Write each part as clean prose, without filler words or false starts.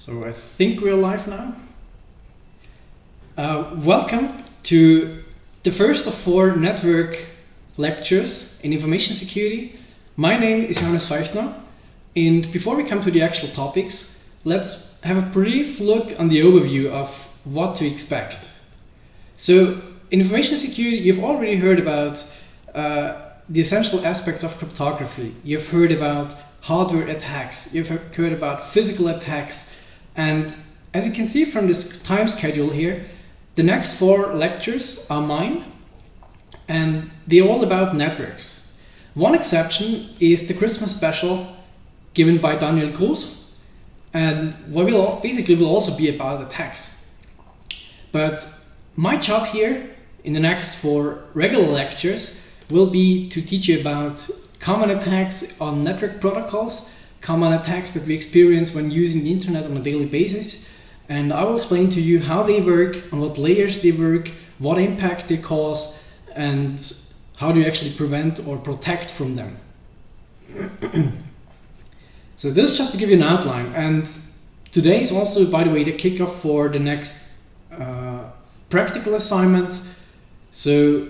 So I think we're live now. Welcome to the first of 4 network lectures in information security. My name is Johannes Feuchtner, and before we come to the actual topics, let's have a brief look on the overview of what to expect. So in information security, you've already heard about the essential aspects of cryptography. You've heard about hardware attacks, you've heard about physical attacks, and as you can see from this time schedule here, the next 4 lectures are mine, and they're all about networks. One exception is the Christmas special given by Daniel Groß, and what will also be about attacks. But my job here in the next 4 regular lectures will be to teach you about common attacks on network protocols, common attacks that we experience when using the internet on a daily basis, and I will explain to you how they work, on what layers they work, what impact they cause, and how do you actually prevent or protect from them. So this is just to give you an outline, and today is also, by the way, the kickoff for the next practical assignment. So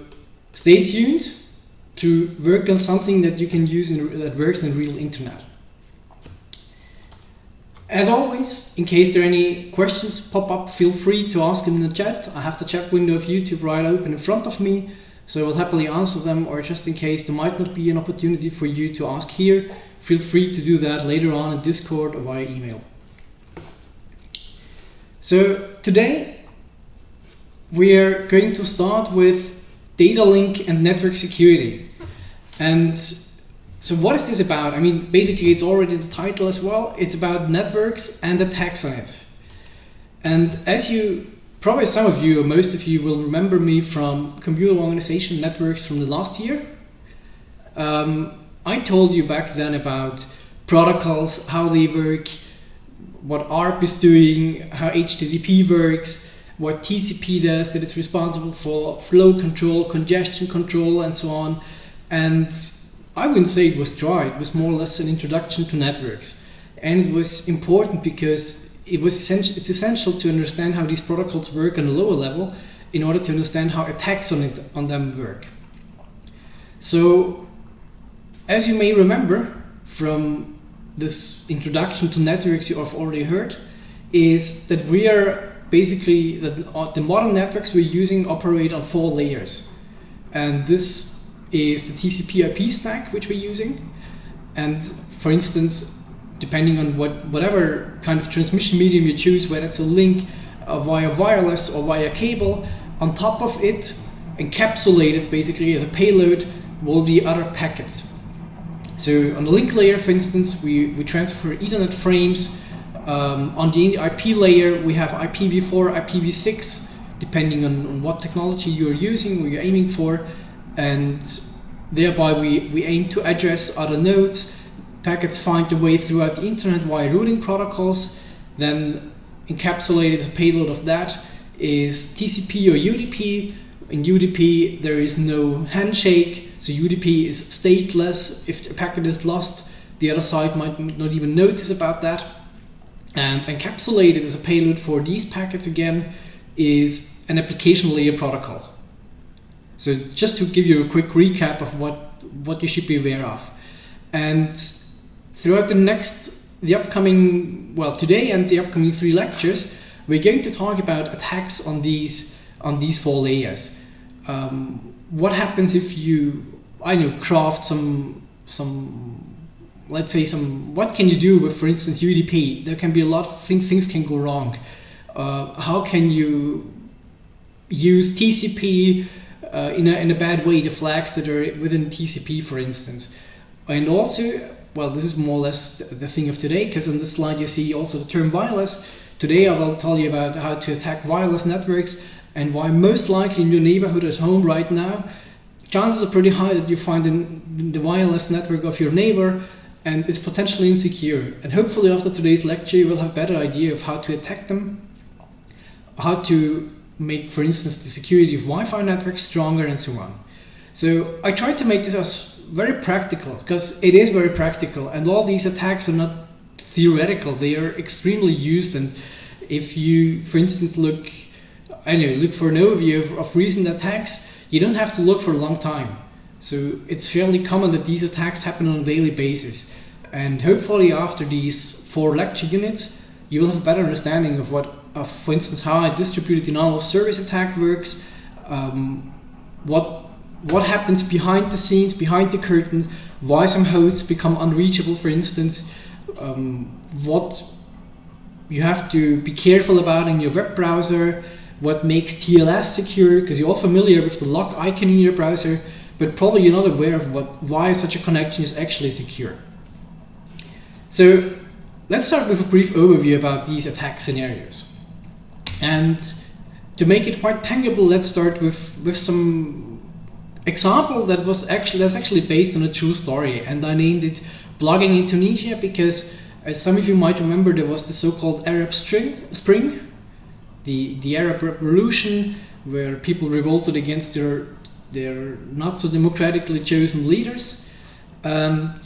stay tuned to work on something that you can use that works in real internet. As always, in case there are any questions pop up, feel free to ask them in the chat. I have the chat window of YouTube right open in front of me, so I will happily answer them, or just in case there might not be an opportunity for you to ask here, feel free to do that later on in Discord or via email. So today we are going to start with data link and network security. And so what is this about? I mean, basically it's already in the title as well. It's about networks and attacks on it. And as you, probably some of you or most of you will remember me from computer organization networks from the last year. I told you back then about protocols, how they work, what ARP is doing, how HTTP works, what TCP does, that it's responsible for flow control, congestion control, and so on. And I wouldn't say it was dry, it was more or less an introduction to networks. And it was important because it's essential to understand how these protocols work on a lower level in order to understand how attacks on them work. So, as you may remember from this introduction to networks you have already heard, is that we are basically, that the modern networks we're using operate on 4 layers. And this is the TCP IP stack which we're using. And for instance, depending on whatever kind of transmission medium you choose, whether it's a link via wireless or via cable, on top of it, encapsulated basically as a payload, will be other packets. So on the link layer, for instance, we transfer Ethernet frames. On the IP layer, we have IPv4, IPv6, depending on what technology you're using, what you're aiming for, and thereby we aim to address other nodes. Packets find their way throughout the internet via routing protocols. Then encapsulated as a payload of that is TCP or UDP. In UDP there is no handshake, so UDP is stateless. If a packet is lost, the other side might not even notice about that. And encapsulated as a payload for these packets again is an application layer protocol. So just to give you a quick recap of what you should be aware of. And throughout today and the upcoming 3 lectures, we're going to talk about attacks on these 4 layers. What happens if you, craft what can you do with, for instance, UDP? There can be a lot of things can go wrong. How can you use TCP in a bad way, the flags that are within TCP, for instance? And also, this is more or less the thing of today, because on this slide you see also the term wireless. Today I will tell you about how to attack wireless networks and why most likely in your neighborhood at home right now, chances are pretty high that you find the wireless network of your neighbor and it's potentially insecure. And hopefully after today's lecture you will have a better idea of how to attack them, how to make, for instance, the security of Wi-Fi networks stronger, and so on. So I tried to make this as very practical, because it is very practical, and all these attacks are not theoretical. They are extremely used, and if you, for instance, look for an overview of recent attacks, you don't have to look for a long time. So it's fairly common that these attacks happen on a daily basis. And hopefully after these 4 lecture units, you will have a better understanding of for instance, how a distributed denial of service attack works, what happens behind the scenes, behind the curtains, why some hosts become unreachable, for instance, what you have to be careful about in your web browser, what makes TLS secure, because you're all familiar with the lock icon in your browser, but probably you're not aware of why such a connection is actually secure. So let's start with a brief overview about these attack scenarios. And to make it quite tangible, let's start with some example that's actually based on a true story, and I named it Blogging in Tunisia because, as some of you might remember, there was the so-called Arab Spring, the Arab Revolution, where people revolted against their not so democratically chosen leaders. And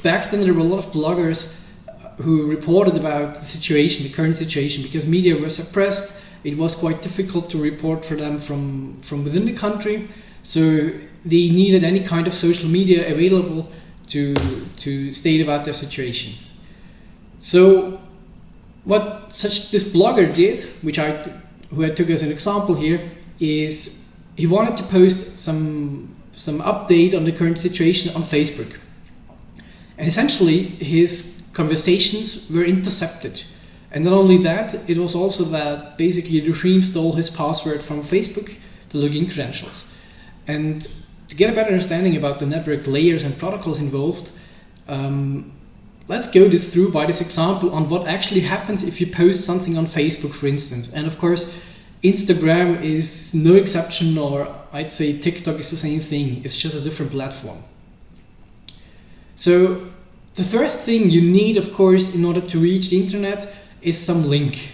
back then there were a lot of bloggers who reported about the current situation, because media were suppressed. It was quite difficult to report for them from within the country. So they needed any kind of social media available to state about their situation. So what this blogger did, who I took as an example here, is he wanted to post some update on the current situation on Facebook. And essentially his conversations were intercepted. And not only that, it was also that basically the regime stole his password from Facebook, the login credentials. And to get a better understanding about the network layers and protocols involved, let's go through by this example on what actually happens if you post something on Facebook, for instance. And of course, Instagram is no exception, or I'd say TikTok is the same thing. It's just a different platform. So the first thing you need, of course, in order to reach the internet is some link.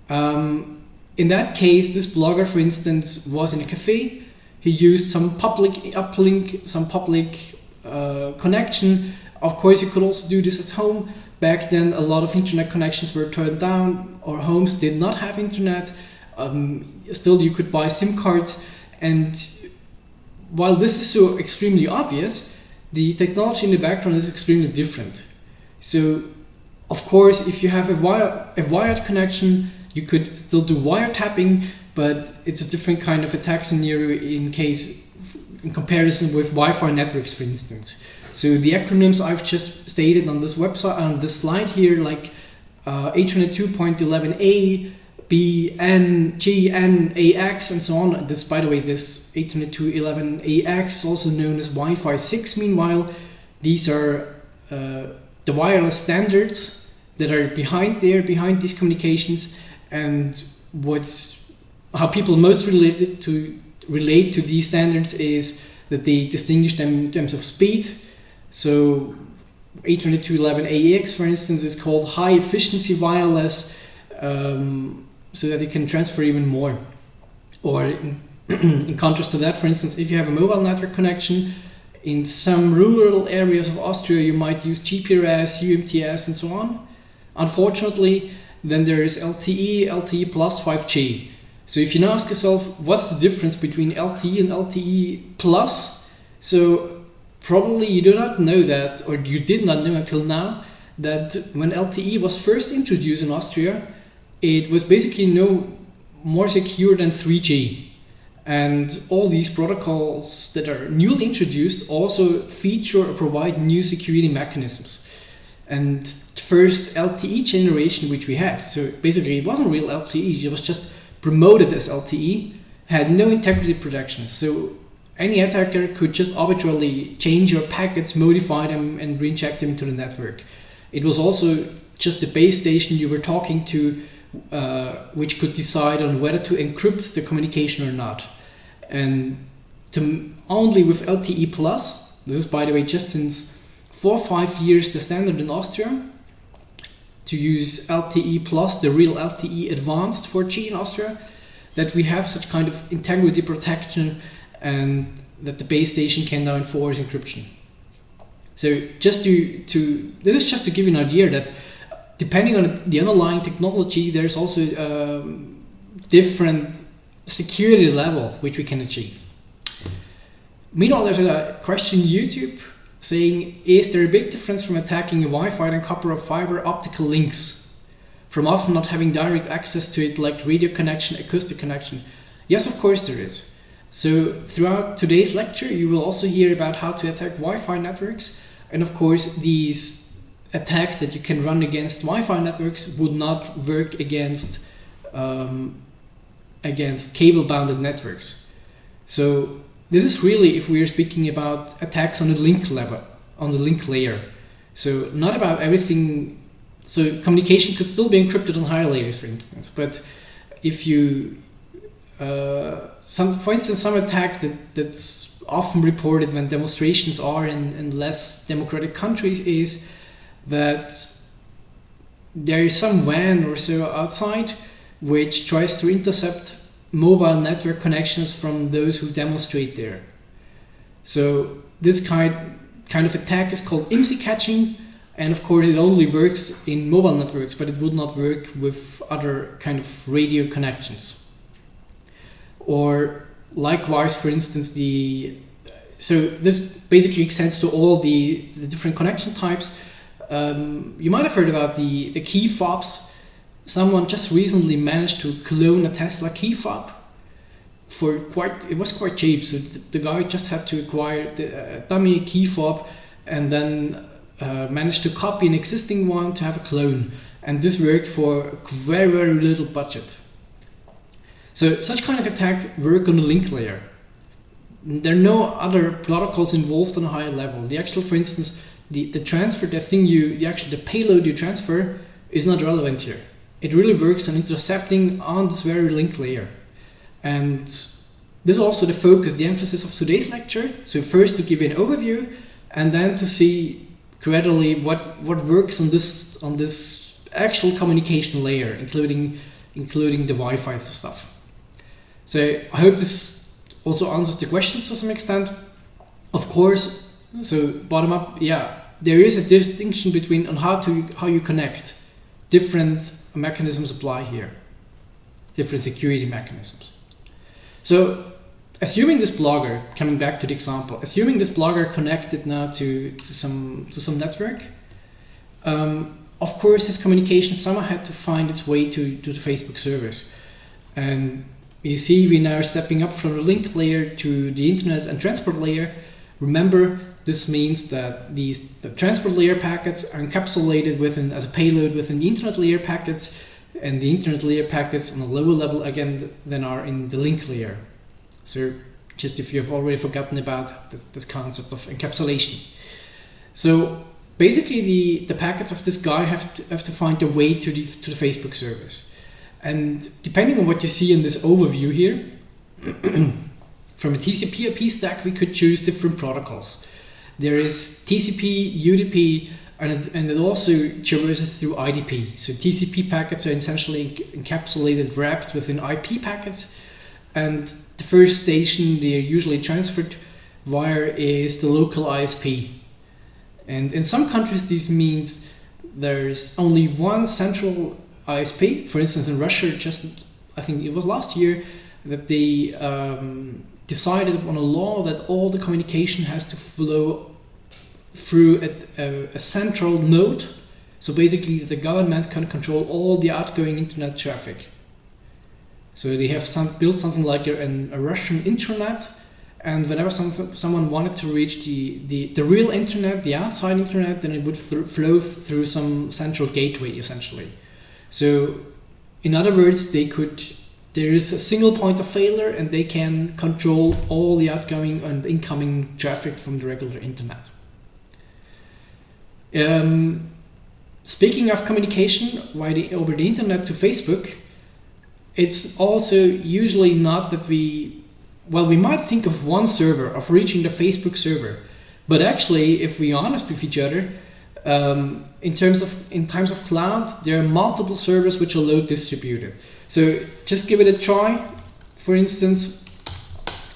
In that case, this blogger, for instance, was in a cafe. He used some public uplink, some public connection. Of course, you could also do this at home. Back then, a lot of internet connections were turned down, or homes did not have internet. Still, you could buy SIM cards. And while this is so extremely obvious, the technology in the background is extremely different. So, of course, if you have a wired connection, you could still do wiretapping, but it's a different kind of attack scenario in comparison with Wi-Fi networks, for instance. So the acronyms I've just stated on this website, on this slide here, like 802.11a, B, N, G, N, AX, and so on. This, by the way, this 802.11ax is also known as Wi-Fi 6. Meanwhile, these are the wireless standards that are behind these communications, and how people most relate to these standards is that they distinguish them in terms of speed. So 802.11ax, for instance, is called high efficiency wireless, so that you can transfer even more. Or in contrast to that, for instance, if you have a mobile network connection, in some rural areas of Austria, you might use GPRS, UMTS, and so on. Unfortunately, then there is LTE plus 5G. So if you now ask yourself, what's the difference between LTE and LTE plus? So probably you do not know that, or you did not know until now, that when LTE was first introduced in Austria, it was basically no more secure than 3G. And all these protocols that are newly introduced also feature or provide new security mechanisms. And the first LTE generation which we had, so basically it wasn't real LTE, it was just promoted as LTE, had no integrity protection. So any attacker could just arbitrarily change your packets, modify them, and reinject them into the network. It was also just the base station you were talking to, which could decide on whether to encrypt the communication or not. And only with LTE plus, this is by the way just since 4 or 5 years the standard in Austria, to use LTE plus, the real LTE advanced 4G in Austria, that we have such kind of integrity protection and that the base station can now enforce encryption. So just this is just to give you an idea that depending on the underlying technology, there's also different security level which we can achieve. Meanwhile, there's a question in YouTube saying, is there a big difference from attacking a Wi-Fi and copper or fiber optical links, from often not having direct access to it, like radio connection, acoustic connection? Yes, of course there is. So throughout today's lecture, you will also hear about how to attack Wi-Fi networks, and of course these attacks that you can run against Wi-Fi networks would not work against cable-bounded networks. So this is really if we are speaking about attacks on the link level, on the link layer. So not about everything. So communication could still be encrypted on higher layers, for instance. But if you, for instance, some attacks that's often reported when demonstrations are in less democratic countries is that there is some WAN or so outside which tries to intercept mobile network connections from those who demonstrate there. So this kind of attack is called IMSI catching, and of course it only works in mobile networks, but it would not work with other kind of radio connections. Or likewise, for instance, so this basically extends to all the different connection types. You might have heard about the key fobs. Someone just recently managed to clone a Tesla key fob it was quite cheap. So the guy just had to acquire a dummy key fob and then managed to copy an existing one to have a clone. And this worked for a very, very little budget. So such kind of attack work on the link layer. There are no other protocols involved on a higher level. The actual, for instance, the transfer, the payload you transfer is not relevant here. It really works on intercepting on this very link layer. And this is also the focus, the emphasis of today's lecture. So first to give you an overview, and then to see gradually what works on this actual communication layer, including the Wi-Fi stuff. So I hope this also answers the question to some extent. Of course, so bottom up, yeah, there is a distinction between on how you connect. Different mechanisms apply here, different security mechanisms. So assuming this blogger, coming back to the example, assuming this blogger connected now to some network, of course his communication somehow had to find its way to the Facebook servers. And you see we now are stepping up from the link layer to the internet and transport layer. Remember, this means that the transport layer packets are encapsulated as a payload within the internet layer packets, and the internet layer packets on a lower level again than are in the link layer. So just if you've already forgotten about this concept of encapsulation. So basically the packets of this guy have to find their way to the Facebook servers. And depending on what you see in this overview here, from a TCP/IP stack we could choose different protocols. There is TCP, UDP, and it also traverses through IDP. So TCP packets are essentially encapsulated, wrapped within IP packets, and the first station they're usually transferred via is the local ISP. And in some countries this means there's only one central ISP. For instance, in Russia, I think it was last year that they decided on a law that all the communication has to flow through a central node. So basically the government can control all the outgoing internet traffic. So they have built something like a Russian intranet, and whenever someone wanted to reach the real internet, the outside internet, then it would flow through some central gateway essentially. So in other words, there is a single point of failure and they can control all the outgoing and incoming traffic from the regular internet. Speaking of communication over the internet to Facebook, it's also usually not that we might think of one server, of reaching the Facebook server, but actually, if we're honest with each other, in times of cloud, there are multiple servers which are load distributed. So just give it a try. For instance,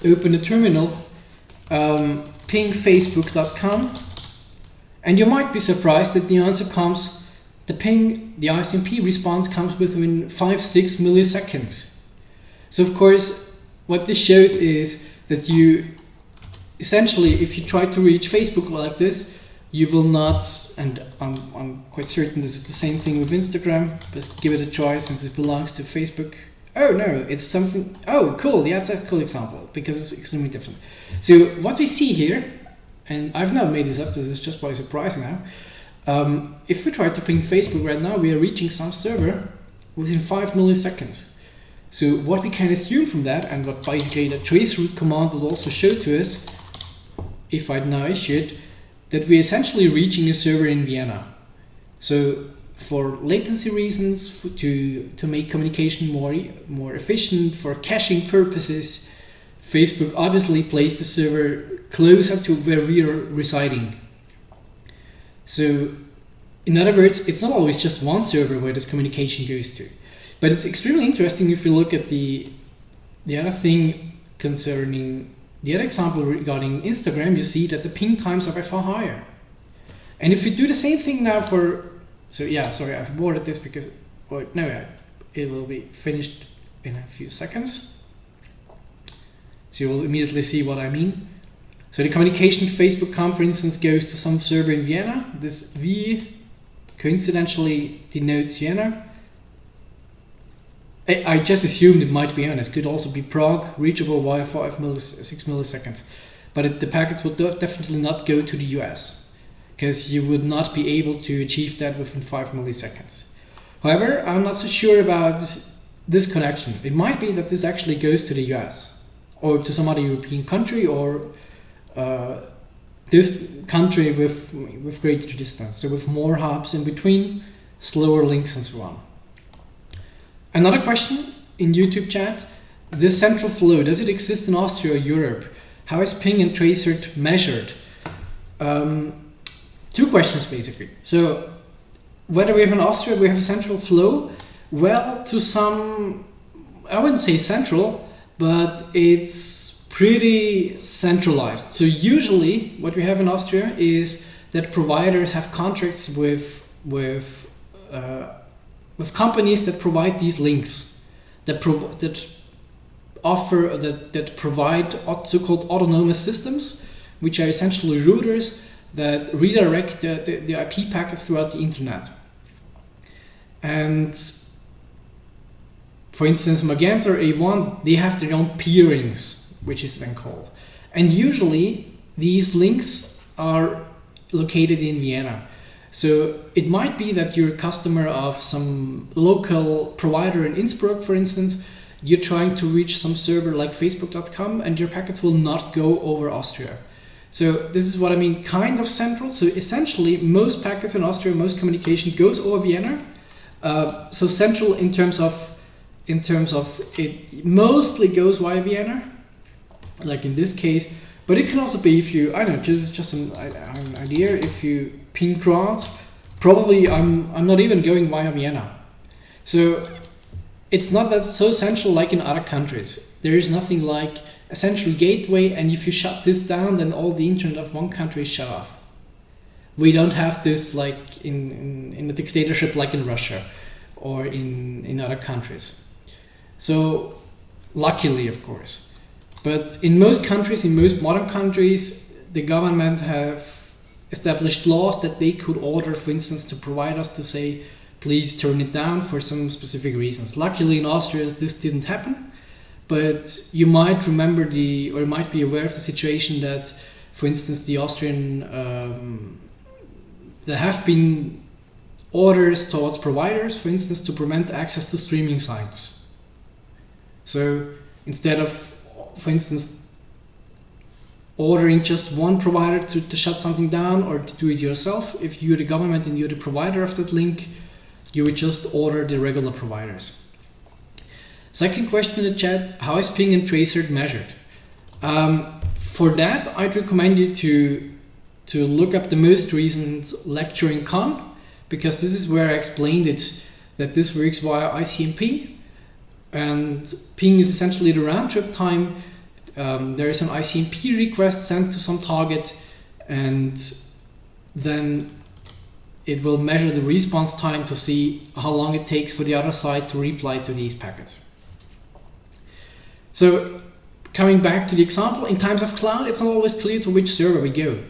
open the terminal, ping facebook.com, And you might be surprised that the answer comes, the ping, the ICMP response comes within 5-6 milliseconds. So of course, what this shows is that you, essentially, if you try to reach Facebook like this, you will not, and I'm quite certain this is the same thing with Instagram, but give it a try since it belongs to Facebook. Oh no, it's something, oh cool, yeah, that's a cool example, because it's extremely different. So what we see here, and I've not made this up, this is just by surprise now. If we try to ping Facebook right now, we are reaching some server within 5 milliseconds. So what we can assume from that, and what basically the traceroute command will also show to us, if I now issue it, that we're essentially reaching a server in Vienna. So for latency reasons, to make communication more efficient, for caching purposes, Facebook obviously placed the server closer to where we are residing. So in other words, it's not always just one server where this communication goes to. But it's extremely interesting if you look at the other thing concerning the other example regarding Instagram, you see that the ping times are by far higher. And if we do the same thing now for, so yeah, sorry, I've aborted this because, well, no, it will be finished in a few seconds. So you will immediately see what I mean. So the communication to Facebook.com, for instance, goes to some server in Vienna. This V coincidentally denotes Vienna. I just assumed it might be honest. Could also be Prague, reachable via 6 milliseconds. But the packets will definitely not go to the US, because you would not be able to achieve that within 5 milliseconds. However, I'm not so sure about this connection. It might be that this actually goes to the US, or to some other European country, or this country with greater distance, so with more hubs in between, slower links and so on. Another question in YouTube chat, this central flow, does it exist in Austria or Europe? How is ping and traceroute measured? Two questions basically. So whether we have in Austria, we have a central flow, well, to some, I wouldn't say central, but it's pretty centralized. So usually what we have in Austria is that providers have contracts with companies that provide these links, that provide so-called autonomous systems, which are essentially routers that redirect the IP packet throughout the internet. And for instance, Magenta or A1, they have their own peerings, which is then called. And usually these links are located in Vienna. So it might be that you're a customer of some local provider in Innsbruck, for instance. You're trying to reach some server like Facebook.com, and your packets will not go over Austria. So this is what I mean, kind of central. So essentially, most packets in Austria, most communication goes over Vienna. So central in terms of it mostly goes via Vienna, like in this case. But it can also be, if you, I don't know, just an idea, if you ping Graz, probably I'm not even going via Vienna. So it's not that so central like in other countries. There is nothing like a central gateway, and if you shut this down, then all the internet of one country is shut off. We don't have this like in a dictatorship like in Russia or in other countries. So luckily, of course. But in most countries, in most modern countries, the government have established laws that they could order, for instance, to provide us to say, please turn it down for some specific reasons. Luckily in Austria, this didn't happen, but you might remember or might be aware of the situation that, for instance, the Austrian, there have been orders towards providers, for instance, to prevent access to streaming sites. So instead of, for instance, ordering just one provider to shut something down or to do it yourself, if you're the government and you're the provider of that link, you would just order the regular providers. Second question in the chat, how is ping and traceroute measured? For that, I'd recommend you to look up the most recent lecture in Cannes, because this is where I explained it, that this works via ICMP, and ping is essentially the round trip time. There is an ICMP request sent to some target, and then it will measure the response time to see how long it takes for the other side to reply to these packets. So coming back to the example, in times of cloud, it's not always clear to which server we go.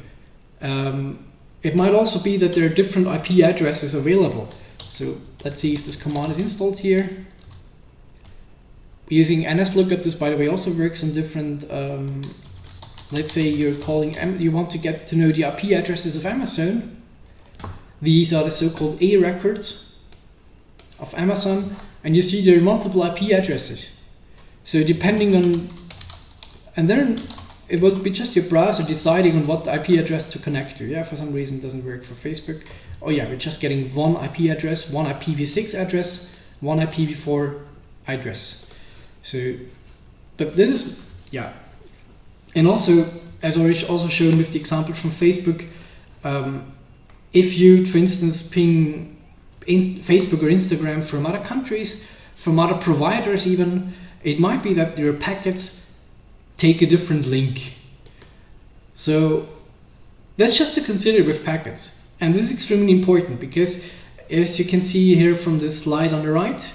It might also be that there are different IP addresses available. So let's see if this command is installed here. Using NSLOOKUP, this by the way also works on different, let's say you want to get to know the IP addresses of Amazon. These are the so-called A records of Amazon, and you see there are multiple IP addresses. So depending on, and then it will be just your browser deciding on what IP address to connect to. Yeah, for some reason it doesn't work for Facebook. Oh yeah, we're just getting one IP address, one IPv6 address, one IPv4 address. So, but this is, yeah. And also, as I also shown with the example from Facebook, if you, for instance, ping Facebook or Instagram from other countries, from other providers even, it might be that your packets take a different link. So that's just to consider with packets. And this is extremely important because, as you can see here from this slide on the right,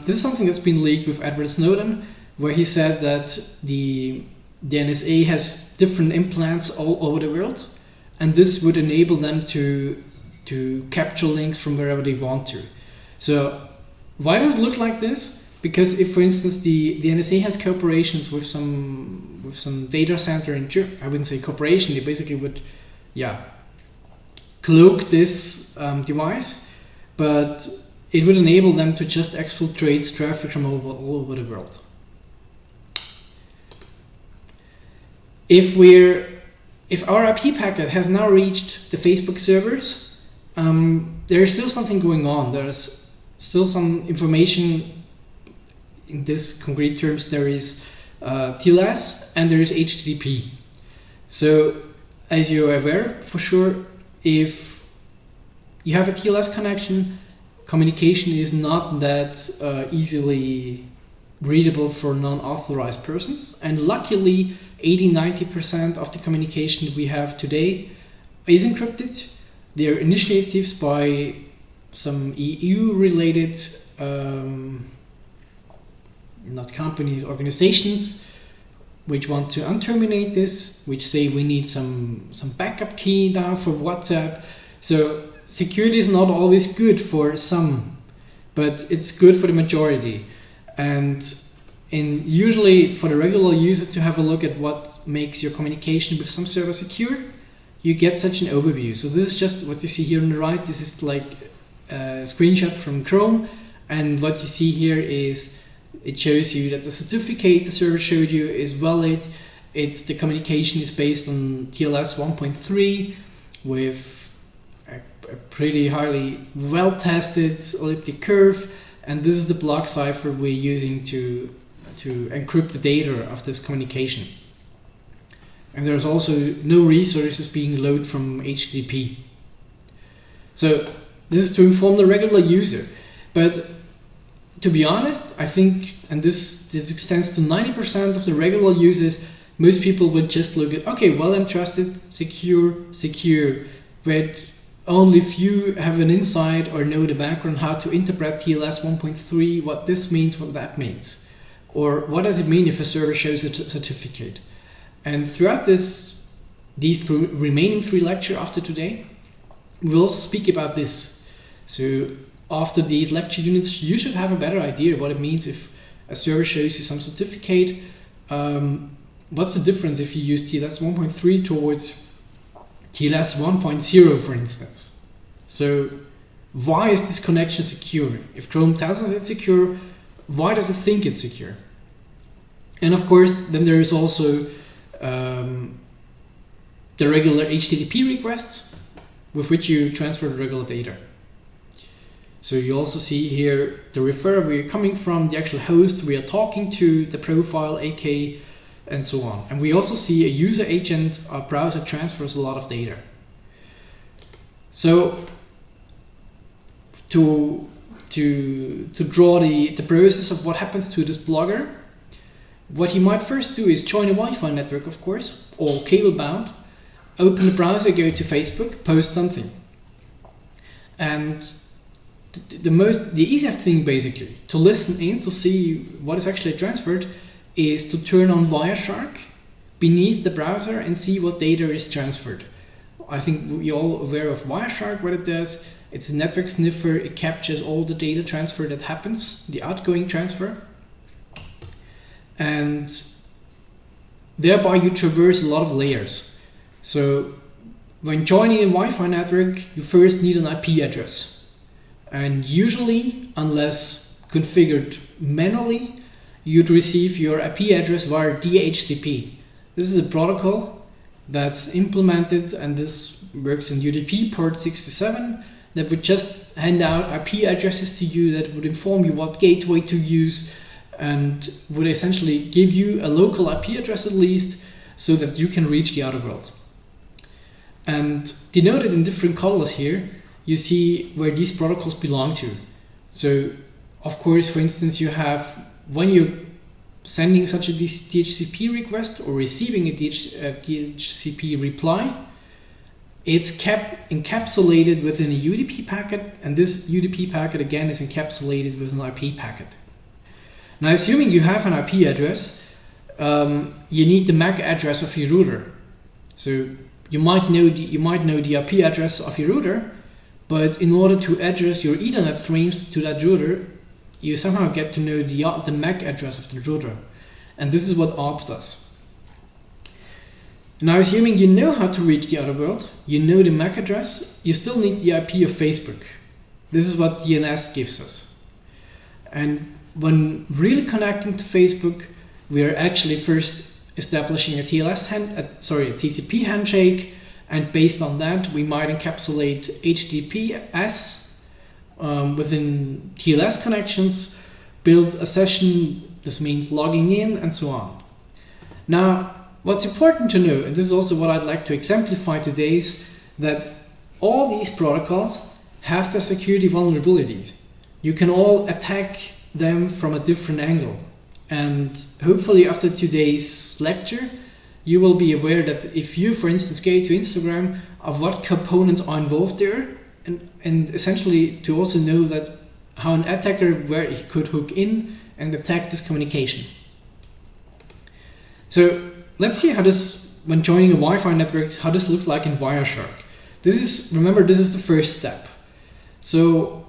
this is something that's been leaked with Edward Snowden, where he said that the NSA has different implants all over the world, and this would enable them to capture links from wherever they want to. So why does it look like this? Because if, for instance, the NSA has cooperations with some data center in Germany, I wouldn't say cooperation, they basically would, cloak this device, but it would enable them to just exfiltrate traffic from all over the world. If our IP packet has now reached the Facebook servers, there is still something going on. There's still some information. In this concrete terms, there is TLS and there is HTTP. So, as you're aware, for sure, if you have a TLS connection, communication is not that easily readable for non-authorized persons. And luckily, 80–90% of the communication we have today is encrypted. There are initiatives by some EU-related not companies, organizations, which want to unterminate this, which say we need some backup key now for WhatsApp. So security is not always good for some, but it's good for the majority. And usually for the regular user to have a look at what makes your communication with some server secure, you get such an overview. So this is just what you see here on the right. This is like a screenshot from Chrome, and what you see here is it shows you that the certificate the server showed you is valid. The communication is based on TLS 1.3 with a pretty highly well-tested elliptic curve, and this is the block cipher we're using to encrypt the data of this communication. And there's also no resources being loaded from HTTP. So this is to inform the regular user. But to be honest, I think, and this extends to 90% of the regular users, most people would just look at, okay, well, I'm trusted, secure, but only few have an insight or know the background how to interpret TLS 1.3, what this means, what that means. Or what does it mean if a server shows a certificate? And throughout these remaining 3 lectures after today, we'll also speak about this. So after these lecture units, you should have a better idea what it means if a server shows you some certificate. What's the difference if you use TLS 1.3 towards TLS 1.0, for instance? So why is this connection secure? If Chrome tells us it's secure, why does it think it's secure? And of course, then there is also the regular HTTP requests with which you transfer the regular data. So you also see here the referrer we're coming from, the actual host we are talking to, the profile, AK, and so on. And we also see a user agent. Our browser transfers a lot of data. So to draw the process of what happens to this blogger, what he might first do is join a Wi-Fi network, of course, or cable bound, open the browser, go to Facebook, post something. And the easiest thing basically to listen in to see what is actually transferred is to turn on Wireshark beneath the browser and see what data is transferred. I think we're all aware of Wireshark, what it does. It's a network sniffer. It captures all the data transfer that happens, the outgoing transfer. And thereby you traverse a lot of layers. So when joining a Wi-Fi network, you first need an IP address. And usually, unless configured manually, you'd receive your IP address via DHCP. This is a protocol that's implemented, and this works in UDP port 67, that would just hand out IP addresses to you that would inform you what gateway to use and would essentially give you a local IP address at least so that you can reach the outer world. And denoted in different colors here, you see where these protocols belong to. So, of course, for instance, you have when you're sending such a DHCP request or receiving a DHCP reply, it's kept encapsulated within a UDP packet, and this UDP packet again is encapsulated with an IP packet. Now, assuming you have an IP address, you need the MAC address of your router. So you might know the IP address of your router, but in order to address your Ethernet frames to that router, you somehow get to know the MAC address of the router. And this is what ARP does. Now, assuming you know how to reach the outer world, you know the MAC address, you still need the IP of Facebook. This is what DNS gives us. And when really connecting to Facebook, we are actually first establishing a TCP handshake, and based on that, we might encapsulate HTTPS within TLS connections, build a session, this means logging in, and so on. Now, what's important to know, and this is also what I'd like to exemplify today, is that all these protocols have their security vulnerabilities. You can all attack them from a different angle. And hopefully after today's lecture, you will be aware that if you, for instance, go to Instagram, of what components are involved there, and essentially to also know that how an attacker, where he could hook in and attack this communication. So let's see how this, when joining a Wi-Fi network, how this looks like in Wireshark. Remember, this is the first step. So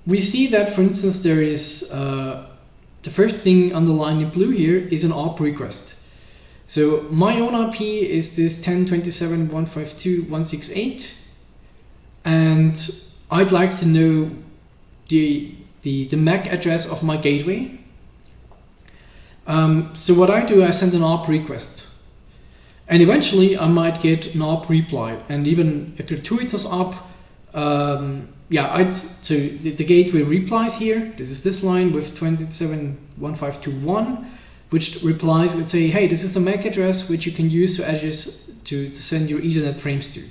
we see that, for instance, there is the first thing underlined in blue here is an ARP request. So my own IP is this 10.27.152.168, and I'd like to know the MAC address of my gateway. So what I do, I send an ARP request, and eventually I might get an ARP reply, and even a gratuitous ARP. So the gateway replies here. This is this line with 27.1521, which replies would say, hey, this is the MAC address which you can use to send your Ethernet frames to.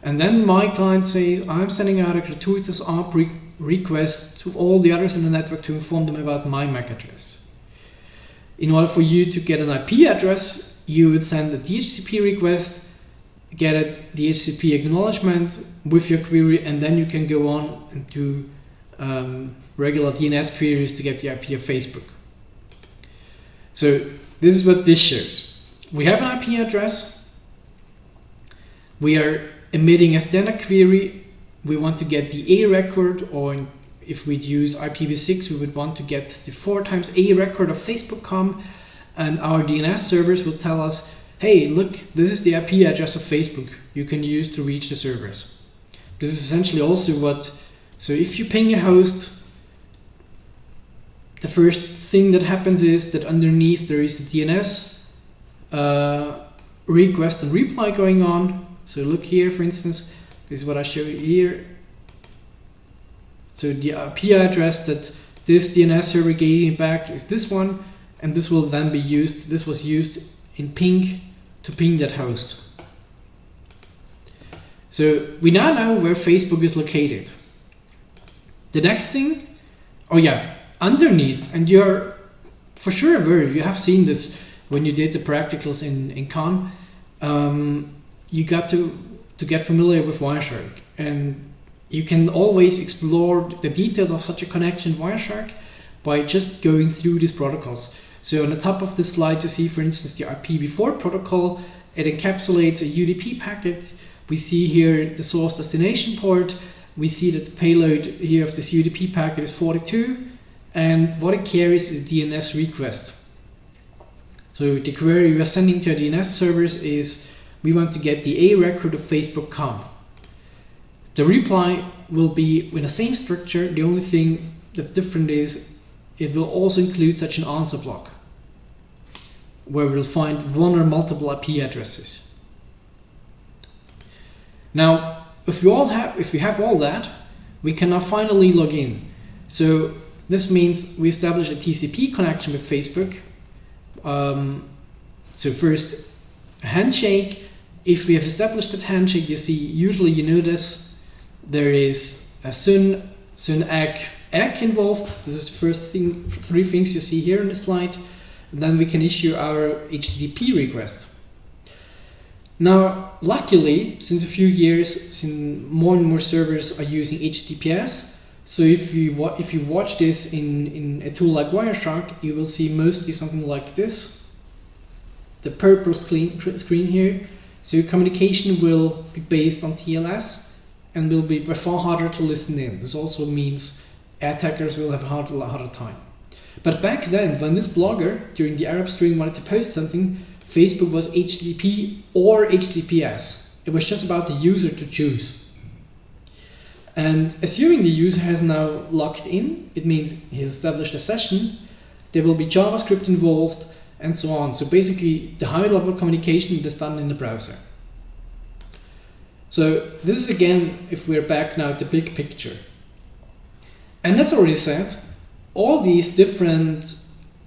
And then my client says, I'm sending out a gratuitous ARP request to all the others in the network to inform them about my MAC address. In order for you to get an IP address, you would send a DHCP request, get a DHCP acknowledgement with your query, and then you can go on and do regular DNS queries to get the IP of Facebook. So this is what this shows. We have an IP address. We are emitting a standard query. We want to get the A record, or if we'd use IPv6, we would want to get the 4x A record of Facebook.com, and our DNS servers will tell us, hey, look, this is the IP address of Facebook you can use to reach the servers. This is essentially also so if you ping a host, the first thing that happens is that underneath there is a DNS request and reply going on. So look here, for instance, this is what I show you here. So the IP address that this DNS server gave me back is this one, and this will then be used, this was used in ping to ping that host. So we now know where Facebook is located. The next thing, underneath, and you're for sure aware, you have seen this when you did the practicals in Con, you got to get familiar with Wireshark, and you can always explore the details of such a connection in Wireshark by just going through these protocols. So on the top of this slide, you see, for instance, the IPv4 protocol. It encapsulates a UDP packet. We see here the source destination port. We see that the payload here of this UDP packet is 42, and what it carries is a DNS request. So the query we are sending to our DNS servers is, we want to get the A record of Facebook.com. The reply will be with the same structure. The only thing that's different is it will also include such an answer block, where we'll find one or multiple IP addresses. Now, if we have all that, we can now finally log in. So this means we establish a TCP connection with Facebook. So first, a handshake. If we have established that handshake, you see, usually you notice there is a SYN ACK involved. This is the first thing, 3 things you see here on the slide. Then we can issue our HTTP request. Now, luckily, since a few years, since more and more servers are using HTTPS, so if you watch this in a tool like Wireshark, you will see mostly something like this, the purple screen here. So communication will be based on TLS and will be by far harder to listen in. This also means attackers will have a harder time. But back then, when this blogger during the Arab Spring wanted to post something, Facebook was HTTP or HTTPS. It was just about the user to choose. And assuming the user has now logged in, it means he has established a session, there will be JavaScript involved, and so on. So basically, the high-level communication is done in the browser. So this is, again, if we're back now at the big picture. And as already said, all these different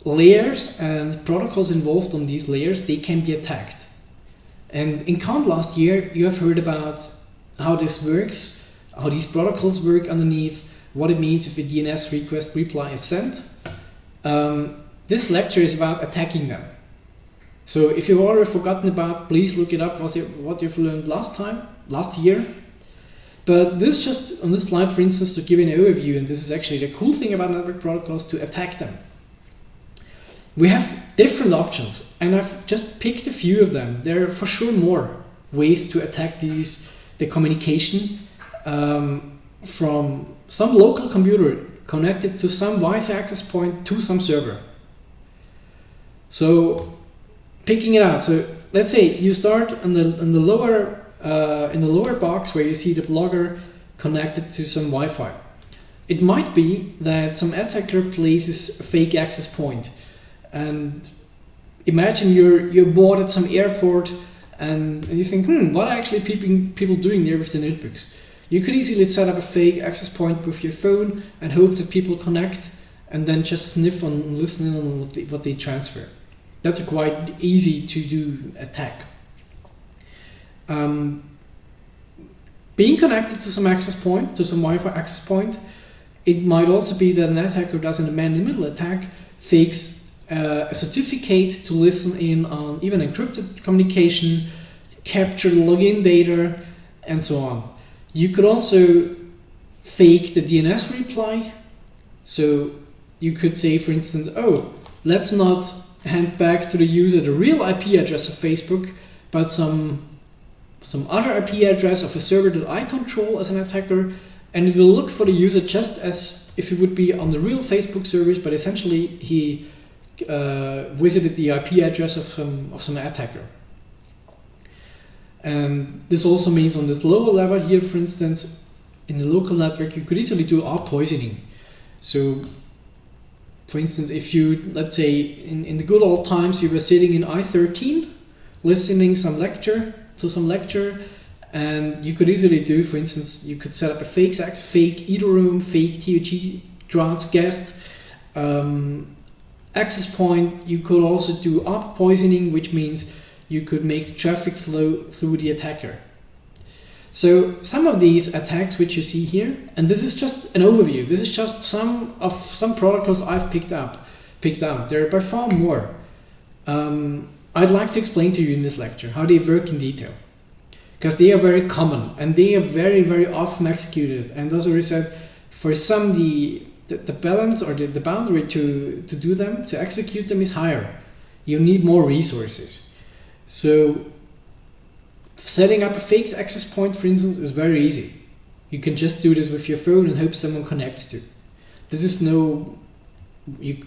layers and protocols involved on these layers, they can be attacked. And in Kant last year, you have heard about how this works, how these protocols work underneath, what it means if a DNS request reply is sent. This lecture is about attacking them. So if you've already forgotten about, please look it up, what you've learned last year. But this just, on this slide, for instance, to give you an overview, and this is actually the cool thing about network protocols, to attack them. We have different options, and I've just picked a few of them. There are for sure more ways to attack the communication from some local computer connected to some Wi-Fi access point to some server. So picking it out. So let's say you start in the lower box where you see the blogger connected to some Wi-Fi. It might be that some attacker places a fake access point. And imagine you're bored at some airport and you think, what are actually people doing there with the notebooks? You could easily set up a fake access point with your phone and hope that people connect and then just sniff and listen on what they transfer. That's a quite easy to do attack. Being connected to some access point, to some Wi-Fi access point, it might also be that an attacker does an man-in-the-middle attack, fakes a certificate to listen in on even encrypted communication, capture the login data, and so on. You could also fake the DNS reply. So you could say, for instance, let's not hand back to the user the real IP address of Facebook, but some other IP address of a server that I control as an attacker, and it will look for the user just as if it would be on the real Facebook service, but essentially he visited the IP address of some attacker. And this also means on this lower level here, for instance, in the local network, you could easily do ARP poisoning. So, for instance, if you, let's say, in the good old times, you were sitting in I-13, listening to some lecture, and you could easily do, for instance, you could set up a fake eDoRoom, fake TOG grants guest, access point. You could also do ARP poisoning, which means you could make the traffic flow through the attacker. So some of these attacks which you see here, and this is just an overview, this is just some protocols I've picked out. There are by far more. I'd like to explain to you in this lecture how they work in detail. because they are very common and they are very, very often executed. And as I said, for some, the balance or the boundary to do them, to execute them, is higher. You need more resources. So setting up a fake access point, for instance, is very easy. You can just do this with your phone and hope someone connects to. This is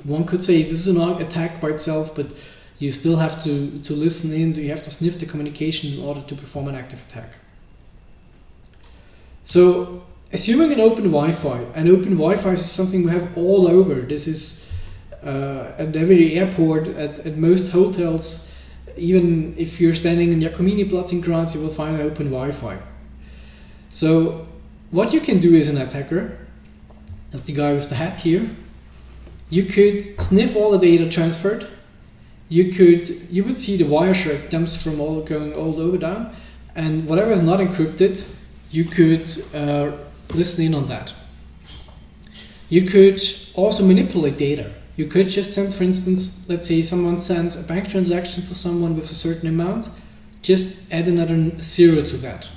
one could say this is an attack by itself, but you still have to listen in, you have to sniff the communication in order to perform an active attack. So assuming an open Wi-Fi, and open Wi-Fi is something we have all over. This is at every airport, at most hotels. Even if you're standing in Jacomini-Platz in Graz, you will find an open Wi-Fi. So what you can do as an attacker, that's the guy with the hat here, you could sniff all the data transferred. You would see the Wireshark dumps from going all over down, and whatever is not encrypted, you could listen in on that. You could also manipulate data. You could just send, for instance, let's say someone sends a bank transaction to someone with a certain amount, just add another 0 to that.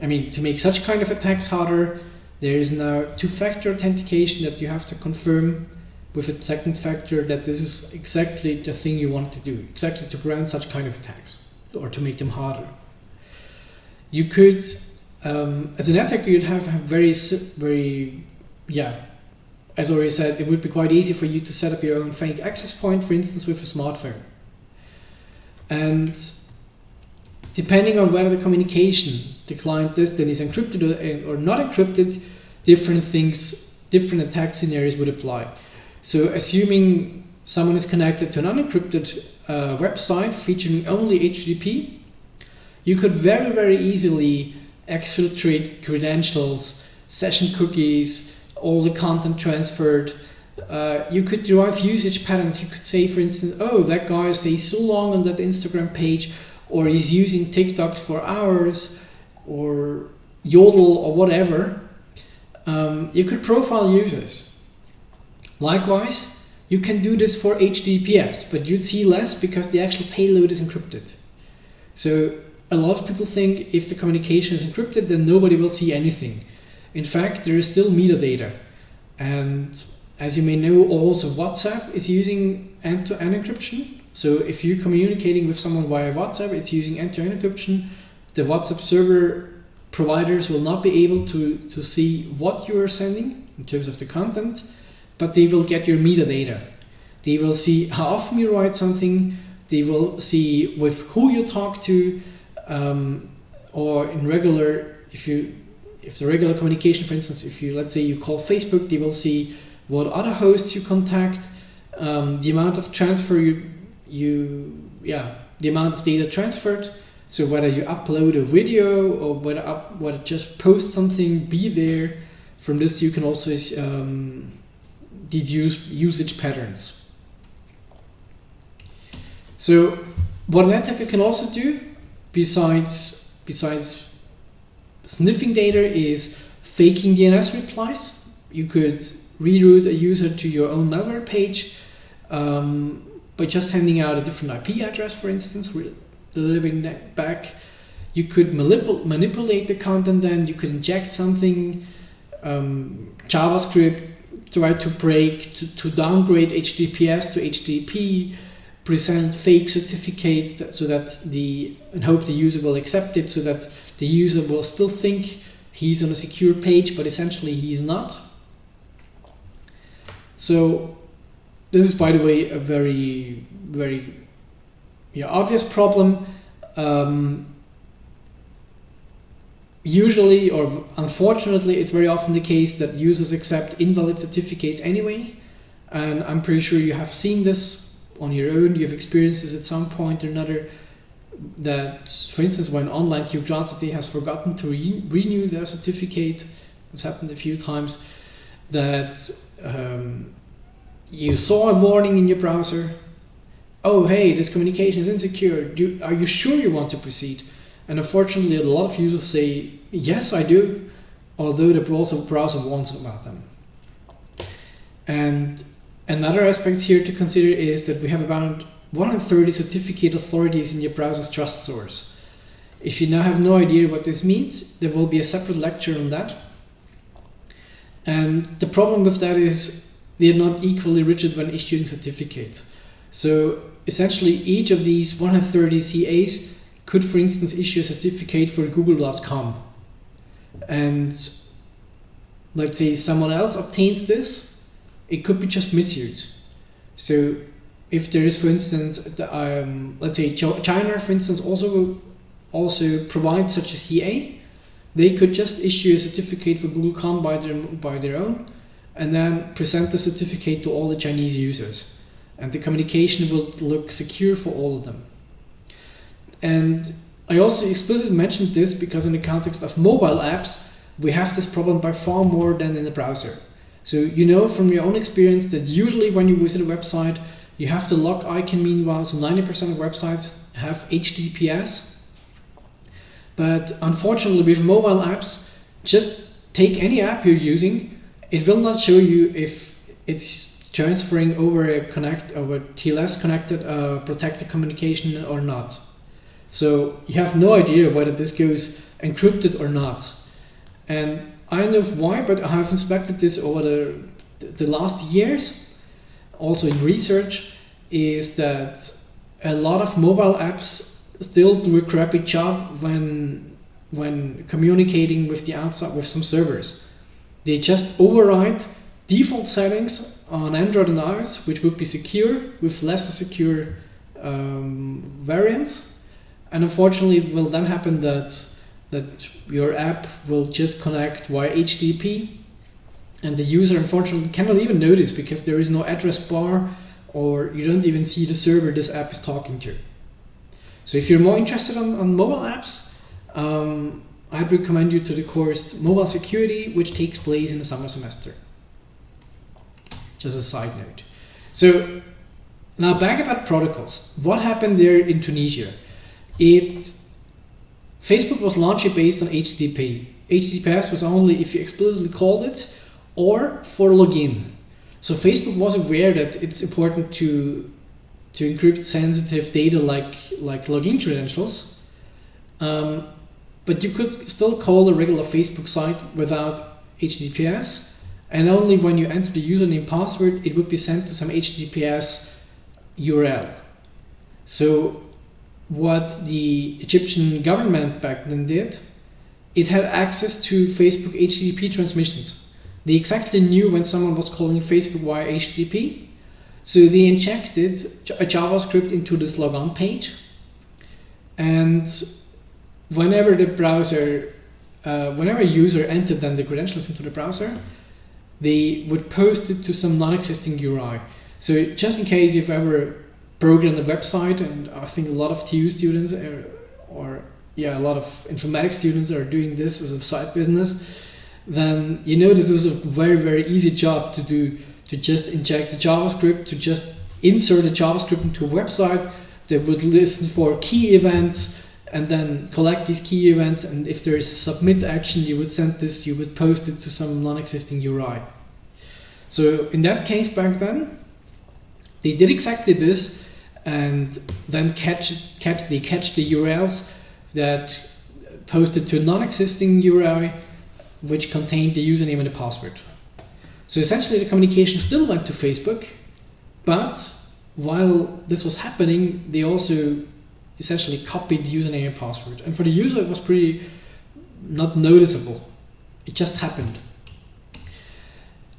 I mean, to make such kind of attacks harder, there is now two-factor authentication that you have to confirm with a second factor that this is exactly the thing you want to do, exactly to prevent such kind of attacks or to make them harder. You could, as an attacker, you'd have very, as already said, it would be quite easy for you to set up your own fake access point, for instance, with a smartphone. And depending on whether the communication the client does then is encrypted or not encrypted, different attack scenarios would apply. So assuming someone is connected to an unencrypted website featuring only HTTP, you could very, very easily exfiltrate credentials, session cookies, all the content transferred. You could derive usage patterns. You could say, for instance, oh, that guy stays so long on that Instagram page, or he's using TikToks for hours, or Yodel, or whatever. You could profile users. Likewise, you can do this for HTTPS, but you'd see less because the actual payload is encrypted. So a lot of people think if the communication is encrypted, then nobody will see anything. In fact, there is still metadata. And as you may know, also WhatsApp is using end-to-end encryption. So if you're communicating with someone via WhatsApp, it's using end-to-end encryption. The WhatsApp server providers will not be able to see what you are sending in terms of the content, but they will get your metadata. They will see how often you write something. They will see with who you talk to, or in regular, if the regular communication, for instance, let's say you call Facebook, they will see what other hosts you contact, the amount of transfer the amount of data transferred. So whether you upload a video or whether just post something, be there. From this, you can also deduce usage patterns. So what an attacker can also do, besides sniffing data, is faking DNS replies. You could reroute a user to your own malware page by just handing out a different IP address, for instance, delivering that back. You could manipulate the content then. You could inject something, JavaScript, try to break, to downgrade HTTPS to HTTP, present fake certificates and hope the user will accept it, so that the user will still think he's on a secure page, but essentially he's not. So this is, by the way, a very, very obvious problem. Usually, or unfortunately, it's very often the case that users accept invalid certificates anyway. And I'm pretty sure you have seen this on your own. You've experienced this at some point or another. That, for instance, when Online Curiosity has forgotten to renew their certificate, it's happened a few times, that you saw a warning in your browser. Oh, hey, this communication is insecure. Are you sure you want to proceed? And unfortunately, a lot of users say, yes, I do, although the browser warns about them. And another aspect here to consider is that we have about 130 certificate authorities in your browser's trust source. If you now have no idea what this means, there will be a separate lecture on that. And the problem with that is they're not equally rigid when issuing certificates. So essentially each of these 130 CAs could, for instance, issue a certificate for google.com. And let's say someone else obtains this, it could be just misuse. So if there is, for instance, let's say China, for instance, also provides such a CA, they could just issue a certificate for Google.com by their own, and then present the certificate to all the Chinese users. And the communication will look secure for all of them. And I also explicitly mentioned this because in the context of mobile apps, we have this problem by far more than in the browser. So you know from your own experience that usually when you visit a website, you have the lock icon meanwhile, so 90% of websites have HTTPS. But unfortunately with mobile apps, just take any app you're using, it will not show you if it's transferring over a TLS connected protected communication or not. So you have no idea whether this goes encrypted or not. And I don't know why, but I have inspected this over the last years, also in research, is that a lot of mobile apps still do a crappy job when communicating with the outside with some servers. They just override default settings on Android and iOS, which would be secure, with less secure variants. And unfortunately, it will then happen that your app will just connect via HTTP, and the user unfortunately cannot even notice because there is no address bar, or you don't even see the server this app is talking to. So if you're more interested on mobile apps, I'd recommend you to the course Mobile Security, which takes place in the summer semester. Just a side note. So now back about protocols. What happened there in Tunisia? Facebook was largely based on HTTP. HTTPS was only if you explicitly called it or for login. So Facebook was aware that it's important to encrypt sensitive data like login credentials, but you could still call a regular Facebook site without HTTPS, and only when you enter the username password it would be sent to some HTTPS URL. So what the Egyptian government back then did, it had access to Facebook HTTP transmissions. They exactly knew when someone was calling Facebook via HTTP, so they injected a JavaScript into this logon page, and whenever a user entered then the credentials into the browser, they would post it to some non-existing URI. So just in case you've ever programmed a website, and I think a lot of TU students a lot of informatics students are doing this as a side business, then you know this is a very, very easy job to do, to just inject the JavaScript, to just insert the JavaScript into a website that would listen for key events and then collect these key events, and if there is a submit action, you would post it to some non-existing URI. So in that case back then, they did exactly this, and then they catch the URLs that posted to a non-existing URI which contained the username and the password. So essentially the communication still went to Facebook, but while this was happening, they also essentially copied the username and password. And for the user it was pretty not noticeable. It just happened.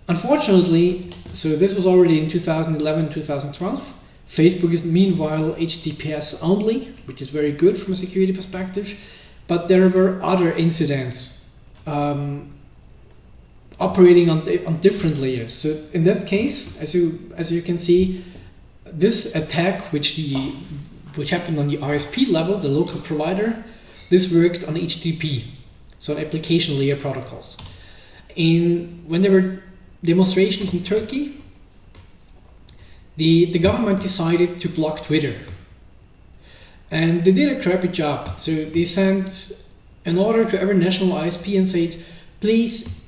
Unfortunately, so this was already in 2011, 2012. Facebook is meanwhile HTTPS only, which is very good from a security perspective, but there were other incidents operating on different layers. So in that case, as you can see, this attack which happened on the ISP level, the local provider, this worked on HTTP, so on application layer protocols. When there were demonstrations in Turkey, the government decided to block Twitter. And they did a crappy job. So they sent an order to every national ISP and said, please,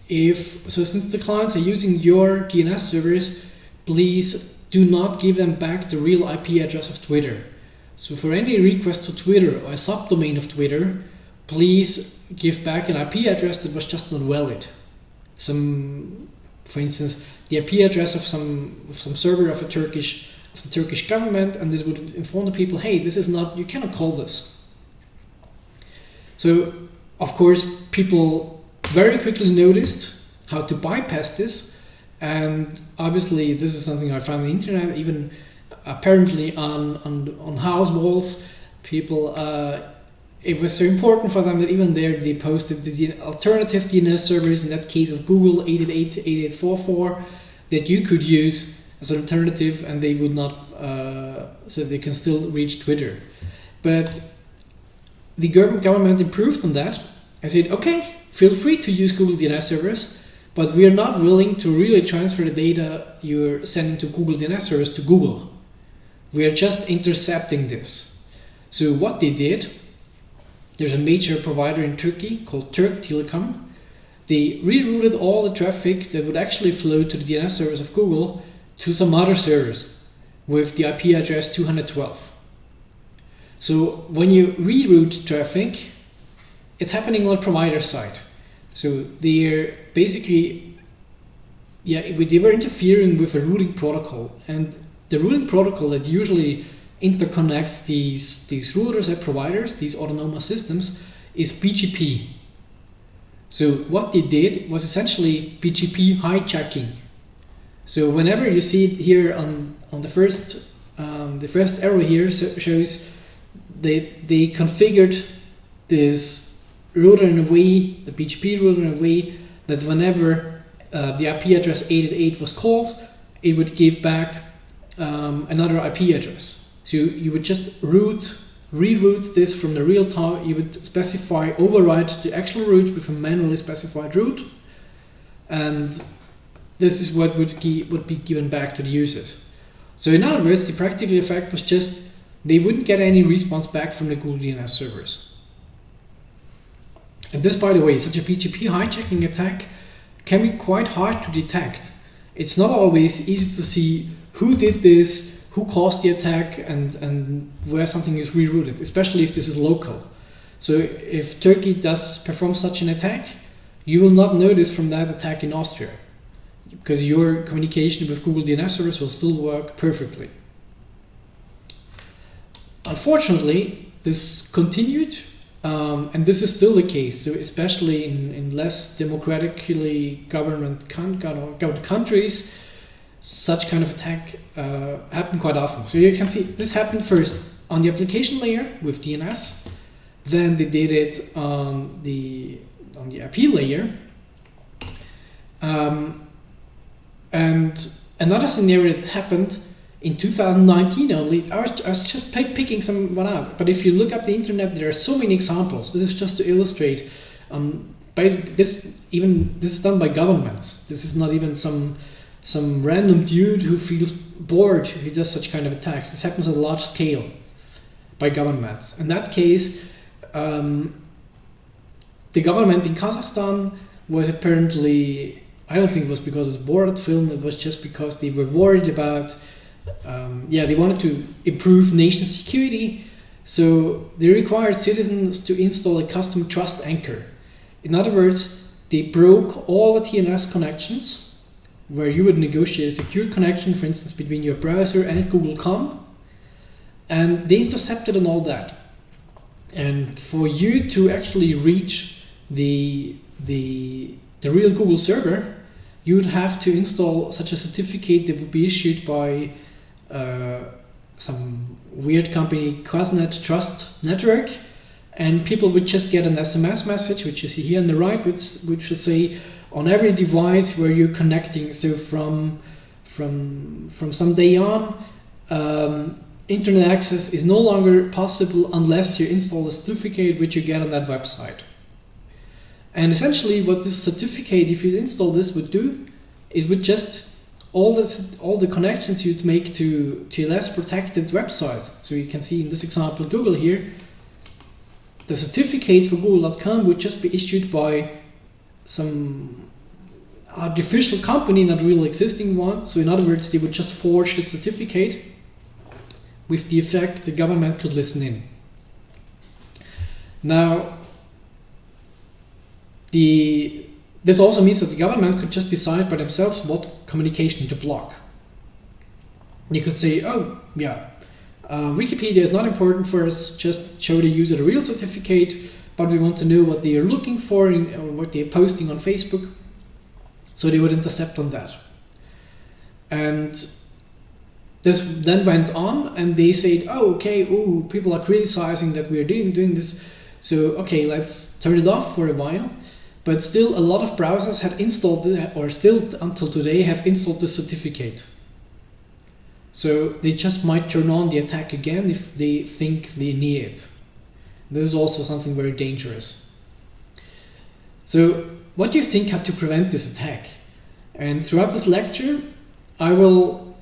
since the clients are using your DNS servers, please do not give them back the real IP address of Twitter. So for any request to Twitter or a subdomain of Twitter, please give back an IP address that was just not valid. For instance, the IP address of some server of the Turkish government, and it would inform the people, hey, this is not, you cannot call this. So of course people very quickly noticed how to bypass this, and obviously this is something I found on the internet, even apparently on house walls, people, it was so important for them that even there they posted the alternative DNS servers, in that case of Google 888.8844, that you could use as an alternative, and they would not, so they can still reach Twitter. But the government improved on that and said, okay, feel free to use Google DNS servers, but we are not willing to really transfer the data you're sending to Google DNS servers to Google. We are just intercepting this. So what they did, there's a major provider in Turkey called Turk Telekom. They rerouted all the traffic that would actually flow to the DNS servers of Google to some other servers with the IP address 212. So when you reroute traffic, it's happening on the provider side. So they're basically, they were interfering with a routing protocol, and the routing protocol that usually interconnects these routers and providers, these autonomous systems, is BGP. So what they did was essentially BGP hijacking. So whenever you see it here on the first arrow here shows they configured this router in a way, the BGP router in a way that whenever the IP address 888 was called, it would give back another IP address. So you would just reroute this from the real time. You would override the actual route with a manually specified route, and this is what would be given back to the users. So in other words, the practical effect was just they wouldn't get any response back from the Google DNS servers. And this, by the way, such a BGP hijacking attack can be quite hard to detect. It's not always easy to see who did this, who caused the attack, and where something is rerouted, especially if this is local. So if Turkey does perform such an attack, you will not notice from that attack in Austria, because your communication with Google DNS servers will still work perfectly. Unfortunately, this continued, and this is still the case. So especially in less democratically governed countries, such kind of attack happen quite often. So you can see this happened first on the application layer with DNS, then they did it on the IP layer, and another scenario that happened in 2019 only. I was just picking one out, but if you look up the internet, there are so many examples. This is just to illustrate. This is done by governments. This is not even some random dude who feels bored who does such kind of attacks. This happens at a large scale by governments. In that case, the government in Kazakhstan was apparently, I don't think it was because of the Borat film, it was just because they were worried about, they wanted to improve nation security, so they required citizens to install a custom trust anchor. In other words, they broke all the TNS connections where you would negotiate a secure connection, for instance, between your browser and Google.com, and they intercepted on all that. And for you to actually reach the real Google server, you would have to install such a certificate that would be issued by some weird company, Quasnet Trust Network, and people would just get an SMS message, which you see here on the right, which would say, on every device where you're connecting, so from some day on, internet access is no longer possible unless you install a certificate which you get on that website. And essentially what this certificate, if you install this, would do, it would just, all the connections you'd make to a less protected website. So you can see in this example, Google here, the certificate for Google.com would just be issued by some artificial company, not real existing one. So in other words, they would just forge the certificate, with the effect the government could listen in. Now, this also means that the government could just decide by themselves what communication to block. You could say, oh, yeah, Wikipedia is not important for us, just show the user the real certificate, but we want to know what they are looking for or what they are posting on Facebook, so they would intercept on that. And this then went on, and they said, oh, okay, people are criticizing that we are doing this, so okay, let's turn it off for a while. But still, a lot of browsers had installed it, or still until today have installed the certificate. So they just might turn on the attack again if they think they need it. This is also something very dangerous. So what do you think had to prevent this attack? And throughout this lecture, I will,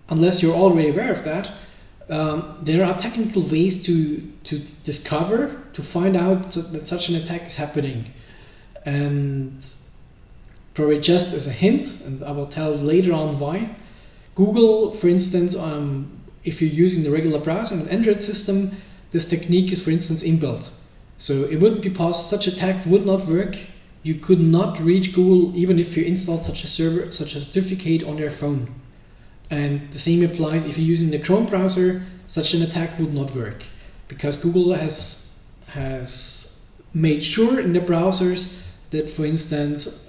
unless you're already aware of that, there are technical ways to discover, to find out that such an attack is happening. And probably just as a hint, and I will tell later on why, Google, for instance, if you're using the regular browser on an Android system, this technique is, for instance, inbuilt. So it wouldn't be possible, such attack would not work. You could not reach Google even if you installed such a certificate on their phone. And the same applies if you're using the Chrome browser, such an attack would not work. Because Google has made sure in the browsers that, for instance,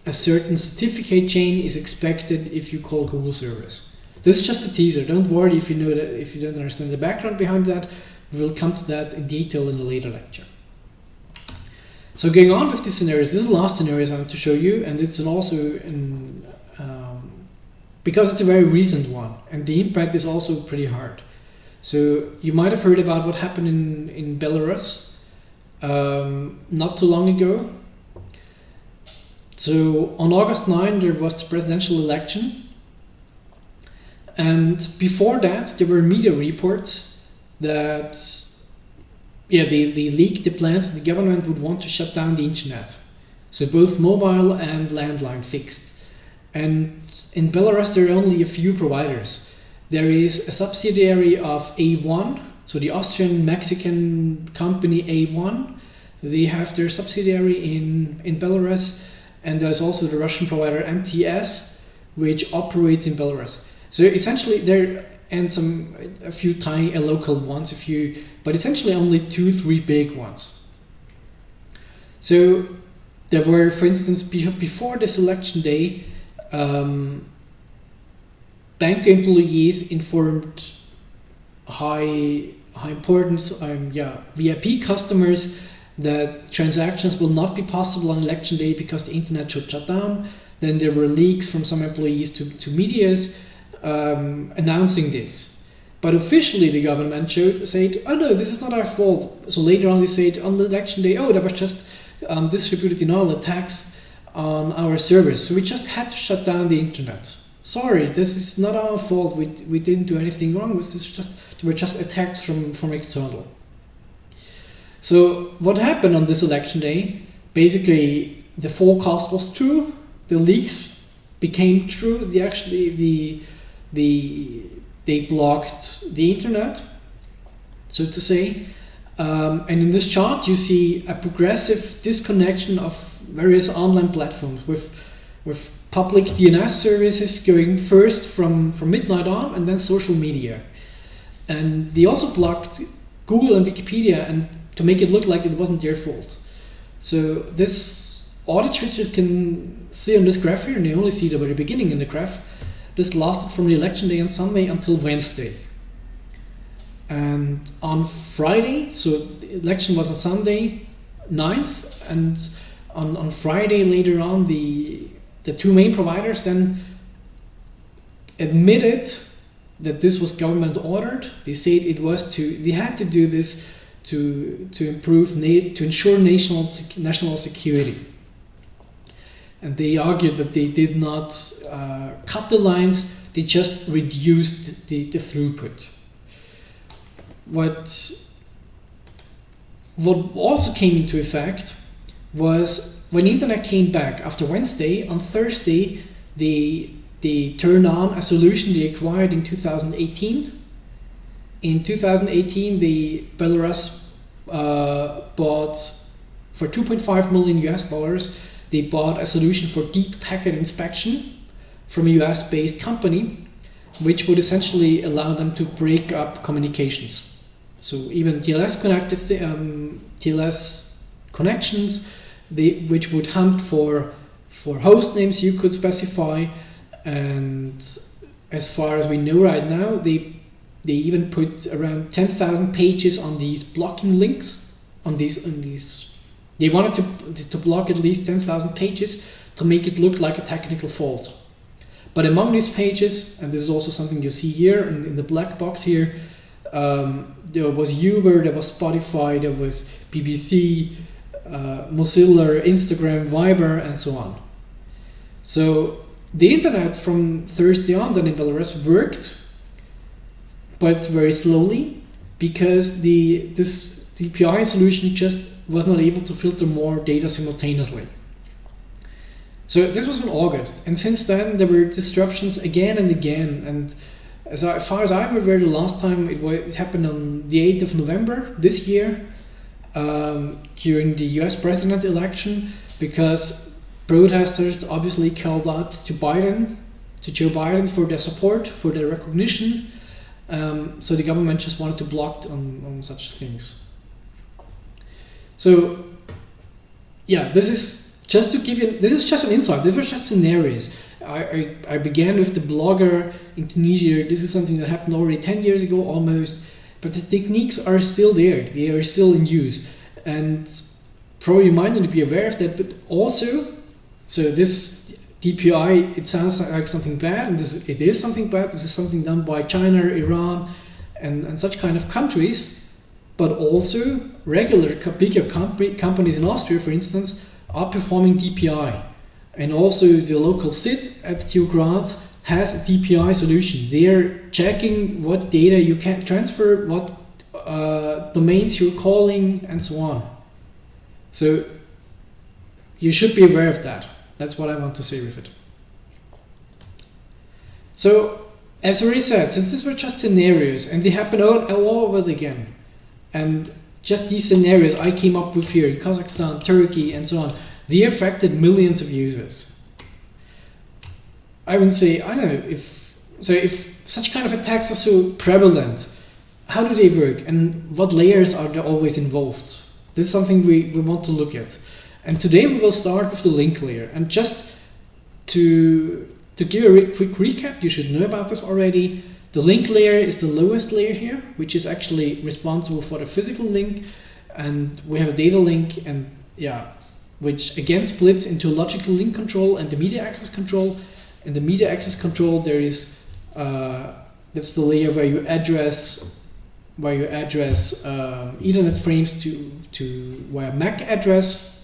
a certain certificate chain is expected if you call Google servers. This is just a teaser. Don't worry if you don't understand the background behind that. We will come to that in detail in a later lecture. So going on with these scenarios, this is the last scenario I want to show you, and it's because it's a very recent one, and the impact is also pretty hard. So you might have heard about what happened in Belarus not too long ago. So on August 9, there was the presidential election. And before that, there were media reports that they leaked the plans that the government would want to shut down the internet. So both mobile and landline fixed. And in Belarus, there are only a few providers. There is a subsidiary of A1, so the Austrian-Mexican company A1. They have their subsidiary in Belarus. And there's also the Russian provider MTS, which operates in Belarus. So essentially there, and a few tiny local ones, but essentially only 2-3 big ones. So there were, for instance, before this election day, bank employees informed high importance VIP customers that transactions will not be possible on election day because the internet should shut down. Then there were leaks from some employees to medias announcing this. But officially the government said, oh no, this is not our fault. So later on they said on the election day, oh, there was just distributed denial attacks on our servers. So we just had to shut down the internet. Sorry, this is not our fault. We didn't do anything wrong. There were just attacks from external. So what happened on this election day? Basically, the forecast was true. The leaks became true. They blocked the internet, so to say. And in this chart, you see a progressive disconnection of various online platforms with public DNS services going first from midnight on, and then social media. And they also blocked Google and Wikipedia, and to make it look like it wasn't their fault. So this audit, which you can see on this graph here, and you only see the very beginning in the graph, this lasted from the election day on Sunday until Wednesday. And on Friday, so the election was on Sunday 9th, and on Friday later on, the two main providers then admitted that this was government ordered. They said they had to do this to ensure national security. And they argued that they did not cut the lines, they just reduced the throughput. What also came into effect was when the internet came back after Wednesday, on Thursday, the they turned on a solution they acquired in 2018. In 2018, the Belarus bought for 2.5 million US dollars. They bought a solution for deep packet inspection from a US-based company, which would essentially allow them to break up communications. So even TLS connected TLS connections, which would hunt for host names you could specify, and as far as we know right now, they even put around 10,000 pages on these blocking links. On these, they wanted to block at least 10,000 pages to make it look like a technical fault. But among these pages, and this is also something you see here in the black box here, there was Uber, there was Spotify, there was BBC, Mozilla, Instagram, Viber, and so on. So the internet from Thursday on then in Belarus worked, but very slowly, because this DPI solution just was not able to filter more data simultaneously. So this was in August, and since then there were disruptions again and again. And as far as I'm aware, the last time it happened on the 8th of November this year, during the US president election, because protesters obviously called out to Joe Biden for their support, for their recognition. So the government just wanted to block on such things. So yeah, this is just to give you, this is just an insight. These were just scenarios. I began with the blogger in Tunisia. This is something that happened already 10 years ago almost, but the techniques are still there. They are still in use. And probably you might not be aware of that, but also, so this DPI, it sounds like something bad, and it is something bad. This is something done by China, Iran, and such kind of countries, but also regular bigger companies in Austria, for instance, are performing DPI. And also the local SIT at TU Graz has a DPI solution. They're checking what data you can transfer, what domains you're calling, and so on. So you should be aware of that. That's what I want to say with it. So, as already said, since these were just scenarios, and they happen all over again, and just these scenarios I came up with here in Kazakhstan, Turkey, and so on, they affected millions of users. I would say, I don't know, if such kind of attacks are so prevalent, how do they work, and what layers are there always involved? This is something we want to look at. And today we will start with the link layer. And just to give a quick recap, you should know about this already. The link layer is the lowest layer here, which is actually responsible for the physical link. And we have a data link, and which again splits into logical link control and the media access control. In the media access control, there is that's the layer where you address Ethernet frames to via MAC address.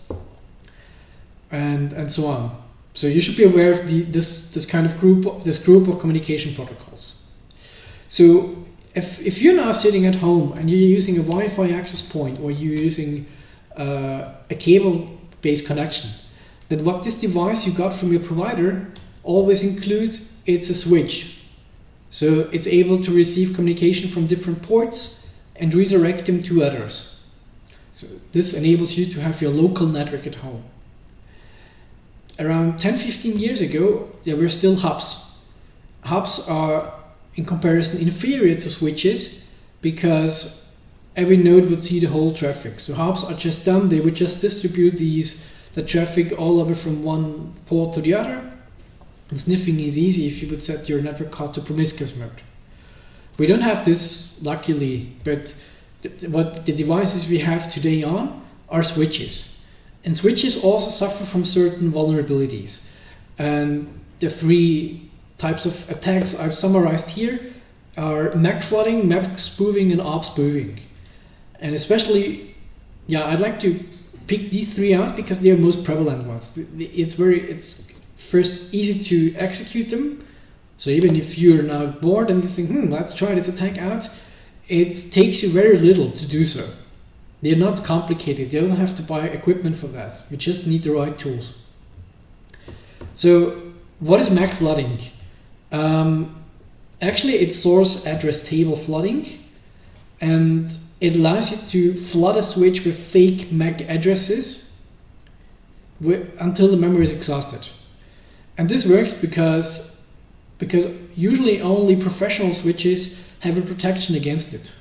And so on. So you should be aware of this kind of group of communication protocols. So if you're now sitting at home and you're using a Wi-Fi access point, or you're using a cable-based connection, then what this device you got from your provider always includes, it's a switch. So it's able to receive communication from different ports and redirect them to others. So this enables you to have your local network at home. Around 10-15 years ago, there were still hubs. Hubs are, in comparison, inferior to switches because every node would see the whole traffic. So hubs are just done, they would just distribute the traffic all over from one port to the other. And sniffing is easy if you would set your network card to promiscuous mode. We don't have this, luckily, but what the devices we have today on are switches. And switches also suffer from certain vulnerabilities. And the three types of attacks I've summarized here are MAC flooding, MAC spoofing, and ARP spoofing. And especially, I'd like to pick these three out because they are most prevalent ones. It's first easy to execute them. So even if you're now bored and you think, let's try this attack out, it takes you very little to do so. They're not complicated. You don't have to buy equipment for that. You just need the right tools. So what is MAC flooding? Actually, it's source address table flooding, and it allows you to flood a switch with fake MAC addresses until the memory is exhausted. And this works because usually only professional switches have a protection against it.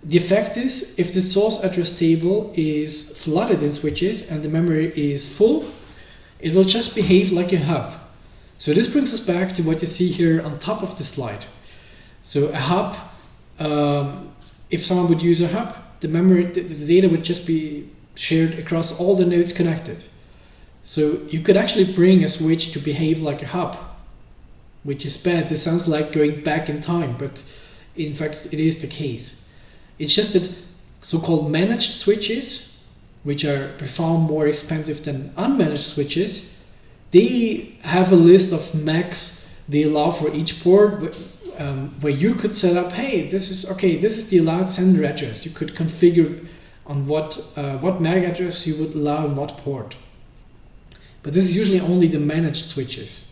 The effect is, if the source address table is flooded in switches and the memory is full, it will just behave like a hub. So this brings us back to what you see here on top of the slide. So a hub, if someone would use a hub, the data would just be shared across all the nodes connected. So you could actually bring a switch to behave like a hub, which is bad. This sounds like going back in time, but in fact it is the case. It's just that so-called managed switches, which are far more expensive than unmanaged switches, they have a list of MACs they allow for each port, where you could set up, hey, this is the allowed sender address. You could configure on what MAC address you would allow on what port. But this is usually only the managed switches,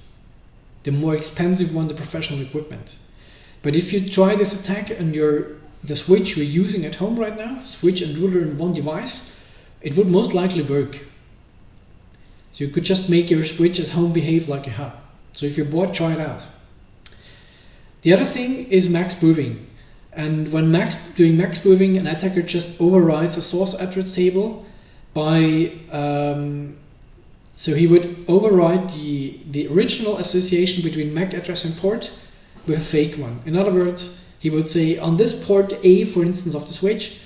the more expensive one, the professional equipment. But if you try this attack on the switch you're using at home right now, switch and router in one device, it would most likely work. So you could just make your switch at home behave like a hub. So if you're bored, try it out. The other thing is MAC spoofing. And when doing MAC spoofing, an attacker just overrides a source address table by, so he would override the original association between MAC address and port with a fake one. In other words, he would say, on this port A, for instance, of the switch,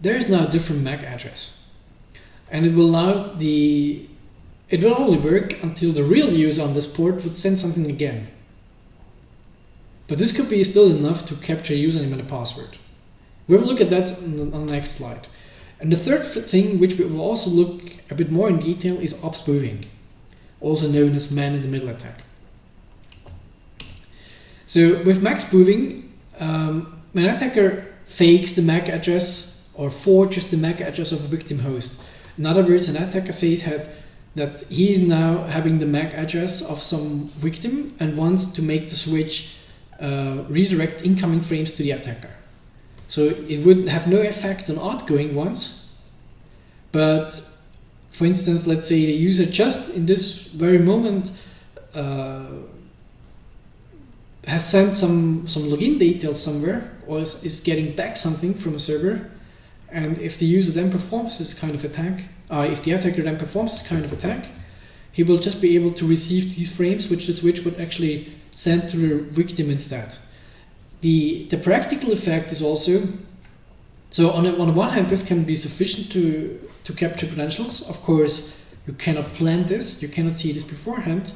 there is now a different MAC address. And it will only work until the real user on this port would send something again. But this could be still enough to capture a username and a password. We will look at that on the next slide. And the third thing, which we will also look a bit more in detail, is op spoofing, also known as man-in-the-middle attack. So with MAC spoofing, an attacker fakes the MAC address or forges the MAC address of a victim host. In other words, an attacker says that he is now having the MAC address of some victim and wants to make the switch redirect incoming frames to the attacker. So it would have no effect on outgoing ones, but for instance, let's say the user just in this very moment has sent some login details somewhere, or is getting back something from a server, and if the user then performs this kind of attack, if the attacker then performs this kind of attack, he will just be able to receive these frames, which the switch would actually send to the victim instead. The practical effect is also, so on the one hand, this can be sufficient to capture credentials. Of course, you cannot plan this, you cannot see this beforehand.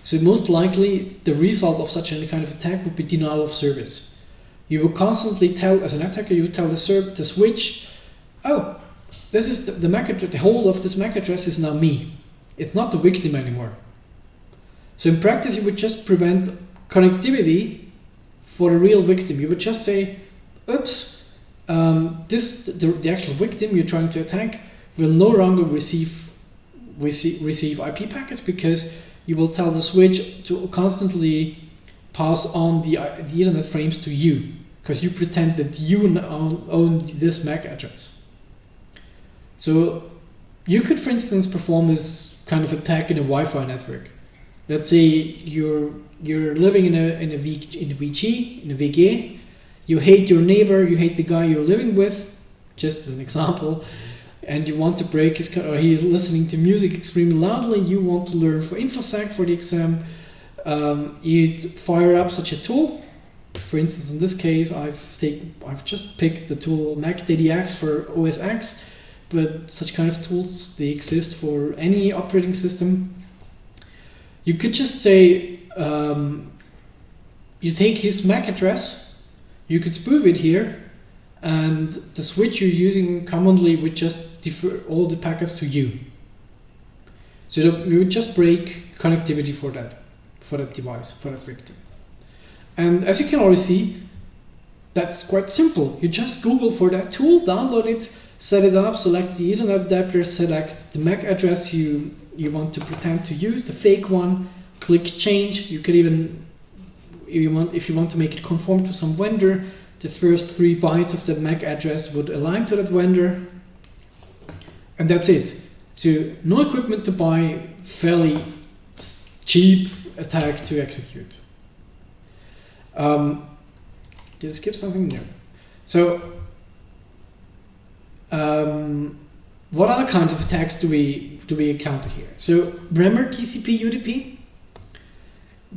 So most likely, the result of such any kind of attack would be denial of service. You will constantly tell, as an attacker, you would tell the switch, oh, this is the MAC address, the whole of this MAC address is now me. It's not the victim anymore. So in practice, you would just prevent connectivity for the real victim. You would just say, oops, the actual victim you're trying to attack will no longer receive IP packets, because you will tell the switch to constantly pass on the Ethernet frames to you, because you pretend that you own this MAC address. So you could, for instance, perform this kind of attack in a Wi-Fi network. Let's say you're living in a VG, you hate your neighbor, you hate the guy you're living with, just as an example, and you want to break his, or he is listening to music extremely loudly, you want to learn for InfoSec for the exam, you'd fire up such a tool. For instance, in this case, I've just picked the tool MacDDX for OS X, but such kind of tools, they exist for any operating system. You could just say, you take his MAC address, you could spoof it here, and the switch you're using commonly would just defer all the packets to you. So that we would just break connectivity for that device, for that victim. And as you can already see, that's quite simple. You just Google for that tool, download it, set it up, select the Ethernet adapter, select the MAC address you want to pretend to use, the fake one, click change. You could even if you want to make it conform to some vendor, the first 3 bytes of the MAC address would align to that vendor, and that's it. So no equipment to buy, fairly cheap attack to execute. Did I skip something? No. So what other kinds of attacks do we encounter here? So remember TCP UDP?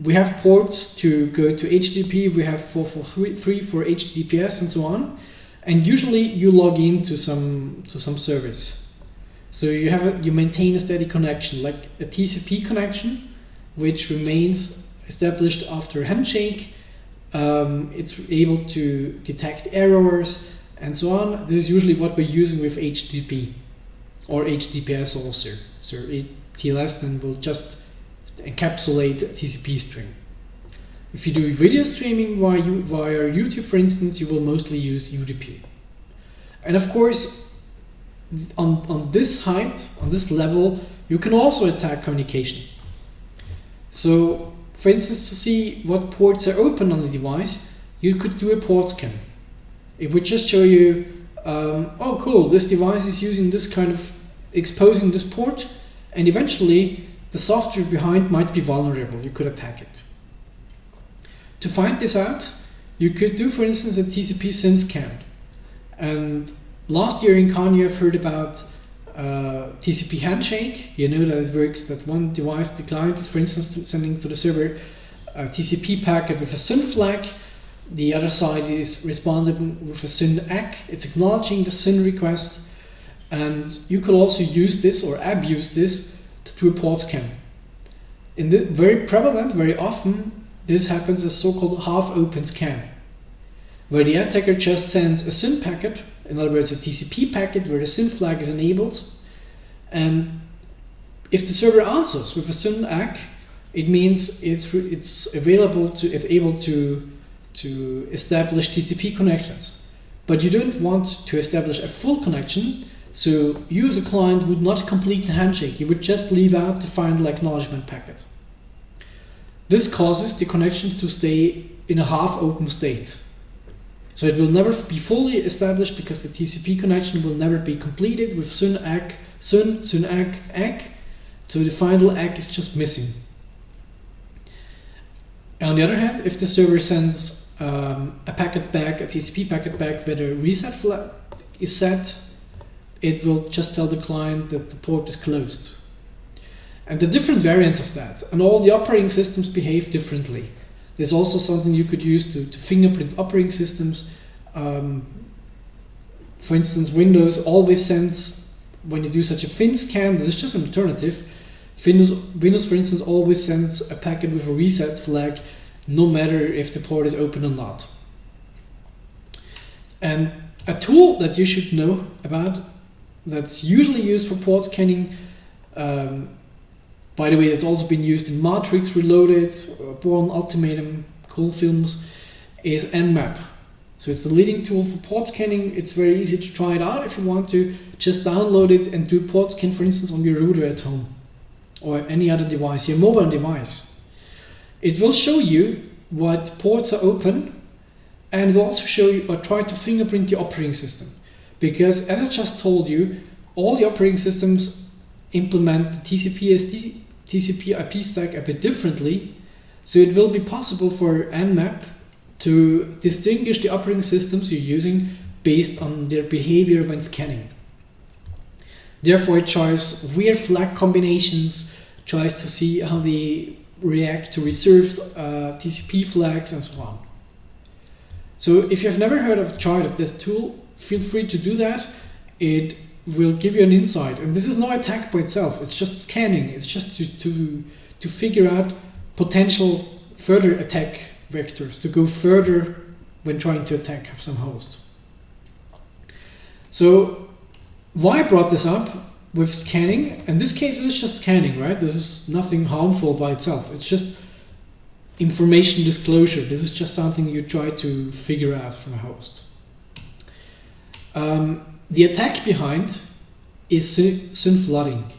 We have ports to go to HTTP, we have 443 for HTTPS and so on. And usually you log into some service. So you maintain a steady connection, like a TCP connection, which remains established after a handshake. It's able to detect errors and so on. This is usually what we're using with HTTP or HTTPS also. So TLS then will just encapsulate a TCP string. If you do video streaming via YouTube, for instance, you will mostly use UDP. And of course, on this height, on this level, you can also attack communication. So, for instance, to see what ports are open on the device, you could do a port scan. It would just show you, oh cool, this device is using this kind of, exposing this port, and eventually the software behind might be vulnerable. You could attack it. To find this out, you could do, for instance, a TCP SYN scan. And last year in Khan, you have heard about TCP handshake. You know that it works that one device, the client is, for instance, sending to the server a TCP packet with a SYN flag. The other side is responding with a SYN ACK. It's acknowledging the SYN request. And you could also use this or abuse this to do a port scan. Very prevalent, very often, this happens as so-called half-open scan, where the attacker just sends a SYN packet, in other words a TCP packet where the SYN flag is enabled, and if the server answers with a SYN ACK, it means it's able to establish TCP connections. But you don't want to establish a full connection, so you as a client would not complete the handshake, you would just leave out the final acknowledgement packet. This causes the connection to stay in a half-open state. So it will never be fully established because the TCP connection will never be completed with SYN ACK, SYN ACK, ACK, so the final ACK is just missing. On the other hand, if the server sends a packet back, a TCP packet back where the reset flag is set, it will just tell the client that the port is closed. And the different variants of that, and all the operating systems behave differently. There's also something you could use to fingerprint operating systems. For instance, Windows always sends, when you do such a fin scan, this is just an alternative. Windows, for instance, always sends a packet with a reset flag, no matter if the port is open or not. And a tool that you should know about that's usually used for port scanning, by the way, it's also been used in Matrix Reloaded, Bourne Ultimatum, cool films, is Nmap. So it's the leading tool for port scanning. It's very easy to try it out if you want to. Just download it and do port scan, for instance, on your router at home or any other device, your mobile device. It will show you what ports are open, and it will also show you or try to fingerprint the operating system. Because as I just told you, all the operating systems implement the TCP IP stack a bit differently, so it will be possible for Nmap to distinguish the operating systems you're using based on their behavior when scanning. Therefore, it tries weird flag combinations, tries to see how they react to reserved TCP flags and so on. So if you've never tried this tool, feel free to do that. It will give you an insight, and this is no attack by itself. It's just scanning. It's just to figure out potential further attack vectors, to go further when trying to attack some host. So why I brought this up with scanning? In this case, it's just scanning, right? This is nothing harmful by itself. It's just information disclosure. This is just something you try to figure out from a host. The attack behind is SYN flooding.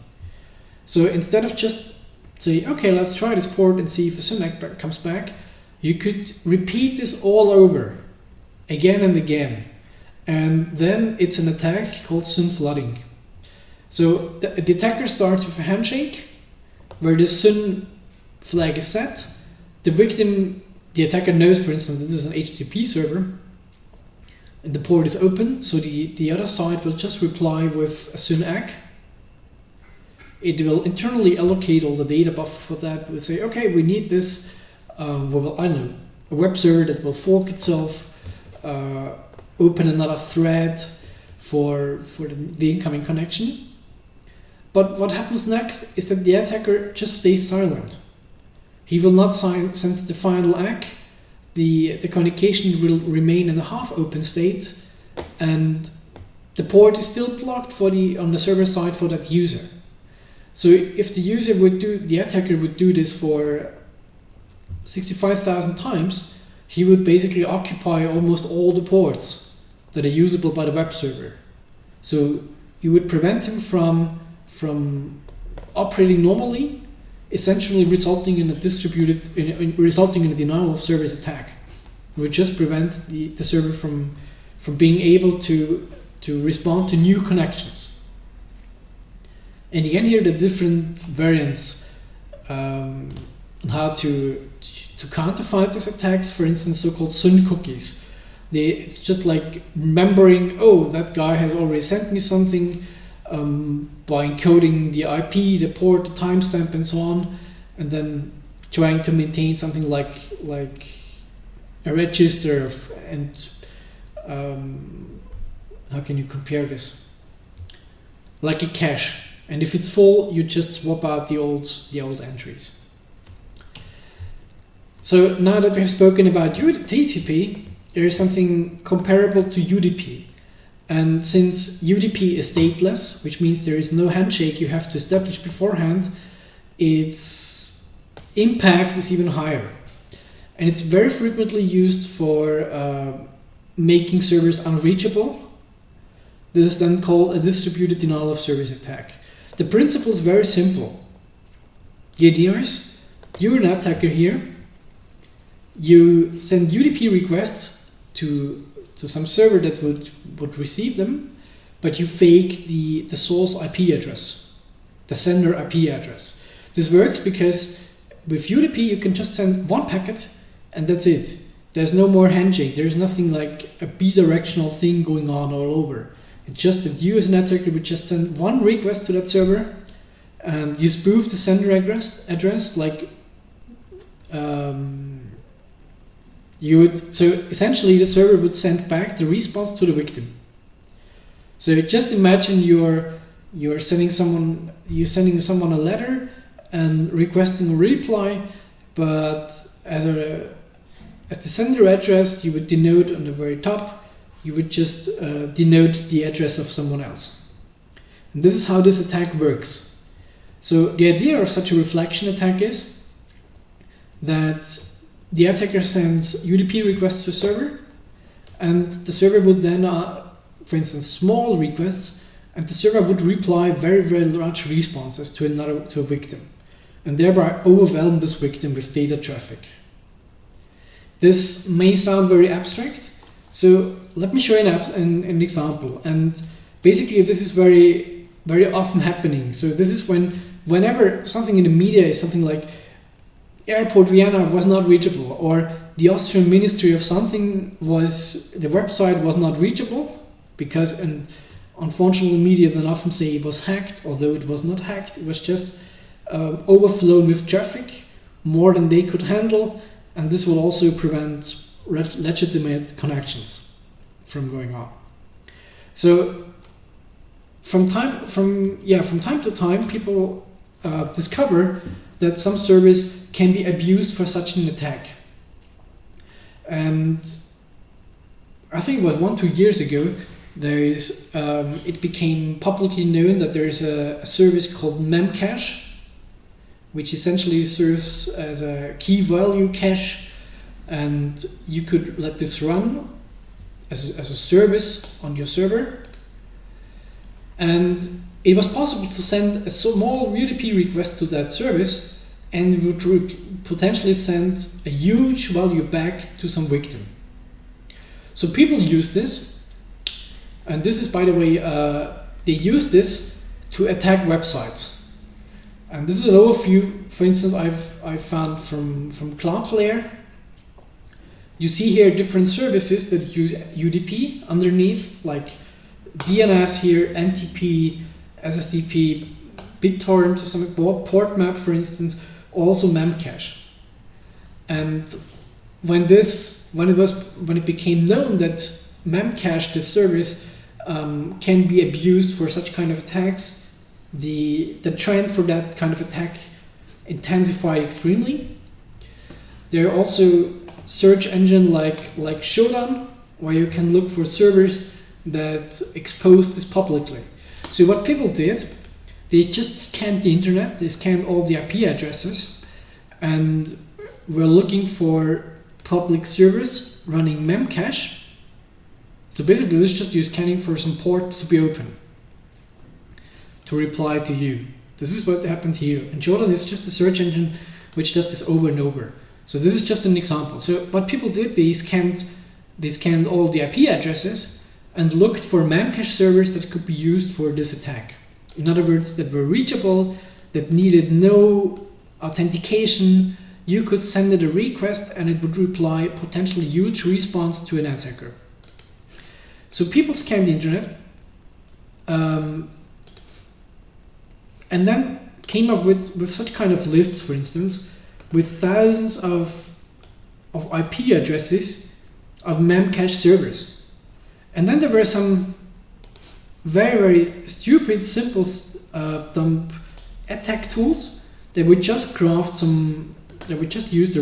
So instead of just saying, okay, let's try this port and see if a SYN ACK comes back, you could repeat this all over again and again. And then it's an attack called SYN flooding. So the attacker starts with a handshake where the SYN flag is set. The victim, the attacker knows, for instance, this is an HTTP server and the port is open, so the other side will just reply with a SYN ACK. It will internally allocate all the data buffer for that. We'll say, okay, we need this, well, I don't know, a web server that will fork itself, open another thread for the incoming connection. But what happens next is that the attacker just stays silent. He will not send the final ACK. The communication will remain in a half-open state, and the port is still blocked on the server side for that user. So if the attacker would do this for 65,000 times, he would basically occupy almost all the ports that are usable by the web server. So you would prevent him from operating normally, essentially resulting in a denial of service attack. It would just prevent the server from being able to respond to new connections. And again, here the different variants on how to counterfight these attacks. For instance, so-called SYN cookies. It's just like remembering, oh, that guy has already sent me something, by encoding the IP, the port, the timestamp, and so on, and then trying to maintain something like a register and how can you compare this? Like a cache. And if it's full, you just swap out the old entries. So now that we've spoken about TCP, there is something comparable to UDP. And since UDP is stateless, which means there is no handshake you have to establish beforehand, its impact is even higher. And it's very frequently used for making servers unreachable. This is then called a distributed denial of service attack. The principle is very simple. The idea is, you're an attacker here, you send UDP requests to some server that would receive them, but you fake the source IP address, the sender IP address. This works because with UDP you can just send one packet and that's it. There's no more handshake. There's nothing like a bidirectional thing going on all over. It's just that you as an attacker would just send one request to that server and you spoof the sender address like so essentially the server would send back the response to the victim. So just imagine you're sending someone a letter and requesting a reply, but as the sender address you would denote on the very top, you would just denote the address of someone else. And this is how this attack works. So the idea of such a reflection attack is that the attacker sends UDP requests to a server, and the server would then, for instance, small requests, and the server would reply very, very large responses to a victim, and thereby overwhelm this victim with data traffic. This may sound very abstract, so let me show you an example. And basically, this is very, very often happening. So this is whenever something in the media is something like Airport Vienna was not reachable, or the Austrian Ministry of something the website was not reachable, because, and unfortunately media then often say it was hacked, although it was not hacked, it was just overflown with traffic, more than they could handle, and this will also prevent legitimate connections from going on. So from time to time, people discover that some service can be abused for such an attack. And I think it was 1-2 years ago, it became publicly known that there is a service called Memcache, which essentially serves as a key value cache, and you could let this run as a service on your server. And it was possible to send a small UDP request to that service, and it would potentially send a huge value back to some victim. So people use this, and this is, by the way, they use this to attack websites. And this is an overview, for instance, I've found from Cloudflare. You see here different services that use UDP underneath, like DNS here, NTP, SSDP, BitTorrent to some PortMap, for instance, also Memcache. And when it became known that Memcache, the service, can be abused for such kind of attacks, the trend for that kind of attack intensified extremely. There are also search engine like Shodan, where you can look for servers that expose this publicly. So what people did, they just scanned the internet, they scanned all the IP addresses, and were looking for public servers running Memcache. So basically this is just you scanning for some port to be open, to reply to you. This is what happened here. And Shodan is just a search engine which does this over and over. So this is just an example. So what people did, they scanned all the IP addresses and looked for Memcache servers that could be used for this attack. In other words, that were reachable, that needed no authentication. You could send it a request and it would reply potentially huge response to an attacker. So people scanned the internet and then came up with such kind of lists, for instance, with thousands of IP addresses of Memcache servers. And then there were some very, very stupid, simple, dumb attack tools that would just use the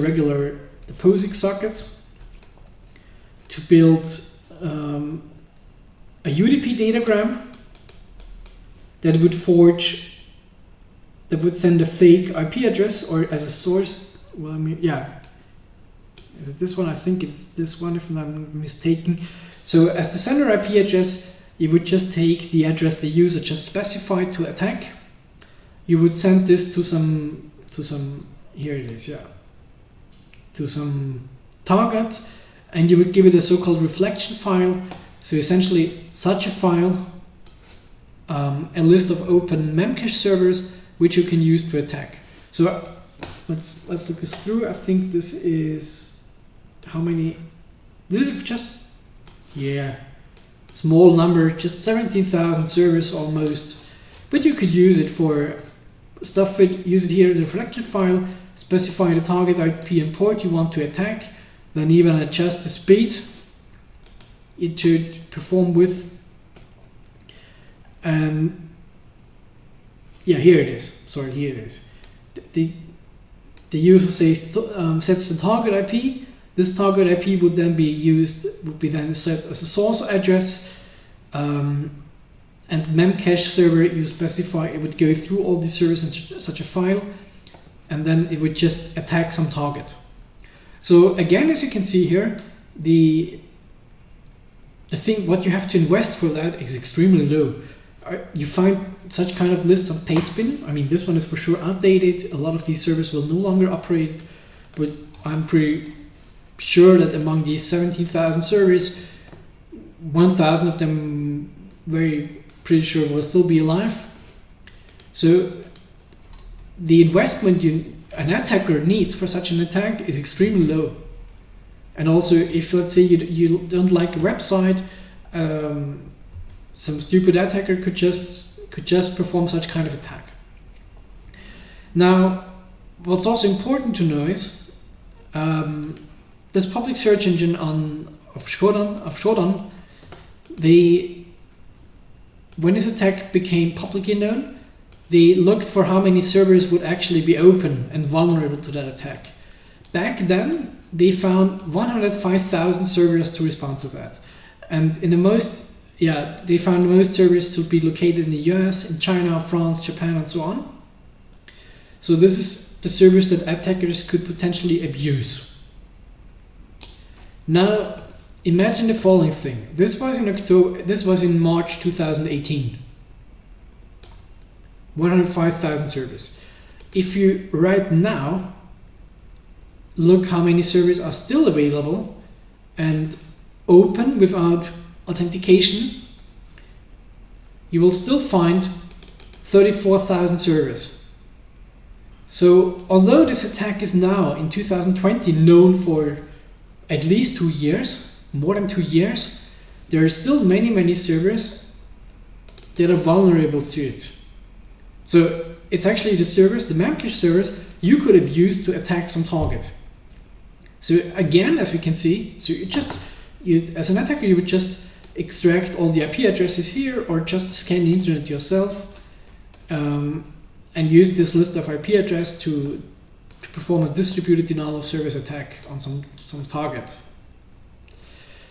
POSIX sockets to build a UDP datagram that would send a fake IP address or as a source. Well, I mean, yeah. Is it this one? I think it's this one, if I'm not mistaken. So as the sender IP address, you would just take the address the user just specified to attack. You would send this to some here it is, yeah, to some target, and you would give it a so-called reflection file. So essentially, such a file, a list of open Memcache servers which you can use to attack. So let's look this through. I think this is how many? This is just, yeah, small number, just 17,000 servers almost. But you could use it for stuff. Use it here in the reflection file. Specify the target IP and port you want to attack. Then even adjust the speed it should perform with. And yeah, here it is. Sorry, here it is. The user sets the target IP. This target IP would then be set as a source address, and Memcache server you specify. It would go through all these servers in such a file, and then it would just attack some target. So again, as you can see here, what you have to invest for that is extremely low. You find such kind of lists on Pastebin. I mean, this one is for sure outdated. A lot of these servers will no longer operate, but I'm pretty sure that among these 17,000 servers, 1,000 of them pretty sure will still be alive. So the investment an attacker needs for such an attack is extremely low. And also, if let's say you don't like a website, some stupid attacker could just perform such kind of attack. Now, what's also important to know is this public search engine of Shodan, when this attack became publicly known, they looked for how many servers would actually be open and vulnerable to that attack. Back then, they found 105,000 servers to respond to that. And they found most servers to be located in the US, in China, France, Japan, and so on. So this is the servers that attackers could potentially abuse. Now, imagine the following thing. This was in March 2018. 105,000 servers. if you right now look how many servers are still available and open without authentication, you will still find 34,000 servers. So although this attack is now in 2020 known for at least 2 years, more than 2 years, there are still many servers that are vulnerable to it. So it's actually the servers, the Memcache servers, you could have used to attack some target. So again, as we can see, so as an attacker, you would just extract all the IP addresses here, or just scan the internet yourself, and use this list of IP address to perform a distributed denial of service attack on some target.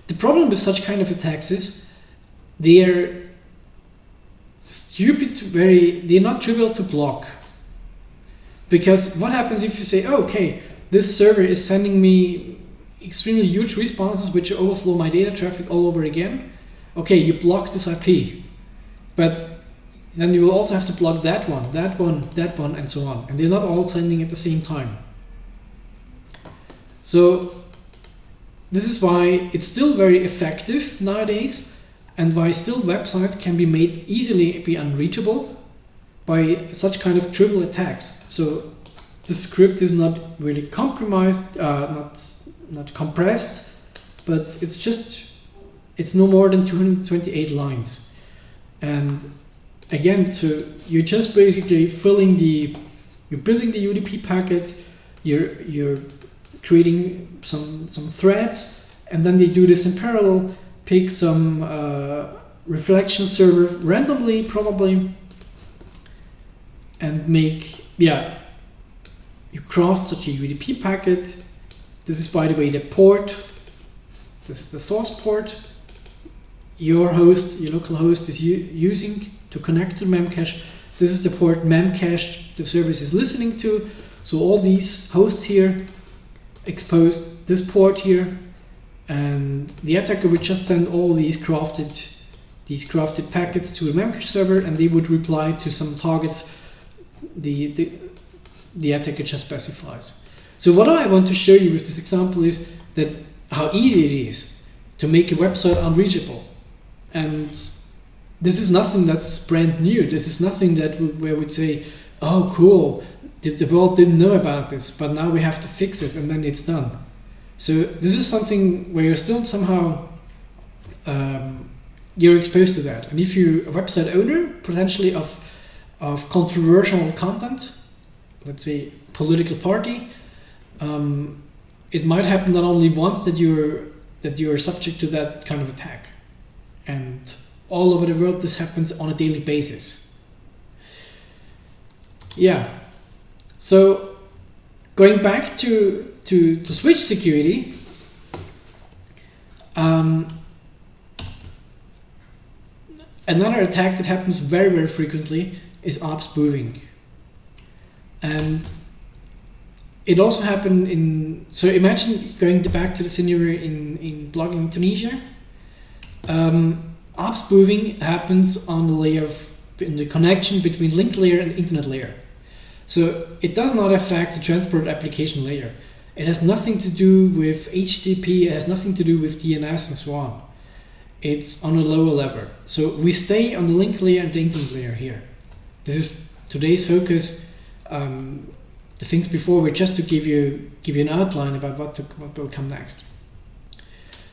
The problem with such kind of attacks is they're they're not trivial to block. Because what happens if you say, oh, okay, this server is sending me extremely huge responses which overflow my data traffic all over again. Okay, you block this IP, but then you will also have to block that one, and so on. And they're not all sending at the same time. So this is why it's still very effective nowadays, and why still websites can be made easily be unreachable by such kind of trivial attacks. So the script is not really compromised, not compressed, but it's no more than 228 lines. And again, you're just basically you're building the UDP packet, you're creating some threads, and then they do this in parallel, pick some reflection server randomly probably, and you craft such a UDP packet. This is, by the way, the port. This is the source port your local host is using to connect to Memcache. This is the port Memcache the service is listening to. So all these hosts here exposed this port here, and the attacker would just send all these crafted packets to a Memcache server, and they would reply to some target the attacker just specifies. So what I want to show you with this example is that how easy it is to make a website unreachable. And this is nothing that's brand new. This is nothing where we'd say, oh cool, the world didn't know about this, but now we have to fix it and then it's done. So this is something where you're still somehow you're exposed to that. And if you're a website owner, potentially of controversial content, let's say political party, it might happen not only once that you're subject to that kind of attack, and all over the world this happens on a daily basis. Yeah. So going back to switch security, another attack that happens very frequently is ARP spoofing. And it also happened so imagine going back to the scenario in blogging in Tunisia. ARP spoofing happens on the layer in the connection between link layer and internet layer. So it does not affect the transport application layer. It has nothing to do with HTTP, it has nothing to do with DNS and so on. It's on a lower level. So we stay on the link layer and the internet layer here. This is today's focus. The things before were just to give you an outline about what will come next.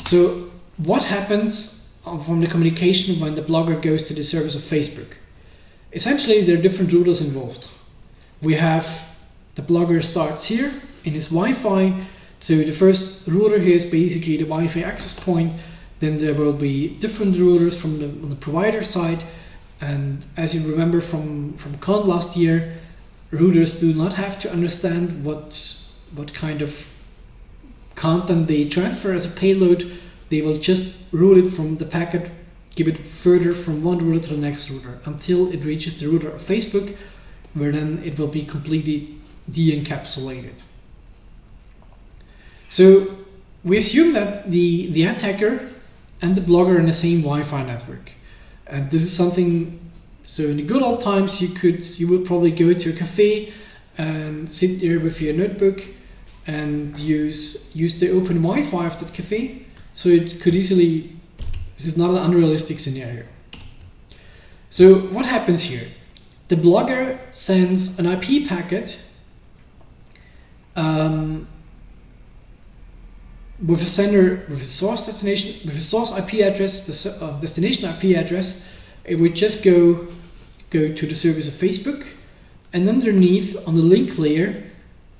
So what happens from the communication when the blogger goes to the service of Facebook? Essentially, there are different routers involved. We have the blogger starts here in his Wi-Fi. So the first router here is basically the Wi-Fi access point. Then there will be different routers on the provider side. And as you remember from Con last year, routers do not have to understand what kind of content they transfer as a payload. They will just route it from the packet, give it further from one router to the next router until it reaches the router of Facebook, where then it will be completely de-encapsulated. So we assume that the attacker and the blogger are in the same Wi-Fi network. And this is something, so in the good old times you would probably go to a cafe and sit there with your notebook and use the open Wi-Fi of that cafe. So it could easily, this is not an unrealistic scenario. So what happens here? The blogger sends an IP packet with a sender, with a source destination, with a source IP address, the destination IP address. It would just go to the service of Facebook, and underneath on the link layer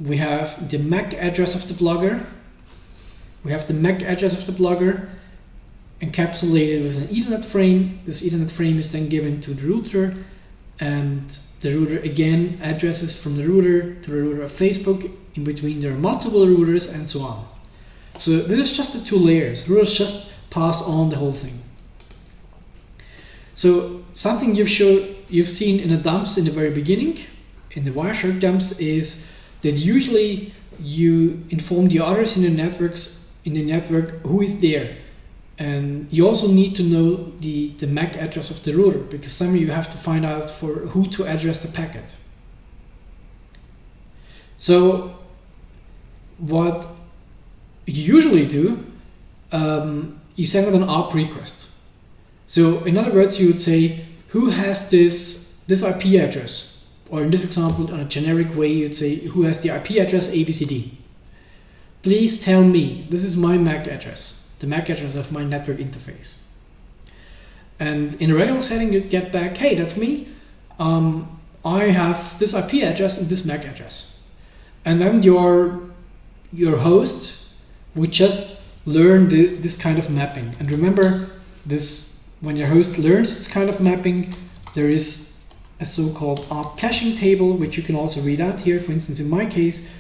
we have the MAC address of the blogger. We have the MAC address of the blogger encapsulated with an Ethernet frame. This Ethernet frame is then given to the router, and the router again addresses from the router to the router of Facebook. In between there are multiple routers and so on. So this is just the two layers. Routers just pass on the whole thing. So something you've seen in the dumps in the very beginning, in the Wireshark dumps, is that usually you inform the others in the network who is there. And you also need to know the MAC address of the router, because somehow you have to find out for who to address the packet. So what you usually do, you send out an ARP request. So in other words, you would say, who has this IP address? Or in this example, on a generic way, you'd say, who has the IP address ABCD? Please tell me, this is my MAC address, the MAC address of my network interface. And in a regular setting, you'd get back, hey, that's me. I have this IP address and this MAC address. And then your host would just learn this kind of mapping. And remember, when your host learns this kind of mapping, there is a so-called ARP caching table, which you can also read out here. For instance, in my case,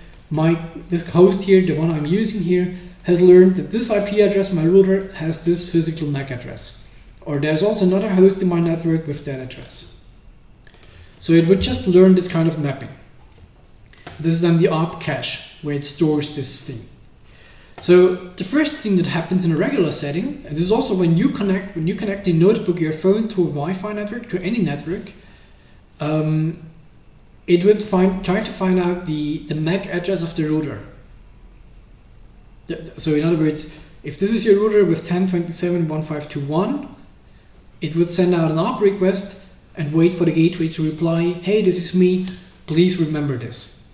this host here, the one I'm using here, has learned that this IP address, my router, has this physical MAC address. Or there's also another host in my network with that address. So it would just learn this kind of mapping. This is then the ARP cache, where it stores this thing. So the first thing that happens in a regular setting, and this is also when you connect the notebook, your phone, to a Wi-Fi network, to any network, it would try to find out the MAC address of the router. So in other words, if this is your router with 10.27.1.5.2.1, it would send out an ARP request and wait for the gateway to reply, hey, this is me, please remember this.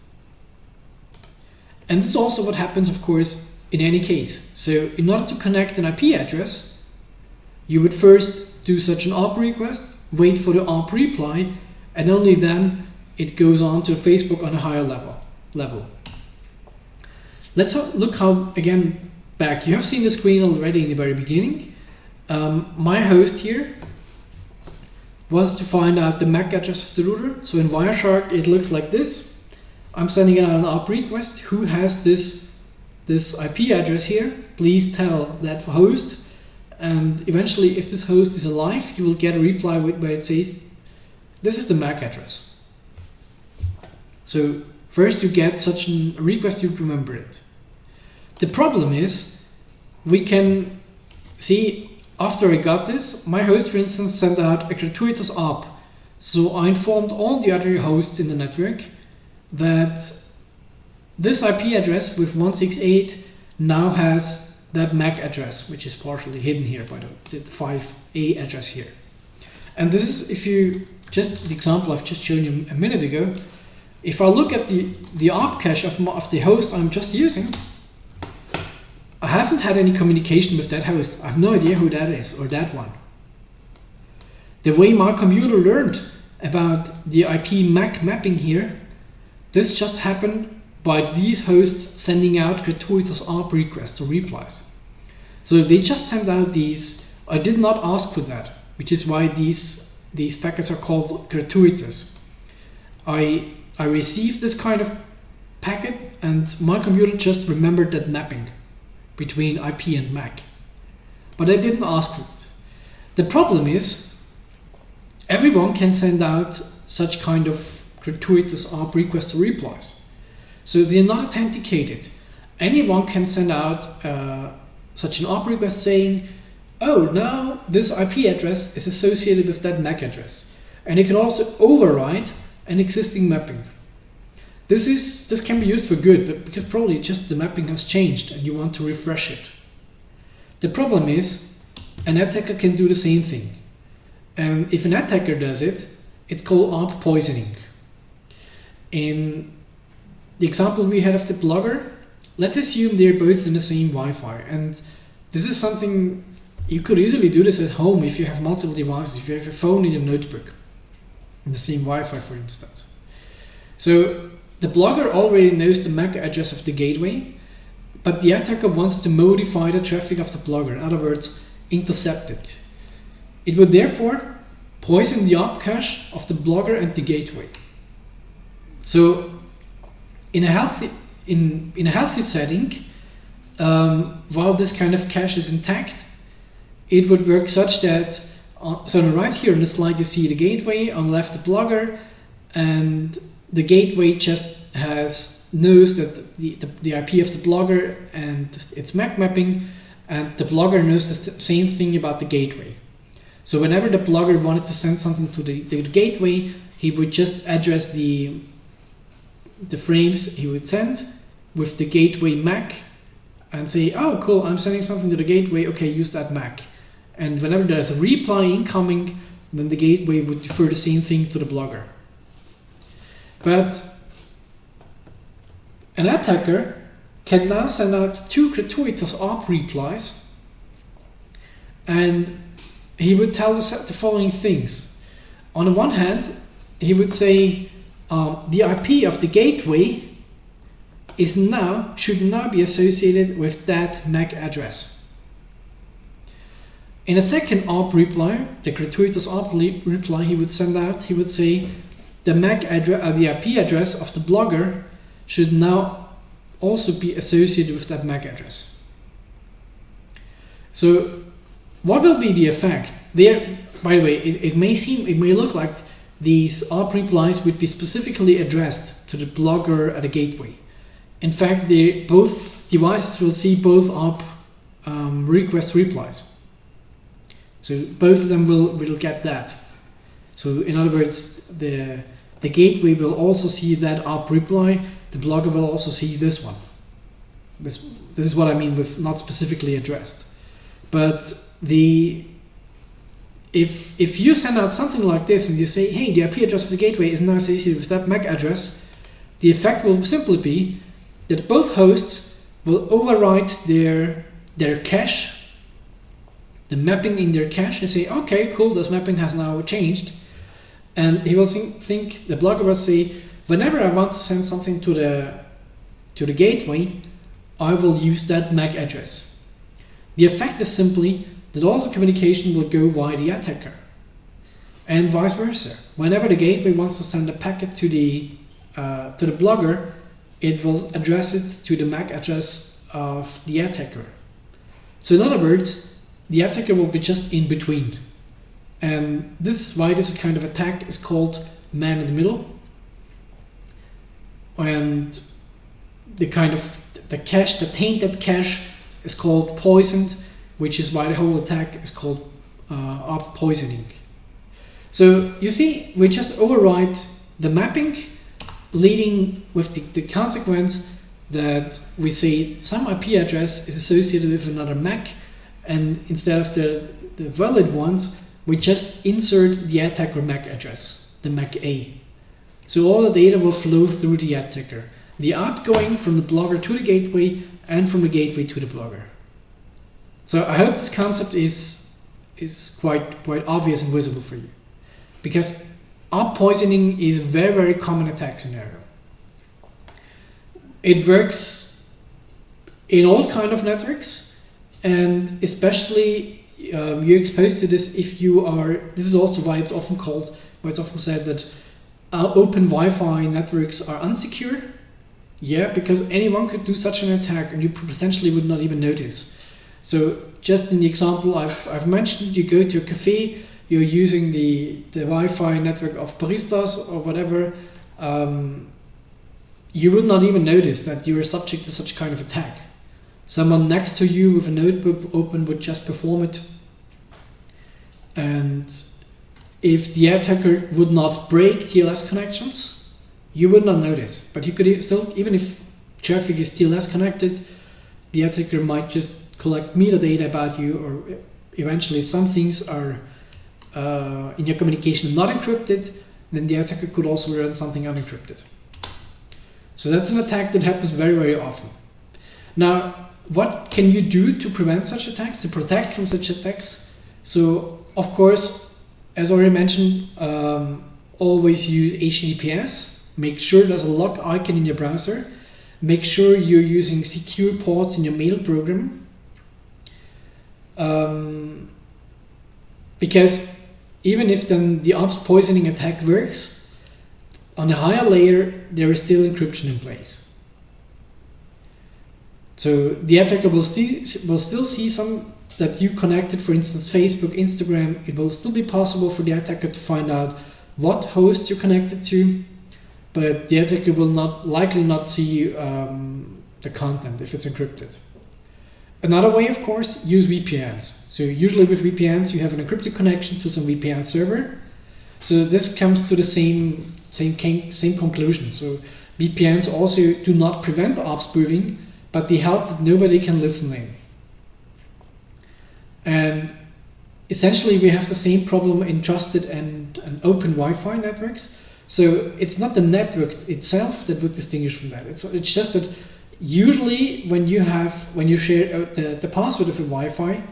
And this is also what happens, of course, in any case. So in order to connect an IP address, you would first do such an ARP request, wait for the ARP reply, and only then it goes on to Facebook on a higher level. Let's look how, again, back. You have seen the screen already in the very beginning. My host here wants to find out the MAC address of the router. So in Wireshark, it looks like this. I'm sending out an ARP request. Who has this IP address here? Please tell that host. And eventually, if this host is alive, you will get a reply where it says, this is the MAC address. So first you get such a request, you remember it. The problem is, we can see, after I got this, my host, for instance, sent out a gratuitous ARP. So I informed all the other hosts in the network that this IP address with 168 now has that MAC address, which is partially hidden here by the 5A address here. And this is, if you just the example I've just shown you a minute ago, if I look at the ARP cache of the host I'm just using, I haven't had any communication with that host. I have no idea who that is, or that one. The way my computer learned about the IP MAC mapping here, this just happened by these hosts sending out gratuitous ARP requests or replies. So they just sent out these. I did not ask for that, which is why these packets are called gratuitous. I received this kind of packet, and my computer just remembered that mapping between IP and MAC. But I didn't ask for it. The problem is, everyone can send out such kind of gratuitous ARP requests or replies. So they're not authenticated. Anyone can send out such an ARP request saying, oh, now this IP address is associated with that MAC address. And it can also override an existing mapping. This can be used for good, but because probably just the mapping has changed and you want to refresh it. The problem is an attacker can do the same thing. And if an attacker does it, it's called ARP poisoning. In the example we had of the blogger, let's assume they're both in the same Wi-Fi. And this is something you could easily do this at home if you have multiple devices, if you have your phone and your notebook in the same Wi-Fi, for instance. So the blogger already knows the MAC address of the gateway, but the attacker wants to modify the traffic of the blogger, in other words, intercept it. It would therefore poison the ARP cache of the blogger and the gateway. So in a healthy setting, while this kind of cache is intact, it would work such that, so right here on the slide you see the gateway, on the left the blogger, and the gateway just knows that the IP of the blogger and its MAC mapping, and the blogger knows the same thing about the gateway. So whenever the blogger wanted to send something to the gateway, he would just address the frames he would send with the gateway MAC and say, oh cool, I'm sending something to the gateway, okay, use that MAC. And whenever there's a reply incoming, then the gateway would defer the same thing to the blogger. But an attacker can now send out two gratuitous ARP replies, and he would tell the following things. On the one hand, he would say the IP of the gateway should now be associated with that MAC address. In a second ARP reply, the gratuitous ARP reply he would send out, he would say the MAC address, the IP address of the blogger should now also be associated with that MAC address. So what will be the effect? There, by the way, it may look like these ARP replies would be specifically addressed to the blogger at a gateway. In fact, both devices will see both ARP request replies. So both of them will get that. So in other words, the gateway will also see that ARP reply, the blogger will also see this one. This is what I mean with not specifically addressed. But if you send out something like this and you say, hey, the IP address of the gateway is now associated with that MAC address, the effect will simply be that both hosts will overwrite their cache, the mapping in their cache, and say, okay, cool, this mapping has now changed. And he will think, the blogger will say, whenever I want to send something to the gateway, I will use that MAC address. The effect is simply that all the communication will go via the attacker, and vice versa. Whenever the gateway wants to send a packet to the blogger, it will address it to the MAC address of the attacker. So in other words, the attacker will be just in between. And this is why this kind of attack is called man in the middle. And the cache, the tainted cache is called poisoned, which is why the whole attack is called ARP poisoning. So you see, we just overwrite the mapping, leading with the consequence that we say some IP address is associated with another MAC, and instead of the valid ones, we just insert the attacker MAC address, the MAC A. So all the data will flow through the attacker, the outgoing from the blogger to the gateway and from the gateway to the blogger. So I hope this concept is quite obvious and visible for you, because ARP poisoning is a very, very common attack scenario. It works in all kind of networks, and especially you're exposed to this if you are. This is also why it's often said that open Wi-Fi networks are unsecure. Yeah, because anyone could do such an attack, and you potentially would not even notice. So just in the example I've mentioned, you go to a cafe, you're using the Wi-Fi network of baristas or whatever, you would not even notice that you are subject to such kind of attack. Someone next to you with a notebook open would just perform it. And if the attacker would not break TLS connections, You would not notice, but you could still, even if traffic is still less connected, the attacker might just collect metadata about you, or eventually some things are in your communication not encrypted, then the attacker could also learn something unencrypted. So that's an attack that happens very, very often. Now, what can you do to prevent such attacks, to protect from such attacks? So, of course, as already mentioned, always use HTTPS. Make sure there's a lock icon in your browser. Make sure you're using secure ports in your mail program. Because even if then the ops poisoning attack works, on a higher layer there is still encryption in place. So the attacker will still see some that you connected, for instance, Facebook, Instagram. It will still be possible for the attacker to find out what host you're connected to, but the attacker will likely not see the content if it's encrypted. Another way, of course, use VPNs. So usually with VPNs you have an encrypted connection to some VPN server. So this comes to the same conclusion. So VPNs also do not prevent ops spoofing, but they help that nobody can listen in. And essentially we have the same problem in trusted and open Wi-Fi networks. So it's not the network itself that would distinguish from that. It's just that usually when you share the password of a Wi-Fi,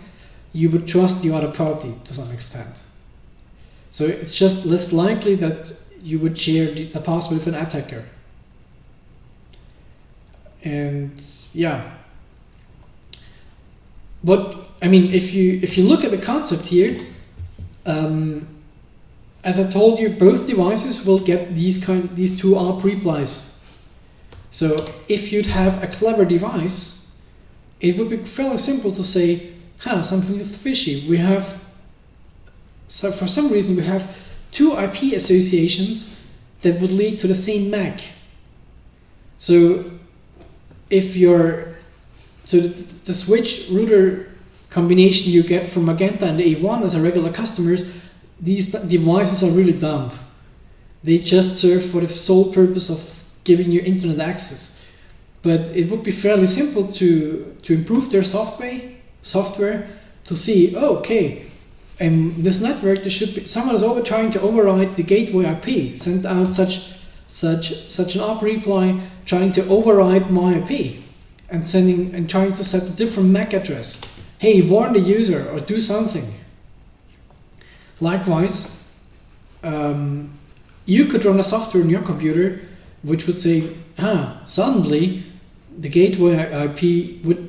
you would trust the other party to some extent. So it's just less likely that you would share the password with an attacker. And yeah, but I mean, if you look at the concept here, as I told you, both devices will get these two ARP replies. So if you'd have a clever device, it would be fairly simple to say, something is fishy. So for some reason we have two IP associations that would lead to the same MAC. So if the switch router combination you get from Magenta and A1 as a regular customers, these devices are really dumb. They just serve for the sole purpose of giving you internet access. But it would be fairly simple to improve their software to see, this network, there should be someone is trying to override the gateway IP, send out such an ARP reply trying to override my IP and trying to set a different MAC address. Hey, warn the user or do something. Likewise, you could run a software in your computer which would say, suddenly the gateway IP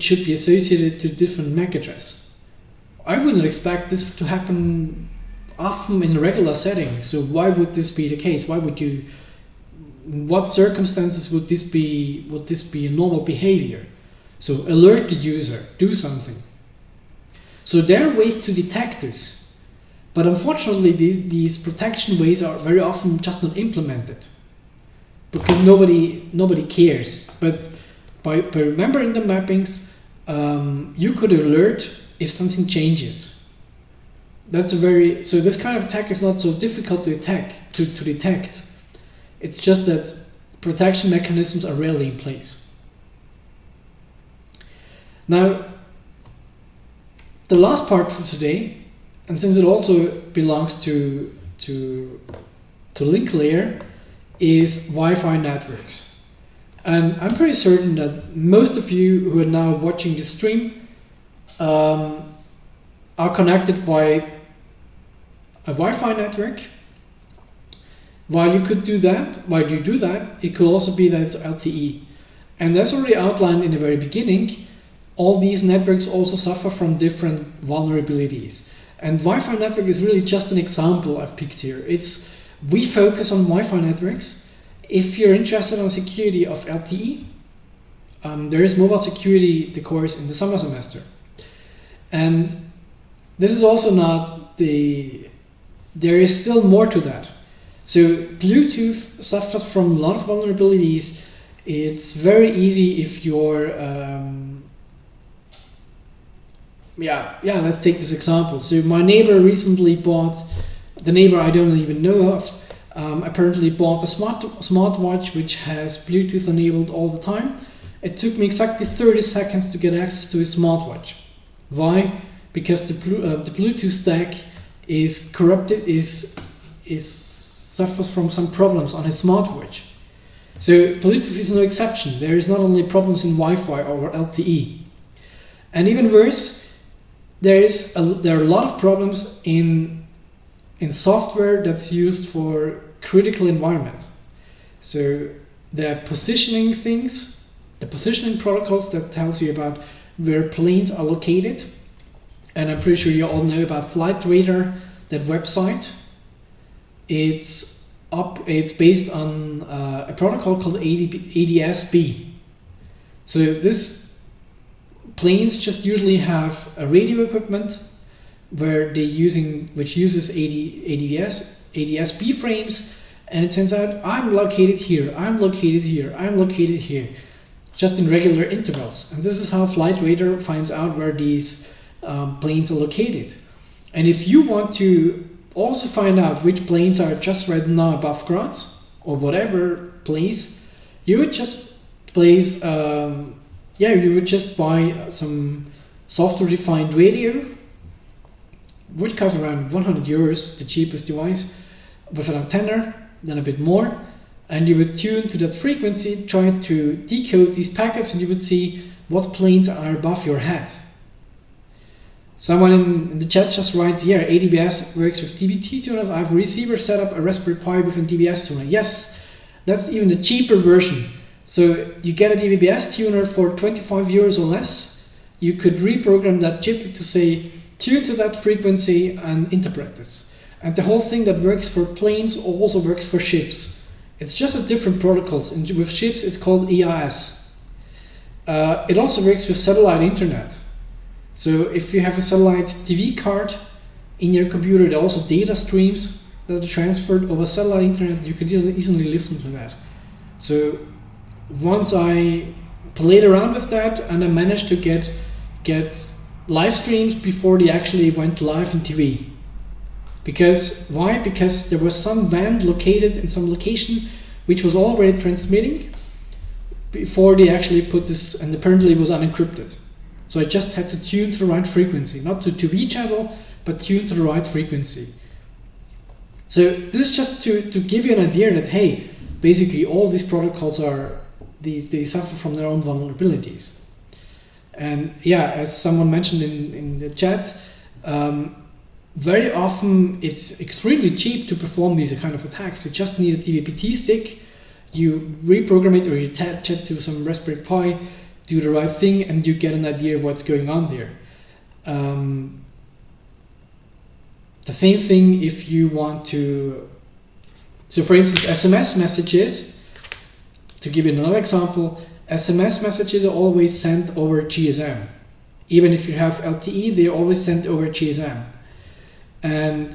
should be associated to a different MAC address. I wouldn't expect this to happen often in a regular setting. So why would this be the case? What circumstances would this be a normal behavior? So alert the user, do something. So there are ways to detect this, but unfortunately these protection ways are very often just not implemented because nobody cares. But by remembering the mappings, you could alert if something changes. So this kind of attack is not so difficult to detect. It's just that protection mechanisms are rarely in place. Now, the last part for today, and since it also belongs to link layer, is Wi-Fi networks. And I'm pretty certain that most of you who are now watching this stream are connected by a Wi-Fi network. While you do that, it could also be that it's LTE. And as already outlined in the very beginning, all these networks also suffer from different vulnerabilities. And Wi-Fi network is really just an example I've picked here. We focus on Wi-Fi networks. If you're interested in security of LTE, there is mobile security, the course in the summer semester. And this is also not there is still more to that. So Bluetooth suffers from a lot of vulnerabilities. It's very easy if you're, let's take this example. So my neighbor recently bought, the neighbor I don't even know of, apparently bought a smartwatch which has Bluetooth enabled all the time. It took me exactly 30 seconds to get access to his smartwatch. Why? Because the Bluetooth stack is corrupted, suffers from some problems on his smartwatch. So Bluetooth is no exception. There is not only problems in Wi-Fi or LTE, and even worse, there are a lot of problems in software that's used for critical environments. So the positioning things, the positioning protocols that tells you about where planes are located, and I'm pretty sure you all know about Flight Radar, that website. It's based on a protocol called ADS-B. So this planes just usually have a radio equipment which uses ADS-B frames, and it sends out, I'm located here, I'm located here, I'm located here, just in regular intervals. And this is how Flight Radar finds out where these planes are located. And if you want to also find out which planes are just right now above Graz or whatever place, you would just you would just buy some software-defined radio, would cost around 100 euros, the cheapest device, with an antenna, then a bit more, and you would tune to that frequency, try to decode these packets, and you would see what planes are above your head. Someone in the chat just writes, yeah, ADBS works with DBT tuner. I have a receiver set up, a Raspberry Pi with a DBS tuner. Yes, that's even the cheaper version. So you get a DBS tuner for 25 euros or less. You could reprogram that chip to say, tune to that frequency and interpret this. And the whole thing that works for planes also works for ships. It's just a different protocols. And with ships, it's called EIS. It also works with satellite internet. So if you have a satellite TV card in your computer, there are also data streams that are transferred over satellite internet. You can easily listen to that. So once I played around with that, and I managed to get live streams before they actually went live in TV. Because why? Because there was some band located in some location which was already transmitting before they actually put this, and apparently it was unencrypted. So I just had to tune to the right frequency, not to TV channel, but tune to the right frequency. So this is just to give you an idea that, hey, basically all these protocols they suffer from their own vulnerabilities. And yeah, as someone mentioned in the chat, very often it's extremely cheap to perform these kind of attacks. You just need a TVPT stick, you reprogram it, or you attach it to some Raspberry Pi, do the right thing, and you get an idea of what's going on there. The same thing if you want to, so for instance, SMS messages, to give you another example, SMS messages are always sent over GSM. Even if you have LTE, they're always sent over GSM. And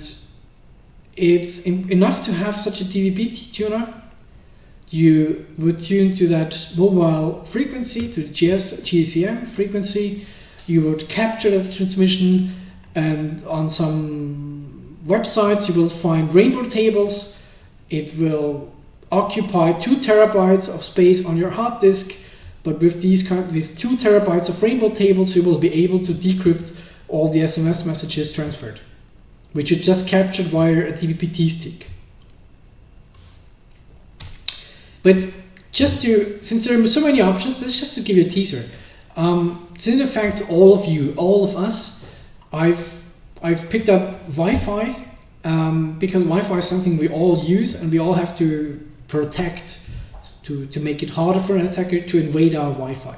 it's enough to have such a DVB-T tuner. You would tune to that mobile frequency, to the GSM frequency. You would capture that transmission, and on some websites you will find rainbow tables. It will occupy 2 terabytes of space on your hard disk, but with these 2 terabytes of rainbow tables, you will be able to decrypt all the SMS messages transferred, which you just captured via a DVB-T stick. But since there are so many options, this is just to give you a teaser. Since it affects all of you, all of us, I've picked up Wi-Fi because Wi-Fi is something we all use and we all have to protect to make it harder for an attacker to invade our Wi-Fi.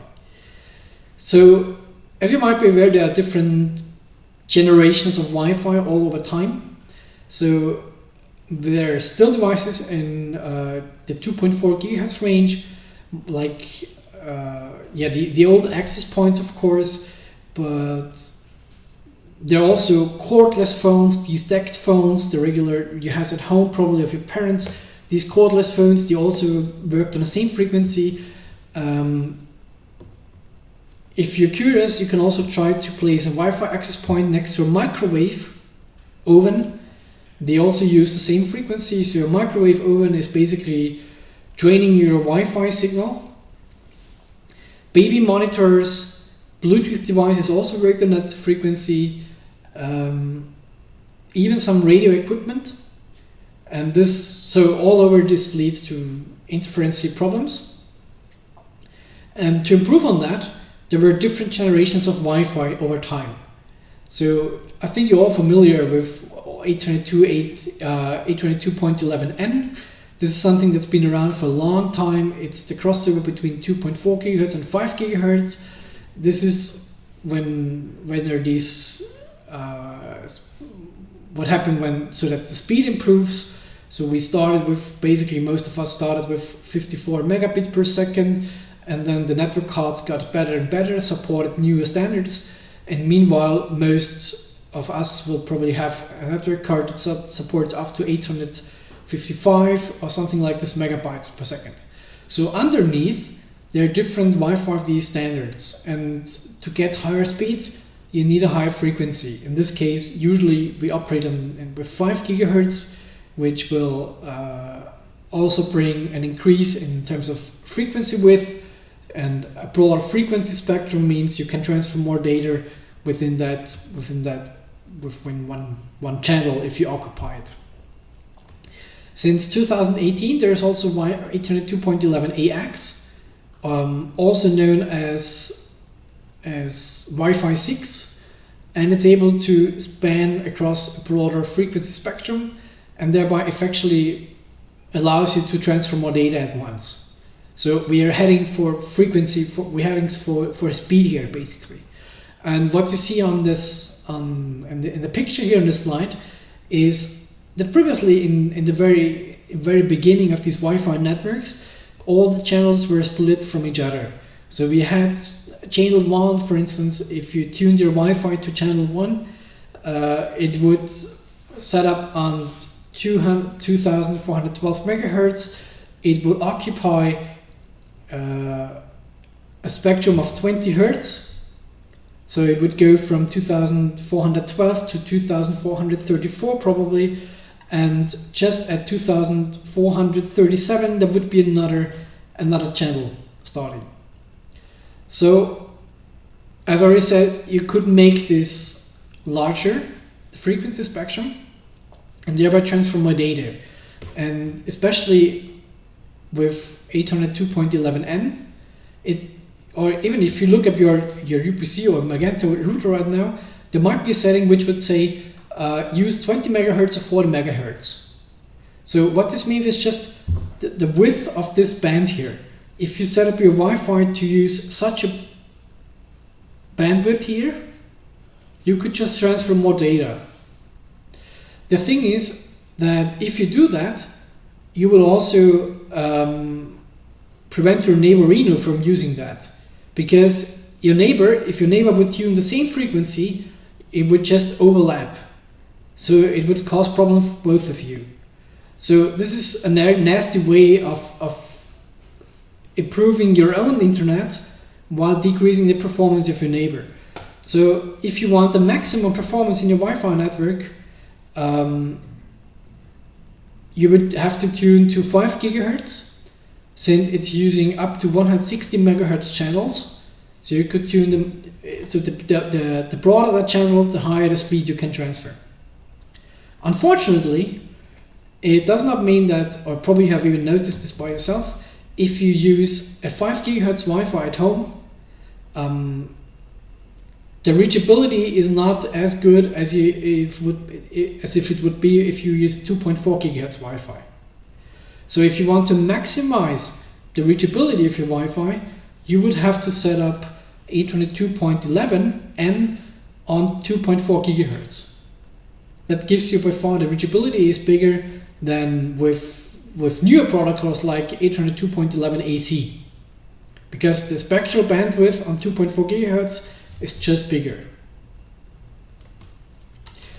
So, as you might be aware, there are different generations of Wi-Fi all over time. So there are still devices in the 2.4 gigahertz range, like the old access points, of course, but there are also cordless phones, these DECT phones, the regular you have at home probably of your parents. These cordless phones, they also worked on the same frequency. If you're curious, you can also try to place a Wi-Fi access point next to a microwave oven. They also use the same frequency, so your microwave oven is basically draining your Wi-Fi signal. Baby monitors, Bluetooth devices also work on that frequency. Even some radio equipment. And so all over this leads to interference problems. And to improve on that, there were different generations of Wi-Fi over time. So I think you're all familiar with 822.11n. This is something that's been around for a long time. It's the crossover between 2.4 gigahertz and 5 gigahertz. This is when there are these what happened so that the speed improves. So we started with, basically most of us started with 54 megabits per second, and then the network cards got better and better, supported newer standards, and meanwhile most of us will probably have a network card that supports up to 855 or something like this megabytes per second. So underneath there are different Wi-Fi FDE standards, and to get higher speeds you need a higher frequency. In this case, usually we operate with 5 gigahertz, which will also bring an increase in terms of frequency width, and a broader frequency spectrum means you can transfer more data within one channel if you occupy it. Since 2018, there's also 802.11ax, also known as Wi-Fi 6, and it's able to span across a broader frequency spectrum, and thereby effectively allows you to transfer more data at once. So we are heading for frequency, we're heading for speed here basically. And what you see on this in the picture here on this slide is that previously in the very beginning of these Wi-Fi networks, all the channels were split from each other. So we had channel 1, for instance. If you tuned your Wi-Fi to channel 1, it would set up on 2412 megahertz. It would occupy a spectrum of 20 hertz. So it would go from 2412 to 2434 probably, and just at 2437 there would be another channel starting. So, as I already said, you could make this larger, the frequency spectrum, and thereby transfer more data. And especially with 802.11n, or even if you look up your UPC or Magenta router right now, there might be a setting which would say use 20 megahertz or 40 megahertz. So what this means is just the width of this band here. If you set up your Wi-Fi to use such a bandwidth here, you could just transfer more data. The thing is that if you do that, you will also prevent your neighbor Reno from using that, because if your neighbor would tune the same frequency, it would just overlap. So it would cause problems for both of you. So this is a nasty way of improving your own internet while decreasing the performance of your neighbor. So if you want the maximum performance in your Wi-Fi network, you would have to tune to 5 gigahertz, since it's using up to 160 megahertz channels. So you could tune them, so the broader the channel, the higher the speed you can transfer. Unfortunately, it does not mean that, or probably you have even noticed this by yourself, if you use a 5 gigahertz Wi-Fi at home, the reachability is not as good as if it would be if you use 2.4 gigahertz Wi-Fi. So if you want to maximize the reachability of your Wi-Fi, you would have to set up 802.11n on 2.4 gigahertz. That gives you by far, the reachability is bigger than with newer protocols like 802.11 AC, because the spectral bandwidth on 2.4 gigahertz is just bigger.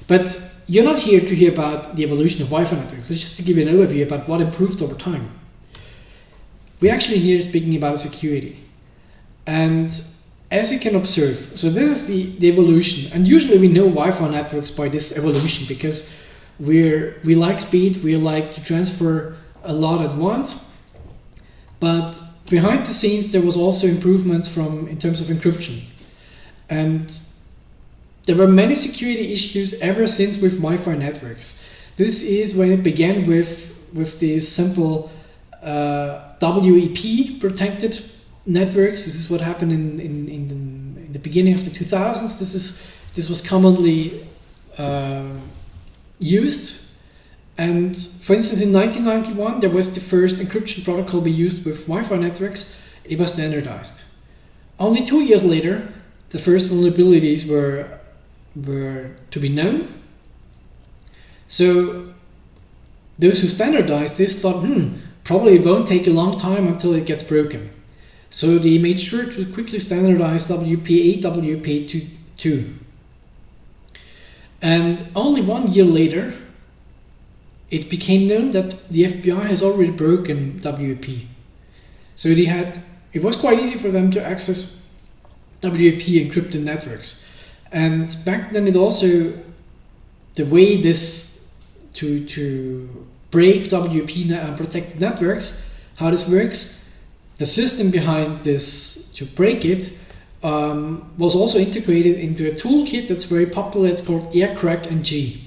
But you're not here to hear about the evolution of Wi-Fi networks. It's just to give you an overview about what improved over time. We're actually here speaking about security. And as you can observe, so this is the evolution. And usually we know Wi-Fi networks by this evolution, because We like speed, we like to transfer a lot at once, but behind the scenes there was also improvements in terms of encryption. And there were many security issues ever since with Wi-Fi networks. This is when it began with these simple WEP protected networks. This is what happened in the beginning of the 2000s. This was commonly used. And for instance, in 1991, there was the first encryption protocol be used with Wi-Fi networks. It was standardized. Only 2 years later, the first vulnerabilities were to be known. So those who standardized this thought, probably it won't take a long time until it gets broken. So they made sure to quickly standardize WPA, WPA2. And only 1 year later, it became known that the FBI has already broken WEP. So it was quite easy for them to access WEP encrypted networks. And back then it also, the way this, to break WEP protected networks, how this works, the system behind this to break it was also integrated into a toolkit that's very popular. It's called AirCrackNG.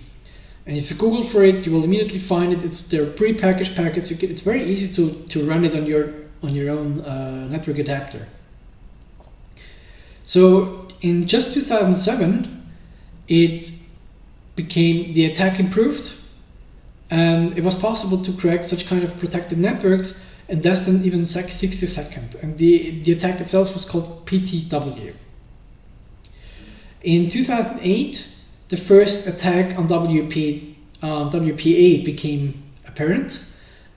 And if you Google for it, you will immediately find it. They're prepackaged packets. It's very easy to run it on your own network adapter. So in just 2007, the attack improved, and it was possible to crack such kind of protected networks in less than even 60 seconds. And the attack itself was called PTW. In 2008, the first attack on WPA became apparent.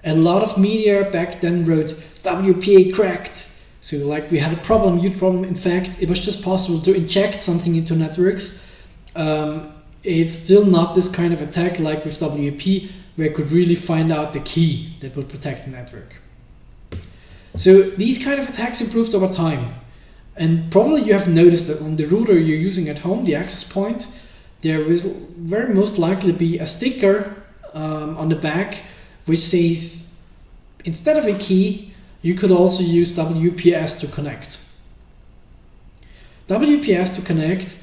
A lot of media back then wrote WPA cracked. So like we had a problem, huge problem. In fact, it was just possible to inject something into networks. It's still not this kind of attack like with WEP, where you could really find out the key that would protect the network. So these kind of attacks improved over time. And probably you have noticed that on the router you're using at home, the access point, there will very most likely be a sticker on the back which says, instead of a key, you could also use WPS to connect. WPS to connect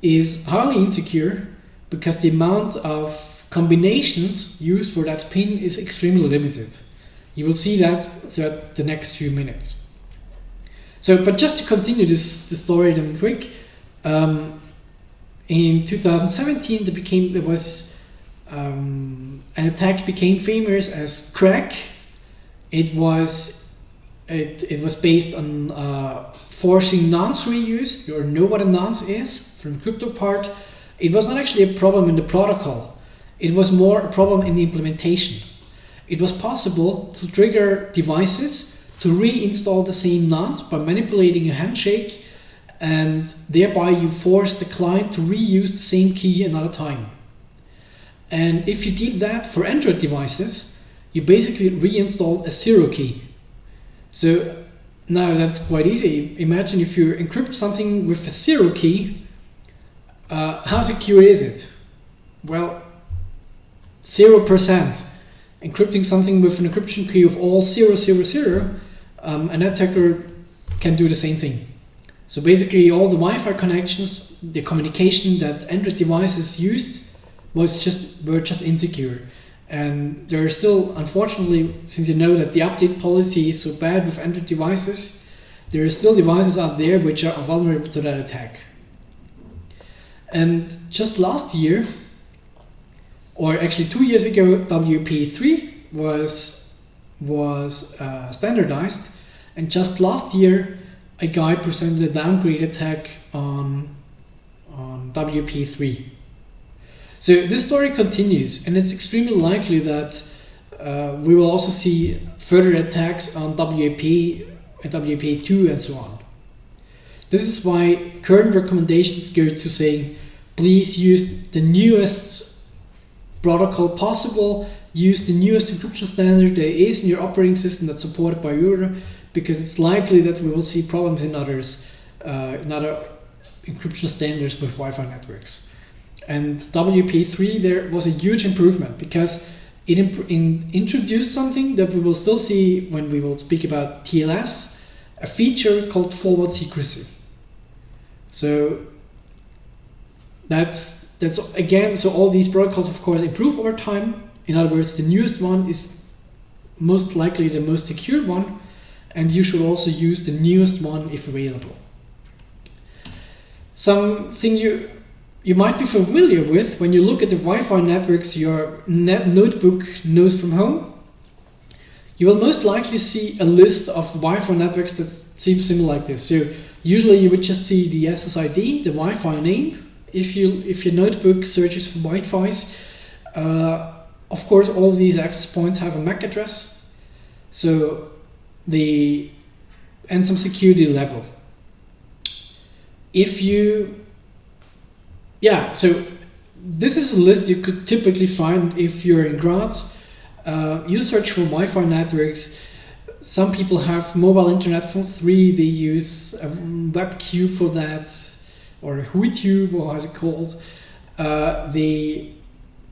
is highly insecure because the amount of combinations used for that pin is extremely limited. You will see that throughout the next few minutes. So, but just to continue the story then quick, in 2017 an attack became famous as Crack. It was based on forcing nonce reuse. You know what a nonce is from the crypto part. It was not actually a problem in the protocol. It was more a problem in the implementation. It was possible to trigger devices to reinstall the same nonce by manipulating a handshake, and thereby you force the client to reuse the same key another time. And if you did that for Android devices, you basically reinstall a zero key. So now that's quite easy. Imagine if you encrypt something with a zero key, how secure is it? Well, 0%. Encrypting something with an encryption key of all 000, an attacker can do the same thing. So basically all the Wi-Fi connections, the communication that Android devices used were just insecure. And there are still, unfortunately, since you know that the update policy is so bad with Android devices, there are still devices out there which are vulnerable to that attack. And just last year, or actually 2 years ago, WPA3 was standardized, and just last year a guy presented a downgrade attack on WPA3. So this story continues, and it's extremely likely that we will also see further attacks on WEP and WPA2 and so on. This is why current recommendations go to saying, please use the newest protocol possible, use the newest encryption standard there is in your operating system that's supported by router, because it's likely that we will see problems in other encryption standards with Wi-Fi networks. And WP3 there was a huge improvement because it introduced something that we will still see when we will speak about TLS, a feature called forward secrecy. So that's again, so all these protocols of course improve over time. In other words, the newest one is most likely the most secure one, and you should also use the newest one if available. Something you might be familiar with when you look at the Wi-Fi networks your notebook knows from home. You will most likely see a list of Wi-Fi networks that seem similar like this. So usually you would just see the SSID, the Wi-Fi name, if your notebook searches for Wi-Fi's. Of course, all of these access points have a MAC address, so and some security level. So this is a list you could typically find if you're in Graz. You search for Wi-Fi networks. Some people have mobile internet for 3. They use a WebCube for that, or WhoTube, or how's it called. They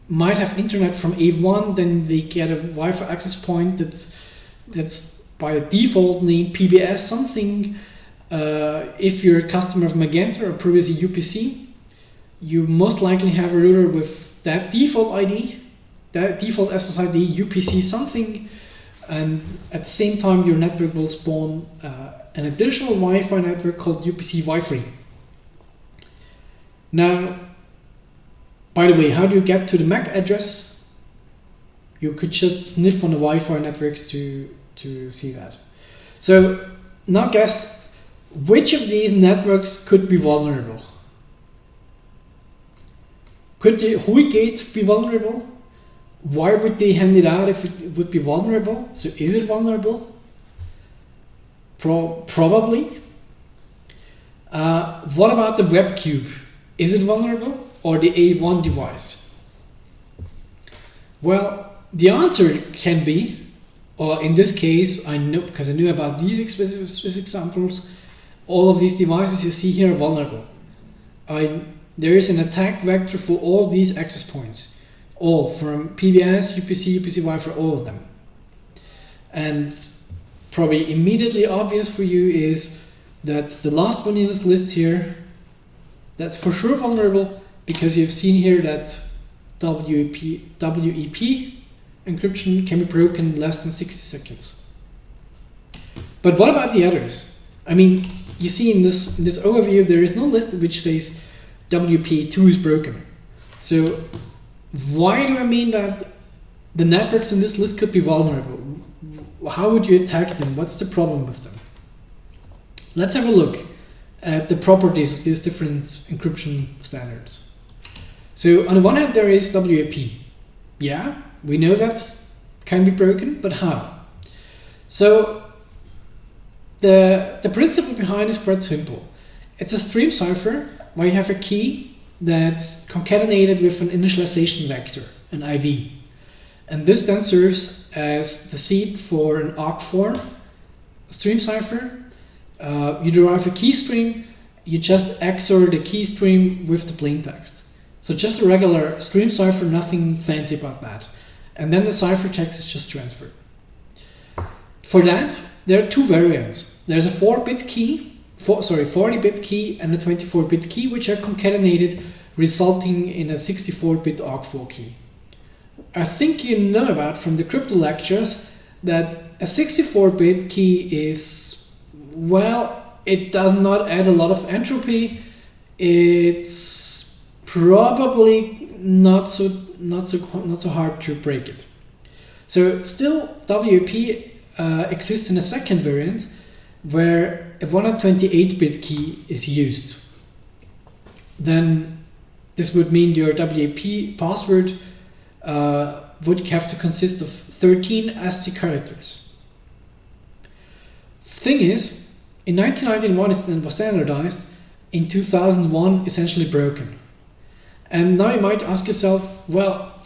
might have internet from A1, then they get a Wi-Fi access point that's by default named PBS something. If you're a customer of Magenta or previously UPC, you most likely have a router with that default ID, that default SSID, UPC something, and at the same time your network will spawn an additional Wi-Fi network called UPC Wi-Fi. Now, by the way, how do you get to the MAC address? You could just sniff on the Wi-Fi networks to see that. So now guess which of these networks could be vulnerable? Could the Hui gate be vulnerable? Why would they hand it out if it would be vulnerable? So is it vulnerable? Probably. What about the WebCube? Is it vulnerable? Or the A1 device? Well, the answer can be, or in this case, I know because I knew about these specific examples, all of these devices you see here are vulnerable. There is an attack vector for all these access points, all from PBS, UPC, UPC Wi-Fi, all of them. And probably immediately obvious for you is that the last one in this list here, that's for sure vulnerable, because you've seen here that WEP encryption can be broken in less than 60 seconds. But what about the others? I mean, you see in this overview, there is no list which says WPA2 is broken. So why do I mean that the networks in this list could be vulnerable? How would you attack them? What's the problem with them? Let's have a look at the properties of these different encryption standards. So on the one hand, there is WAP. Yeah, we know that can be broken, but how? So the principle behind is quite simple. It's a stream cipher where you have a key that's concatenated with an initialization vector, an IV. And this then serves as the seed for an ARC4 stream cipher. You derive a key stream, you just XOR the key stream with the plaintext. So just a regular stream cipher, nothing fancy about that. And then the ciphertext is just transferred. For that, there are two variants. There's a 40-bit key and a 24-bit key, which are concatenated, resulting in a 64-bit ARC4 key. I think you know about from the crypto lectures that a 64-bit key is, well, it does not add a lot of entropy. It's probably not so hard to break it. So still, WAP exists in a second variant where a 128-bit key is used. Then this would mean your WAP password would have to consist of 13 ASCII characters. Thing is, in 1991 it was standardized, in 2001 essentially broken. And now you might ask yourself, well,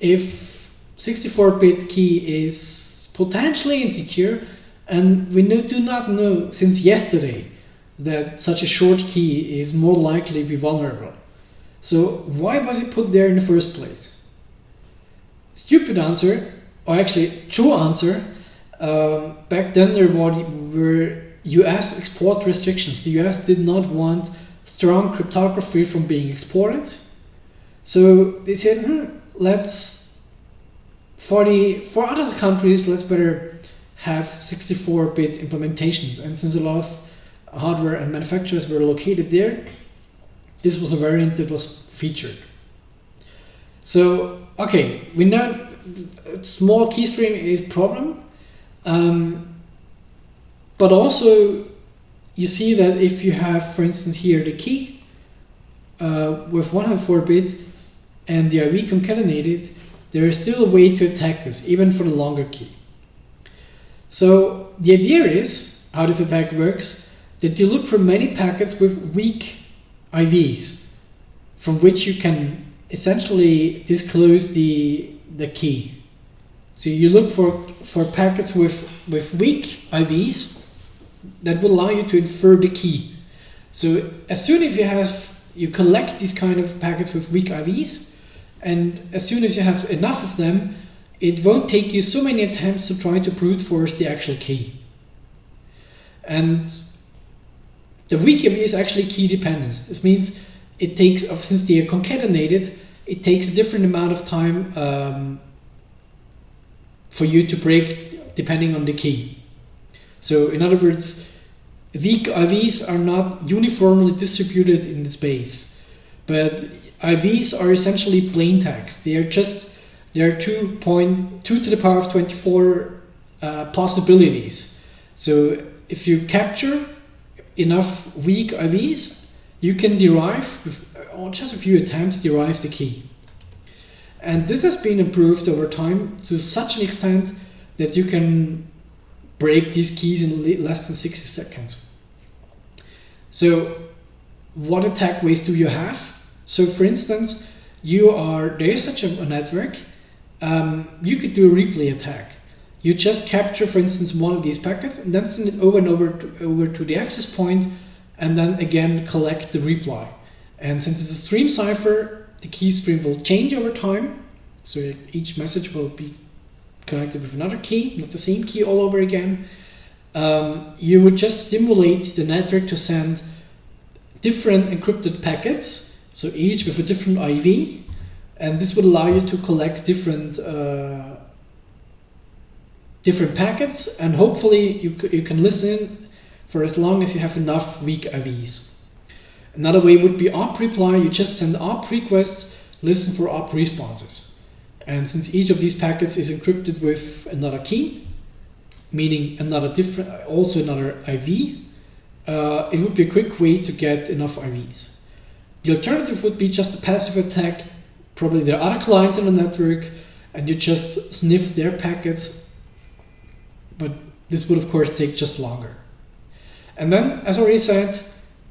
if 64-bit key is potentially insecure, and we do not know since yesterday that such a short key is more likely to be vulnerable, So why was it put there in the first place? Stupid answer, or actually true answer. Back then there were US export restrictions. The US did not want strong cryptography from being exported. So they said, for other countries, let's better have 64-bit implementations. And since a lot of hardware and manufacturers were located there, this was a variant that was featured. So, okay, we know a small keystream is a problem, but also you see that if you have, for instance, here the key with 104-bit and the IV concatenated, there is still a way to attack this, even for the longer key. So the idea is, how this attack works, that you look for many packets with weak IVs, from which you can essentially disclose the key. So you look for packets with weak IVs that will allow you to infer the key. So as soon as you collect these kind of packets with weak IVs, and as soon as you have enough of them, it won't take you so many attempts to try to brute force the actual key. And the weak IV is actually key dependence. This means it takes, since they are concatenated, it takes a different amount of time for you to break depending on the key. So in other words, weak IVs are not uniformly distributed in the space, but IVs are essentially plain text. They are 2.2 to the power of 24 possibilities. So if you capture enough weak IVs, you can derive, with just a few attempts, derive the key. And this has been improved over time to such an extent that you can break these keys in less than 60 seconds. So what attack ways do you have? So for instance, there is such a network, you could do a replay attack. You just capture, for instance, one of these packets and then send it over and over to the access point, and then again collect the reply. And since it's a stream cipher, the key stream will change over time. So each message will be connected with another key, not the same key all over again. You would just stimulate the network to send different encrypted packets, so each with a different IV, and this would allow you to collect different packets, and hopefully you can listen for as long as you have enough weak IVs. Another way would be op reply. You just send op requests, listen for op responses. And since each of these packets is encrypted with another key, meaning also another IV, it would be a quick way to get enough IVs. The alternative would be just a passive attack. Probably there are other clients on the network, and you just sniff their packets, but this would of course take just longer. And then, as I already said,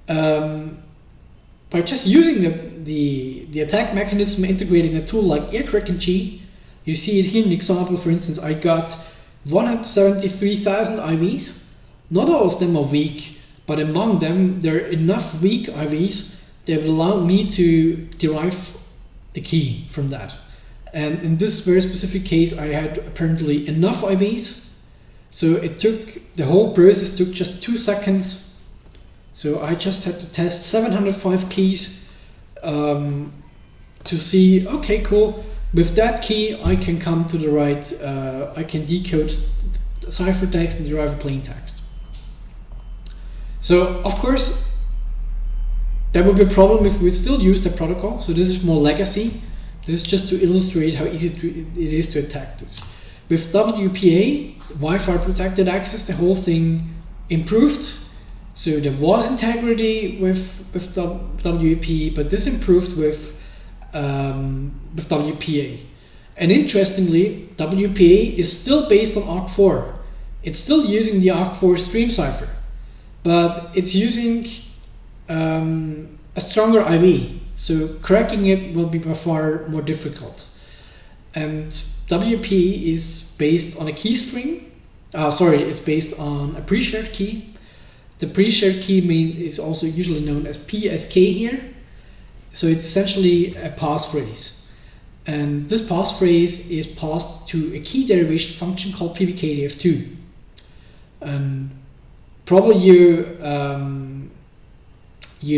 by just using the attack mechanism, integrating a tool like AirCrackNG, you see it here in the example. For instance, I got 173,000 IVs. Not all of them are weak, but among them there are enough weak IVs that will allow me to derive the key from that. And in this very specific case, I had apparently enough IVs. So the whole process took just 2 seconds. So I just had to test 705 keys to see, okay, cool. With that key, I can come to the right, I can decode ciphertext and derive a plain text. So of course, that would be a problem if we would still use the protocol. So this is more legacy. This is just to illustrate how easy it is to attack this. With WPA, Wi-Fi protected access, the whole thing improved. So there was integrity with WPA, but this improved with WPA. And interestingly, WPA is still based on OCT4. It's still using the OCT4 stream cipher, but it's using a stronger IV. So cracking it will be by far more difficult. And WPA is based on a key string. It's based on a pre-shared key. The pre-shared key is also usually known as PSK here. So it's essentially a passphrase. And this passphrase is passed to a key derivation function called pbkdf2. And probably you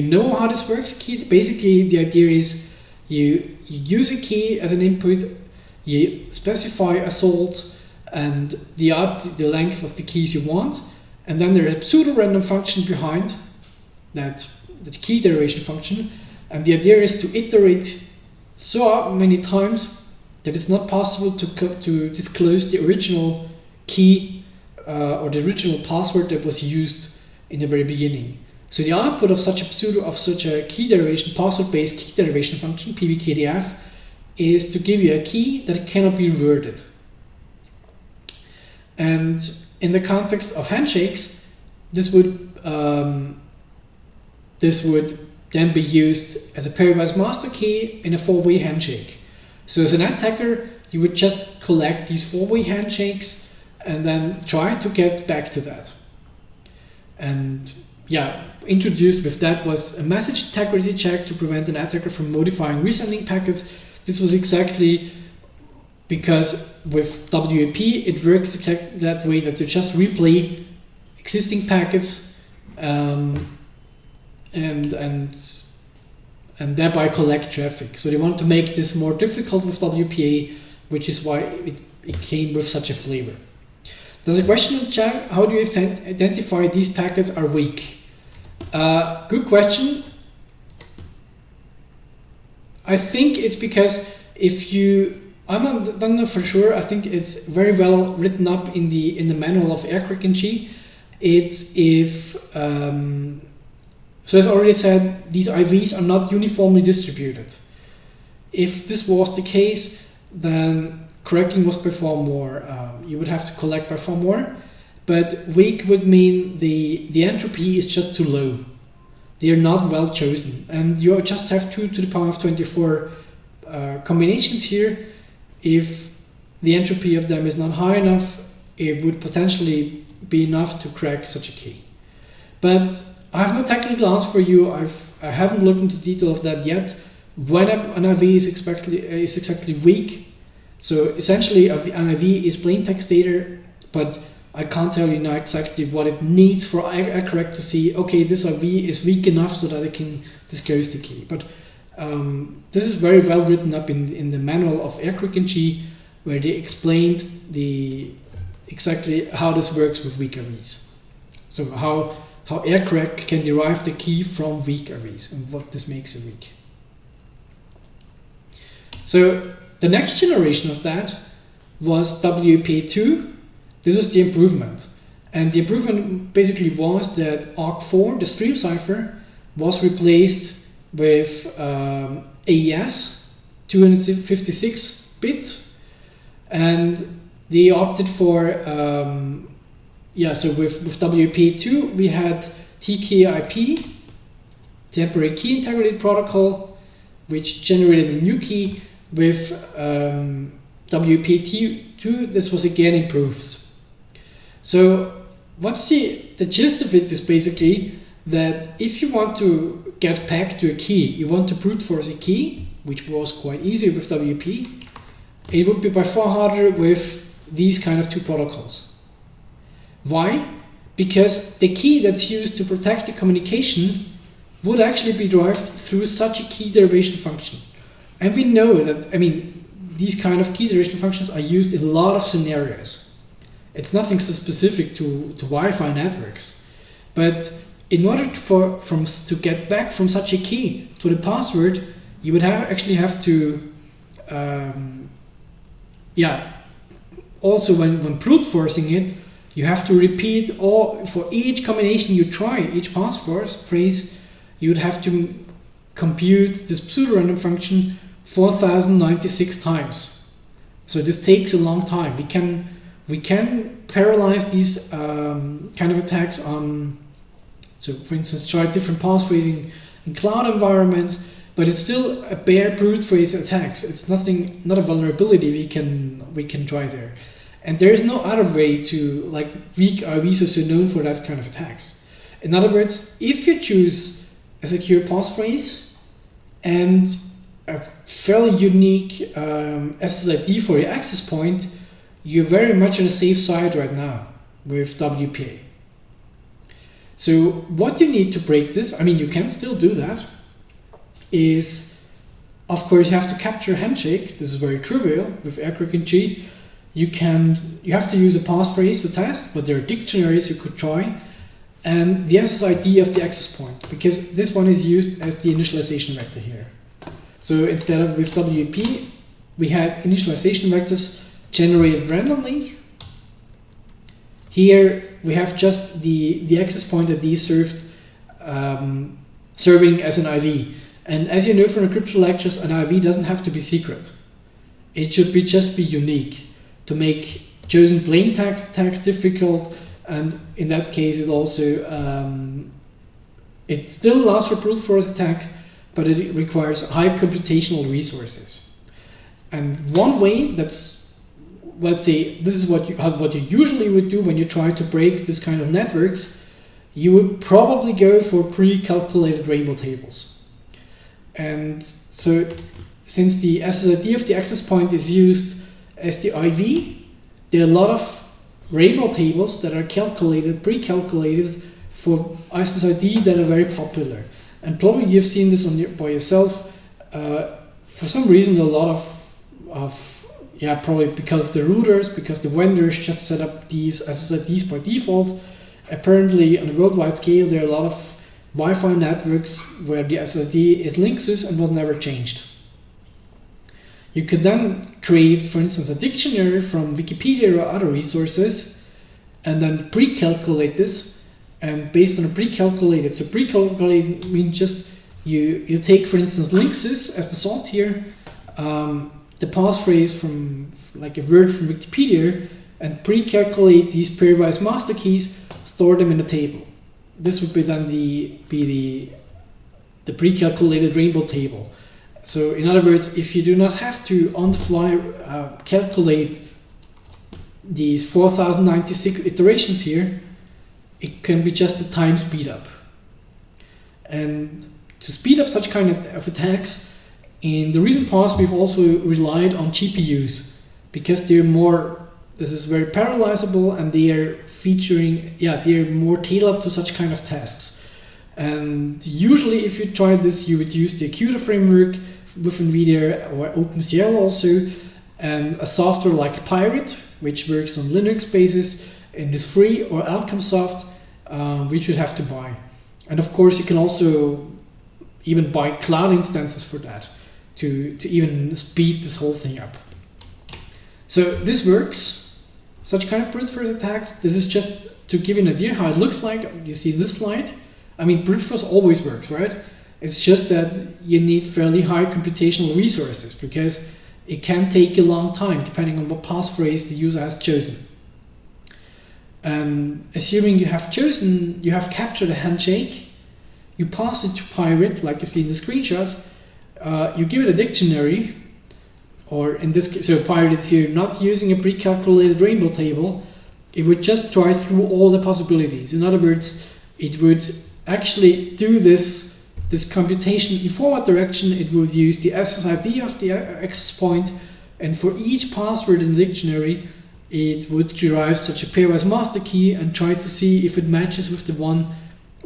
know how this works. Basically, the idea is you use a key as an input, you specify a salt and the length of the keys you want, and then there's a pseudo-random function behind that key derivation function, and the idea is to iterate so many times that it's not possible to disclose the original key or the original password that was used in the very beginning. So the output of such a key derivation, password-based key derivation function, pbkdf, is to give you a key that cannot be reverted. And in the context of handshakes, this would then be used as a pairwise master key in a four-way handshake. So as an attacker, you would just collect these four-way handshakes and then try to get back to that. And yeah, introduced with that was a message integrity check to prevent an attacker from modifying resending packets. This was exactly because with WAP it works exactly that way, that you just replay existing packets and thereby collect traffic. So they want to make this more difficult with WPA, which is why it came with such a flavor. There's a question in the chat: how do you identify these packets are weak? Good question. I think it's because I don't know for sure. I think it's very well written up in the manual of AirCrack-NG. It's if so as already said, these IVs are not uniformly distributed. If this was the case, then cracking was performed more. You would have to collect by far more, but weak would mean the entropy is just too low. They are not well chosen, and you just have 2 to the power of 24 combinations here. If the entropy of them is not high enough, it would potentially be enough to crack such a key. But I have no technical answer for you. I haven't looked into detail of that yet. When an IV is exactly weak, so essentially an IV is plain text data, but I can't tell you now exactly what it needs for AirCrack to see, okay, this IV is weak enough so that it can disclose the key. But this is very well written up in the manual of AirCrack-NG, where they explained exactly how this works with weak IVs. So how AirCrack can derive the key from weak IVs and what this makes it weak. So the next generation of that was WPA2. This was the improvement. And the improvement basically was that ARC4, the stream cipher, was replaced with AES 256-bit. And they opted for, so with WPA2, we had TKIP, Temporary Key Integrity Protocol, which generated a new key. With WPA2, this was again improved. So what's the gist of it is basically that if you want to get back to a key, you want to brute force a key, which was quite easy with WP, it would be by far harder with these kind of two protocols. Why? Because the key that's used to protect the communication would actually be derived through such a key derivation function. And we know that, these kind of key derivation functions are used in a lot of scenarios. It's nothing so specific to Wi-Fi networks. But in order to get back from such a key to the password, you would actually have to, also when brute forcing it, you have to repeat for each combination you try, each passphrase, you would have to compute this pseudo-random function 4,096 times. So this takes a long time. We can parallelize these kind of attacks on, so for instance, try different passphrasing in cloud environments, but it's still a bare brute force attacks. It's not a vulnerability we can try there. And there is no other way to, like, weak IVs are so known for that kind of attacks. In other words, if you choose a secure passphrase and a fairly unique SSID for your access point, you're very much on the safe side right now with WPA. So what you need to break this, I mean, you can still do that, is, of course, you have to capture a handshake. This is very trivial with AirCrook You have to use a passphrase to test, but there are dictionaries you could try, and the SSID of the access point, because this one is used as the initialization vector here. So instead of with WP, we had initialization vectors generated randomly. Here we have just the access point ID served, serving as an IV. And as you know from the crypto lectures, an IV doesn't have to be secret. It should just be unique to make chosen plain text difficult, and in that case it also it still allows for brute force attack, but it requires high computational resources. And one way that's, let's say, this is what you usually would do when you try to break this kind of networks, you would probably go for pre-calculated rainbow tables. And so since the SSID of the access point is used as the IV, there are a lot of rainbow tables that are pre-calculated for SSID that are very popular. And probably you've seen this by yourself. For some reason, a lot of probably because of the routers, because the vendors just set up these SSIDs by default. Apparently, on a worldwide scale, there are a lot of Wi-Fi networks where the SSID is Linksys and was never changed. You could then create, for instance, a dictionary from Wikipedia or other resources, and then pre-calculate this. And based on a pre-calculated, so pre-calculated means just you take, for instance, Linksys as the salt here, the passphrase from like a word from Wikipedia, and pre-calculate these pairwise master keys, store them in a table. This would be then the pre-calculated rainbow table. So in other words, if you do not have to on the fly calculate these 4096 iterations here, it can be just a time speed up. And to speed up such kind of attacks, in the recent past we've also relied on GPUs because they're more, this is very parallelizable, and they are featuring, they're more tailored to such kind of tasks. And usually if you try this, you would use the CUDA framework with NVIDIA or OpenCL also, and a software like Pirate, which works on Linux basis and is free, or Alchemsoft, which you'd have to buy. And of course you can also even buy cloud instances for that to even speed this whole thing up. So this works, such kind of brute force attacks. This is just to give you an idea how it looks like. You see this slide. I mean, brute force always works, right? It's just that you need fairly high computational resources because it can take a long time depending on what passphrase the user has chosen. And assuming you have captured a handshake, you pass it to Pirate, like you see in the screenshot, you give it a dictionary, or in this case, so Pirate is here not using a pre-calculated rainbow table, it would just try through all the possibilities. In other words, it would actually do this computation in forward direction. It would use the SSID of the access point, and for each password in the dictionary, it would derive such a pairwise master key and try to see if it matches with the one